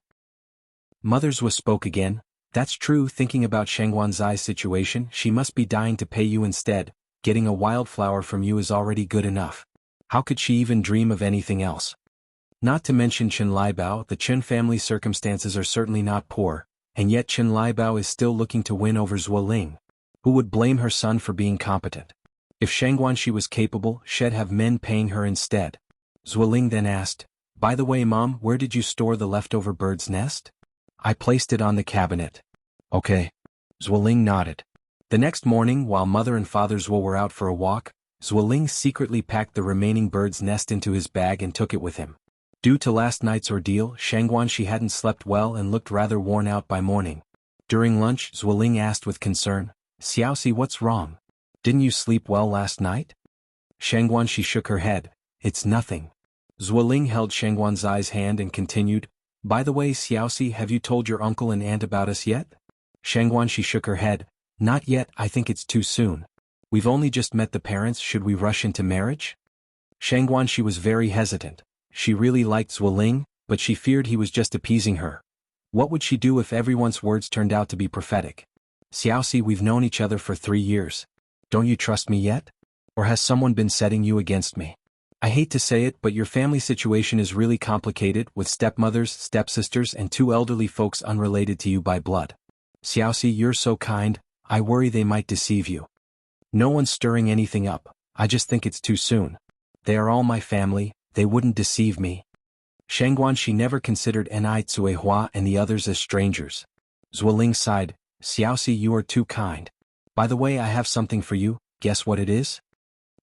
Mother Zhuo spoke again. That's true, thinking about Shengguanzai's situation, she must be dying to pay you instead. Getting a wildflower from you is already good enough. How could she even dream of anything else? Not to mention Chen Lai Bao, the Chen family circumstances are certainly not poor, and yet Chen Lai Bao is still looking to win over Zueling. Who would blame her son for being competent? If Shengguanxi was capable, she'd have men paying her instead. Zueling then asked, By the way, Mom, where did you store the leftover bird's nest? I placed it on the cabinet. Okay. Zueling nodded. The next morning, while Mother and Father Zhuo were out for a walk, Zueling secretly packed the remaining bird's nest into his bag and took it with him. Due to last night's ordeal, Shengguanxi hadn't slept well and looked rather worn out by morning. During lunch, Zueling asked with concern, Xiaoxi, what's wrong? Didn't you sleep well last night? Shengguanxi shook her head. It's nothing. Zueling held Shengguanzai's hand and continued, By the way, Xiaoxi, have you told your uncle and aunt about us yet? Shengguanxi shook her head. Not yet, I think it's too soon. We've only just met the parents, should we rush into marriage? Shengguanxi was very hesitant. She really liked Zueling, but she feared he was just appeasing her. What would she do if everyone's words turned out to be prophetic? Xiaoxi, we've known each other for 3 years. Don't you trust me yet? Or has someone been setting you against me? I hate to say it, but your family situation is really complicated, with stepmothers, stepsisters, and 2 elderly folks unrelated to you by blood. Xiaoxi, you're so kind, I worry they might deceive you. No one's stirring anything up, I just think it's too soon. They are all my family, they wouldn't deceive me. Shengguanxi never considered Ni Cuehua and the others as strangers. Zueling sighed, Xiaoxi, you are too kind. By the way, I have something for you, guess what it is?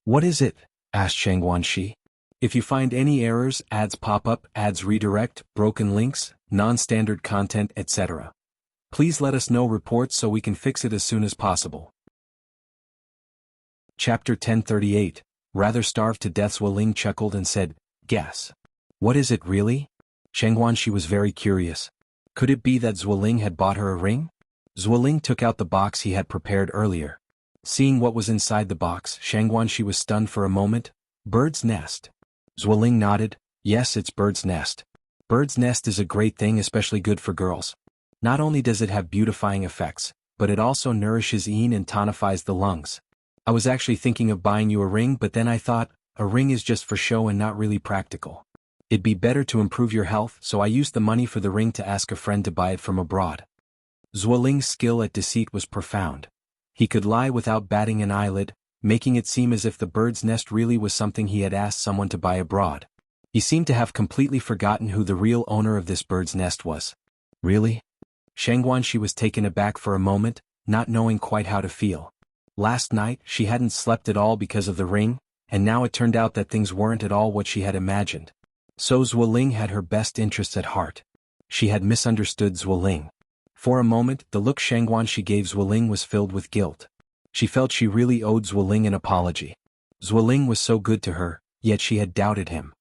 What is it? Asked Shengguanxi. If you find any errors, ads pop up, ads redirect, broken links, non-standard content, etc. Please let us know reports so we can fix it as soon as possible. Chapter 1038, Rather Starved to Death. Zuoling chuckled and said, Guess. What is it really? Shengguan, was very curious. Could it be that Zuoling had bought her a ring? Zuoling took out the box he had prepared earlier. Seeing what was inside the box, Shengguan was stunned for a moment. Bird's nest. Zuoling nodded. Yes, it's bird's nest. Bird's nest is a great thing, especially good for girls. Not only does it have beautifying effects, but it also nourishes yin and tonifies the lungs. I was actually thinking of buying you a ring, but then I thought, a ring is just for show and not really practical. It'd be better to improve your health, so I used the money for the ring to ask a friend to buy it from abroad. Zuoling's skill at deceit was profound. He could lie without batting an eyelid, making it seem as if the bird's nest really was something he had asked someone to buy abroad. He seemed to have completely forgotten who the real owner of this bird's nest was. Really? Shengguan was taken aback for a moment, not knowing quite how to feel. Last night, she hadn't slept at all because of the ring, and now it turned out that things weren't at all what she had imagined. So Zuoling had her best interests at heart. She had misunderstood Zuoling. For a moment, the look Shengguan gave Zuoling was filled with guilt. She felt she really owed Zuoling an apology. Zuoling was so good to her, yet she had doubted him.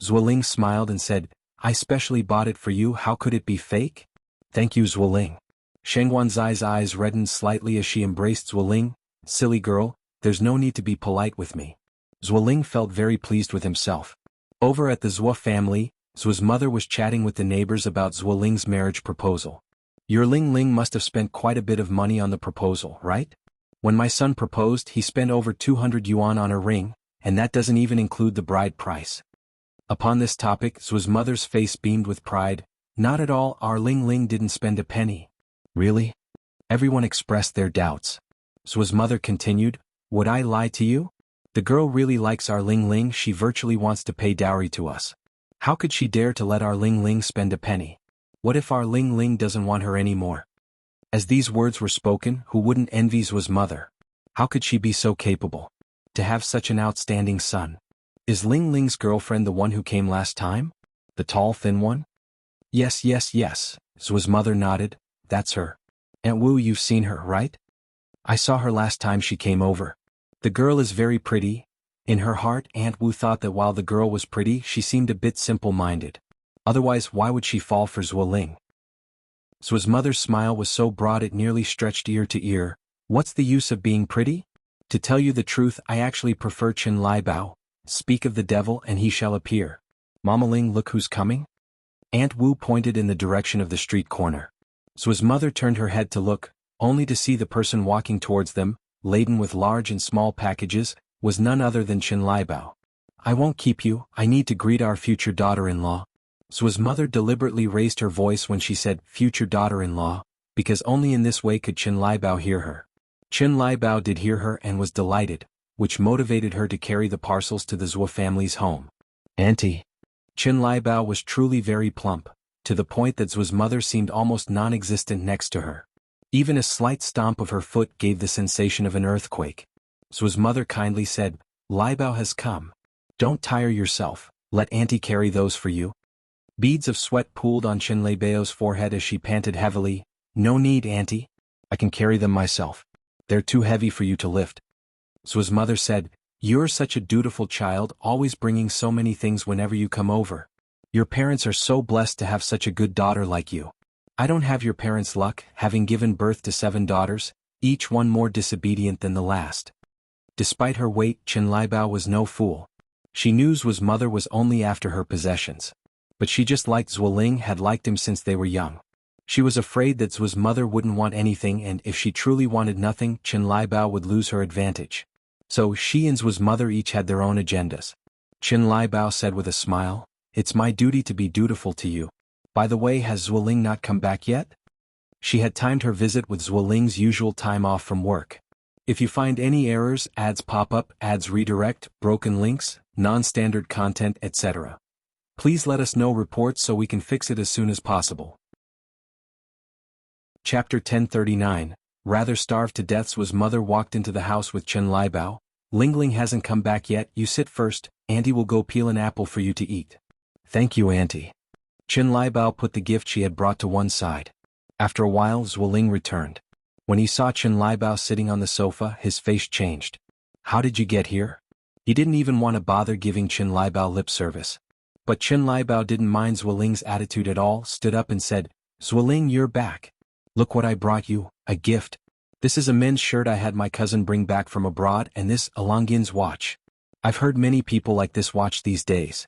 Zuoling smiled and said, I specially bought it for you, how could it be fake? Thank you, Zuoling. Shengguan's eyes reddened slightly as she embraced Zuoling. Silly girl, there's no need to be polite with me. Zuoling felt very pleased with himself. Over at the Zuo family, Zuo's mother was chatting with the neighbors about Zuoling's marriage proposal. Your Ling Ling must have spent quite a bit of money on the proposal, right? When my son proposed, he spent over 200 yuan on a ring, and that doesn't even include the bride price. Upon this topic, Zuo's mother's face beamed with pride. Not at all, our Ling Ling didn't spend a penny. Really? Everyone expressed their doubts. Zuo's mother continued, would I lie to you? The girl really likes our Ling Ling, she virtually wants to pay dowry to us. How could she dare to let our Ling Ling spend a penny? What if our Ling Ling doesn't want her anymore? As these words were spoken, who wouldn't envy Zuo's mother? How could she be so capable? To have such an outstanding son. Is Ling Ling's girlfriend the one who came last time? The tall, thin one? Yes. Zuo's mother nodded. That's her. Aunt Wu, you've seen her, right? I saw her last time she came over. The girl is very pretty. In her heart, Aunt Wu thought that while the girl was pretty, she seemed a bit simple-minded. Otherwise, why would she fall for Zuoling? Zuo's mother's smile was so broad it nearly stretched ear to ear. What's the use of being pretty? To tell you the truth, I actually prefer Qin Lai Bao. Speak of the devil and he shall appear. Mama Ling, look who's coming. Aunt Wu pointed in the direction of the street corner. Zuo's mother turned her head to look, only to see the person walking towards them, laden with large and small packages, was none other than Qin Lai Bao. I won't keep you, I need to greet our future daughter-in-law. Zuo's mother deliberately raised her voice when she said future daughter-in-law, because only in this way could Qin Lai Bao hear her. Qin Lai Bao did hear her and was delighted, which motivated her to carry the parcels to the Zuo family's home. Auntie. Qin Lai Bao was truly very plump, to the point that Zuo's mother seemed almost non-existent next to her. Even a slight stomp of her foot gave the sensation of an earthquake. Zuo's mother kindly said, Lai Bao has come. Don't tire yourself, let Auntie carry those for you. Beads of sweat pooled on Qin Lai Bao's forehead as she panted heavily. No need, Auntie. I can carry them myself. They're too heavy for you to lift. Zuo's mother said, You're such a dutiful child, always bringing so many things whenever you come over. Your parents are so blessed to have such a good daughter like you. I don't have your parents' luck, having given birth to 7 daughters, each one more disobedient than the last. Despite her weight, Qin Lai Bao was no fool. She knew Zuo's mother was only after her possessions. But she just liked Zuoling, had liked him since they were young. She was afraid that Zuo's mother wouldn't want anything, and if she truly wanted nothing, Qin Lai Bao would lose her advantage. So she and Zuo's mother each had their own agendas. Qin Lai Bao said with a smile, It's my duty to be dutiful to you. By the way, has Zuoling not come back yet? She had timed her visit with Zuoling's usual time off from work. If you find any errors, ads pop up, ads redirect, broken links, non-standard content, etc. Please let us know reports so we can fix it as soon as possible. Chapter 1039, Rather Starved to Death. Zuo's mother walked into the house with Qin Lai Bao. Ling Ling hasn't come back yet, you sit first, Auntie will go peel an apple for you to eat. Thank you, Auntie. Qin Lai Bao put the gift she had brought to one side. After a while Zuoling returned. When he saw Chen Liebao sitting on the sofa, his face changed. How did you get here? He didn't even want to bother giving Chen Liebao lip service. But Chen Liebao didn't mind Zuoling's attitude at all, stood up and said, Zuoling, you're back. Look what I brought you, a gift. This is a men's shirt I had my cousin bring back from abroad, and this, a Longines watch. I've heard many people like this watch these days.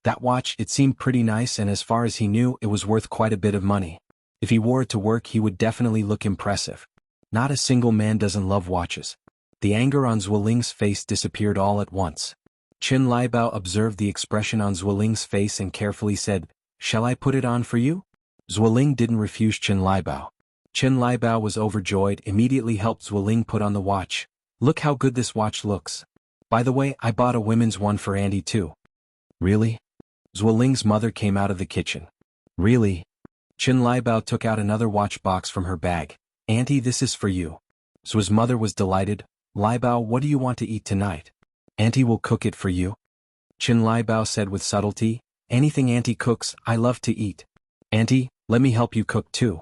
That watch, it seemed pretty nice, and as far as he knew, it was worth quite a bit of money. If he wore it to work, he would definitely look impressive. Not a single man doesn't love watches. The anger on Zuoling's face disappeared all at once. Chen Liebao observed the expression on Zuoling's face and carefully said, Shall I put it on for you? Zuoling didn't refuse Chen Liebao. Chen Liebao was overjoyed, immediately helped Zuoling put on the watch. Look how good this watch looks. By the way, I bought a women's one for Auntie too. Really? Zuoling's mother came out of the kitchen. Really? Chen Liebao took out another watch box from her bag. Auntie, this is for you. Zuo's mother was delighted. Liebao, what do you want to eat tonight? Auntie will cook it for you. Chen Liebao said with subtlety, Anything Auntie cooks, I love to eat. Auntie, let me help you cook too.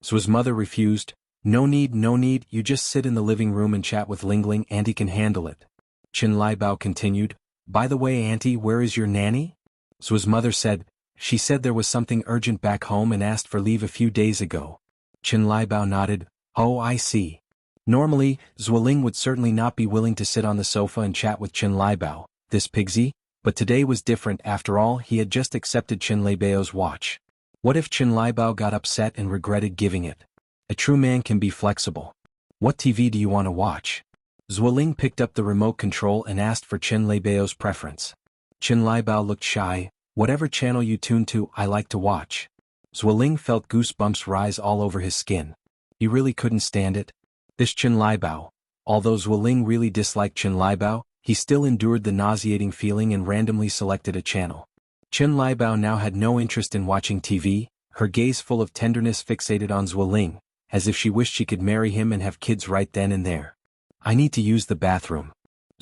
Zuo's mother refused. No need, you just sit in the living room and chat with Lingling, Auntie can handle it. Chen Liebao continued, By the way, Auntie, where is your nanny? Zuo's mother said, She said there was something urgent back home and asked for leave a few days ago. Chen Liebao nodded, Oh, I see. Normally, Zuoling would certainly not be willing to sit on the sofa and chat with Chen Liebao, this pigsy, but today was different. After all, he had just accepted Chen Liebao's watch. What if Chen Liebao got upset and regretted giving it? A true man can be flexible. What TV do you want to watch? Zuoling picked up the remote control and asked for Chen Liebao's preference. Chen Liebao looked shy. Whatever channel you tune to, I like to watch. Zuoling felt goosebumps rise all over his skin. He really couldn't stand it. This Chen Liebao. Although Zuoling really disliked Chen Liebao, he still endured the nauseating feeling and randomly selected a channel. Chen Liebao now had no interest in watching TV, her gaze full of tenderness fixated on Zuoling, as if she wished she could marry him and have kids right then and there. I need to use the bathroom.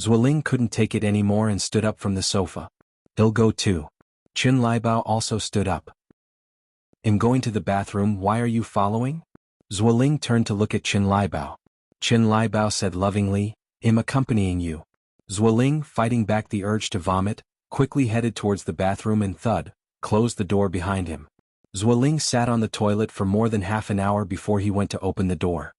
Zuoling couldn't take it anymore and stood up from the sofa. He'll go too. Chen Liebao also stood up. I'm going to the bathroom, why are you following? Zuoling turned to look at Chen Liebao. Chen Liebao said lovingly, I'm accompanying you. Zuoling, fighting back the urge to vomit, quickly headed towards the bathroom and closed the door behind him. Zuoling sat on the toilet for more than half an hour before he went to open the door.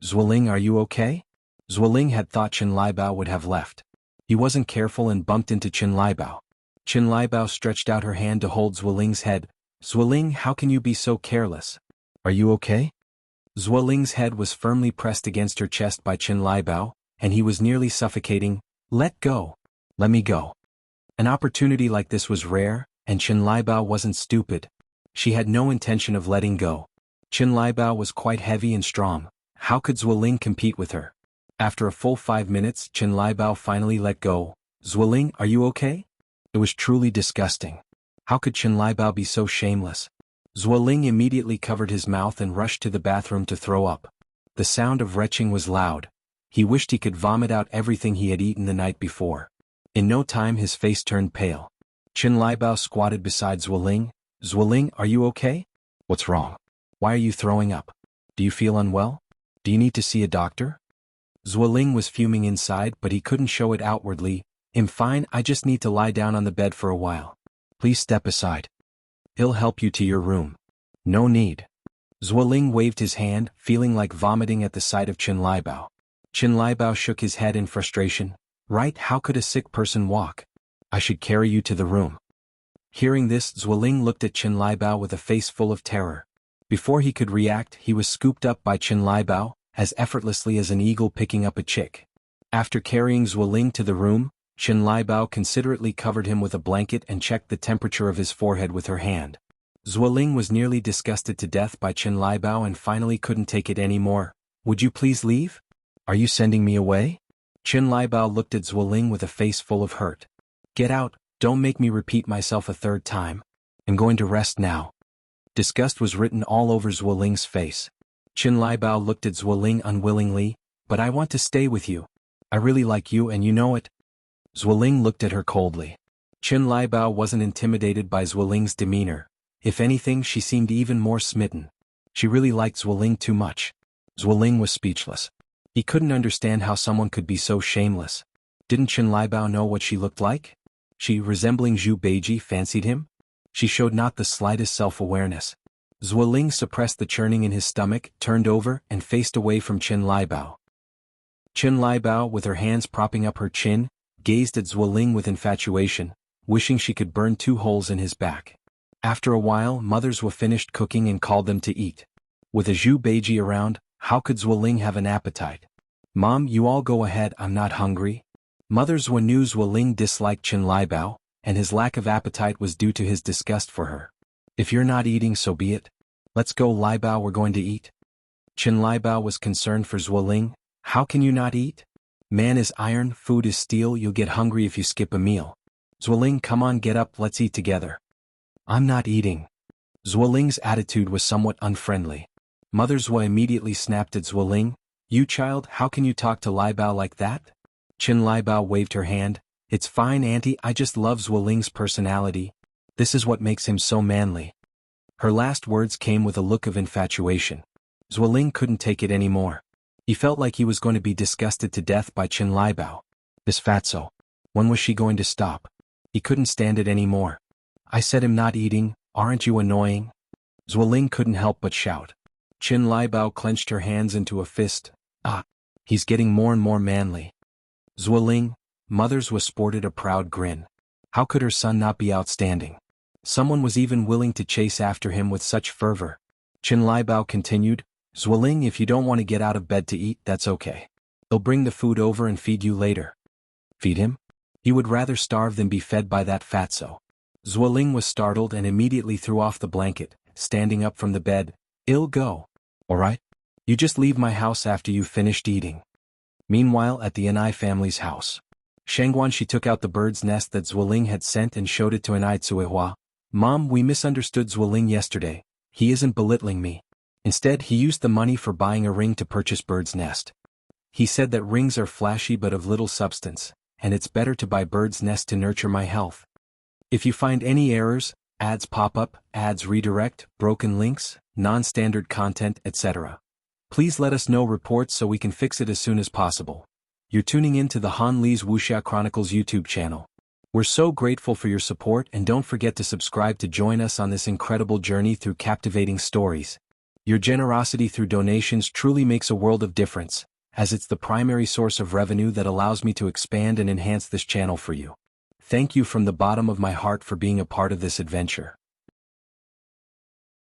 Zuoling, are you okay? Zuoling had thought Chen Liebao would have left. He wasn't careful and bumped into Chen Liebao. Chen Liebao stretched out her hand to hold Zuoling's head. Zuoling, how can you be so careless? Are you okay? Zuoling's head was firmly pressed against her chest by Chen Liebao, and he was nearly suffocating. Let go. Let me go. An opportunity like this was rare, and Chen Liebao wasn't stupid. She had no intention of letting go. Chen Liebao was quite heavy and strong. How could Zuoling compete with her? After a full 5 minutes, Chen Liebao finally let go. Zuoling, are you okay? It was truly disgusting. How could Chen Liebao be so shameless? Zuoling immediately covered his mouth and rushed to the bathroom to throw up. The sound of retching was loud. He wished he could vomit out everything he had eaten the night before. In no time his face turned pale. Chen Liebao squatted beside Zuoling. Zuoling, are you okay? What's wrong? Why are you throwing up? Do you feel unwell? Do you need to see a doctor? Zuoling was fuming inside, but he couldn't show it outwardly. I'm fine, I just need to lie down on the bed for a while. Please step aside. He'll help you to your room. No need. Zuoling waved his hand, feeling like vomiting at the sight of Chen Liebao. Chen Liebao shook his head in frustration. Right, how could a sick person walk? I should carry you to the room. Hearing this, Zuoling looked at Chen Liebao with a face full of terror. Before he could react, he was scooped up by Chen Liebao, as effortlessly as an eagle picking up a chick. After carrying Zuoling to the room, Chen Liebao considerately covered him with a blanket and checked the temperature of his forehead with her hand. Zuoling was nearly disgusted to death by Chen Liebao and finally couldn't take it anymore. Would you please leave? Are you sending me away? Chen Liebao looked at Zuoling with a face full of hurt. Get out, don't make me repeat myself a third time. I'm going to rest now. Disgust was written all over Zuoling's face. Chen Liebao looked at Zuoling unwillingly. But I want to stay with you. I really like you and you know it. Zuoling looked at her coldly. Chen Liebao wasn't intimidated by Zuoling's demeanor. If anything, she seemed even more smitten. She really liked Zuoling too much. Zuoling was speechless. He couldn't understand how someone could be so shameless. Didn't Chen Liebao know what she looked like? She, resembling Zhu Beiji, fancied him? She showed not the slightest self-awareness. Zuoling suppressed the churning in his stomach, turned over, and faced away from Chen Liebao. Chen Liebao, with her hands propping up her chin, gazed at Zuoling with infatuation, wishing she could burn 2 holes in his back. After a while, mothers were finished cooking and called them to eat. With a Zhu Beiji around, how could Zuoling have an appetite? "Mom, you all go ahead, I'm not hungry." Mothers knew Zuoling disliked Chen Liebao, and his lack of appetite was due to his disgust for her. "If you're not eating, so be it. Let's go, Liebao, we're going to eat." Chen Liebao was concerned for Zuoling. "How can you not eat? Man is iron, food is steel, you'll get hungry if you skip a meal. Zuoling, come on, get up, let's eat together." "I'm not eating." Zuoling's attitude was somewhat unfriendly. Mothers immediately snapped at Zuoling. "You child, how can you talk to Liebao like that?" Chen Liebao waved her hand. "It's fine, auntie, I just love Zuoling's personality. This is what makes him so manly." Her last words came with a look of infatuation. Zuoling couldn't take it anymore. He felt like he was going to be disgusted to death by Chen Liebao. This fatso. When was she going to stop? He couldn't stand it anymore. "I said I'm not eating, aren't you annoying?" Zuoling couldn't help but shout. Chen Liebao clenched her hands into a fist. "Ah, he's getting more and more manly." Zuoling, mothers sported a proud grin. How could her son not be outstanding? Someone was even willing to chase after him with such fervor. Chen Liebao continued, "Zuoling, if you don't want to get out of bed to eat, that's okay. They'll bring the food over and feed you later." Feed him? He would rather starve than be fed by that fatso. Zuoling was startled and immediately threw off the blanket, standing up from the bed. "I'll go. All right? You just leave my house after you've finished eating." Meanwhile, at the Enai family's house, Shangguan, she took out the bird's nest that Zuoling had sent and showed it to Enai Tsuehua. "Mom, we misunderstood Zuoling yesterday. He isn't belittling me. Instead, he used the money for buying a ring to purchase bird's nest. He said that rings are flashy but of little substance, and it's better to buy bird's nest to nurture my health. If you find any errors, ads pop up, ads redirect, broken links, non-standard content, etc., please let us know reports so we can fix it as soon as possible. You're tuning in to the Han Li's Wuxia Chronicles YouTube channel. We're so grateful for your support, and don't forget to subscribe to join us on this incredible journey through captivating stories. Your generosity through donations truly makes a world of difference, as it's the primary source of revenue that allows me to expand and enhance this channel for you. Thank you from the bottom of my heart for being a part of this adventure.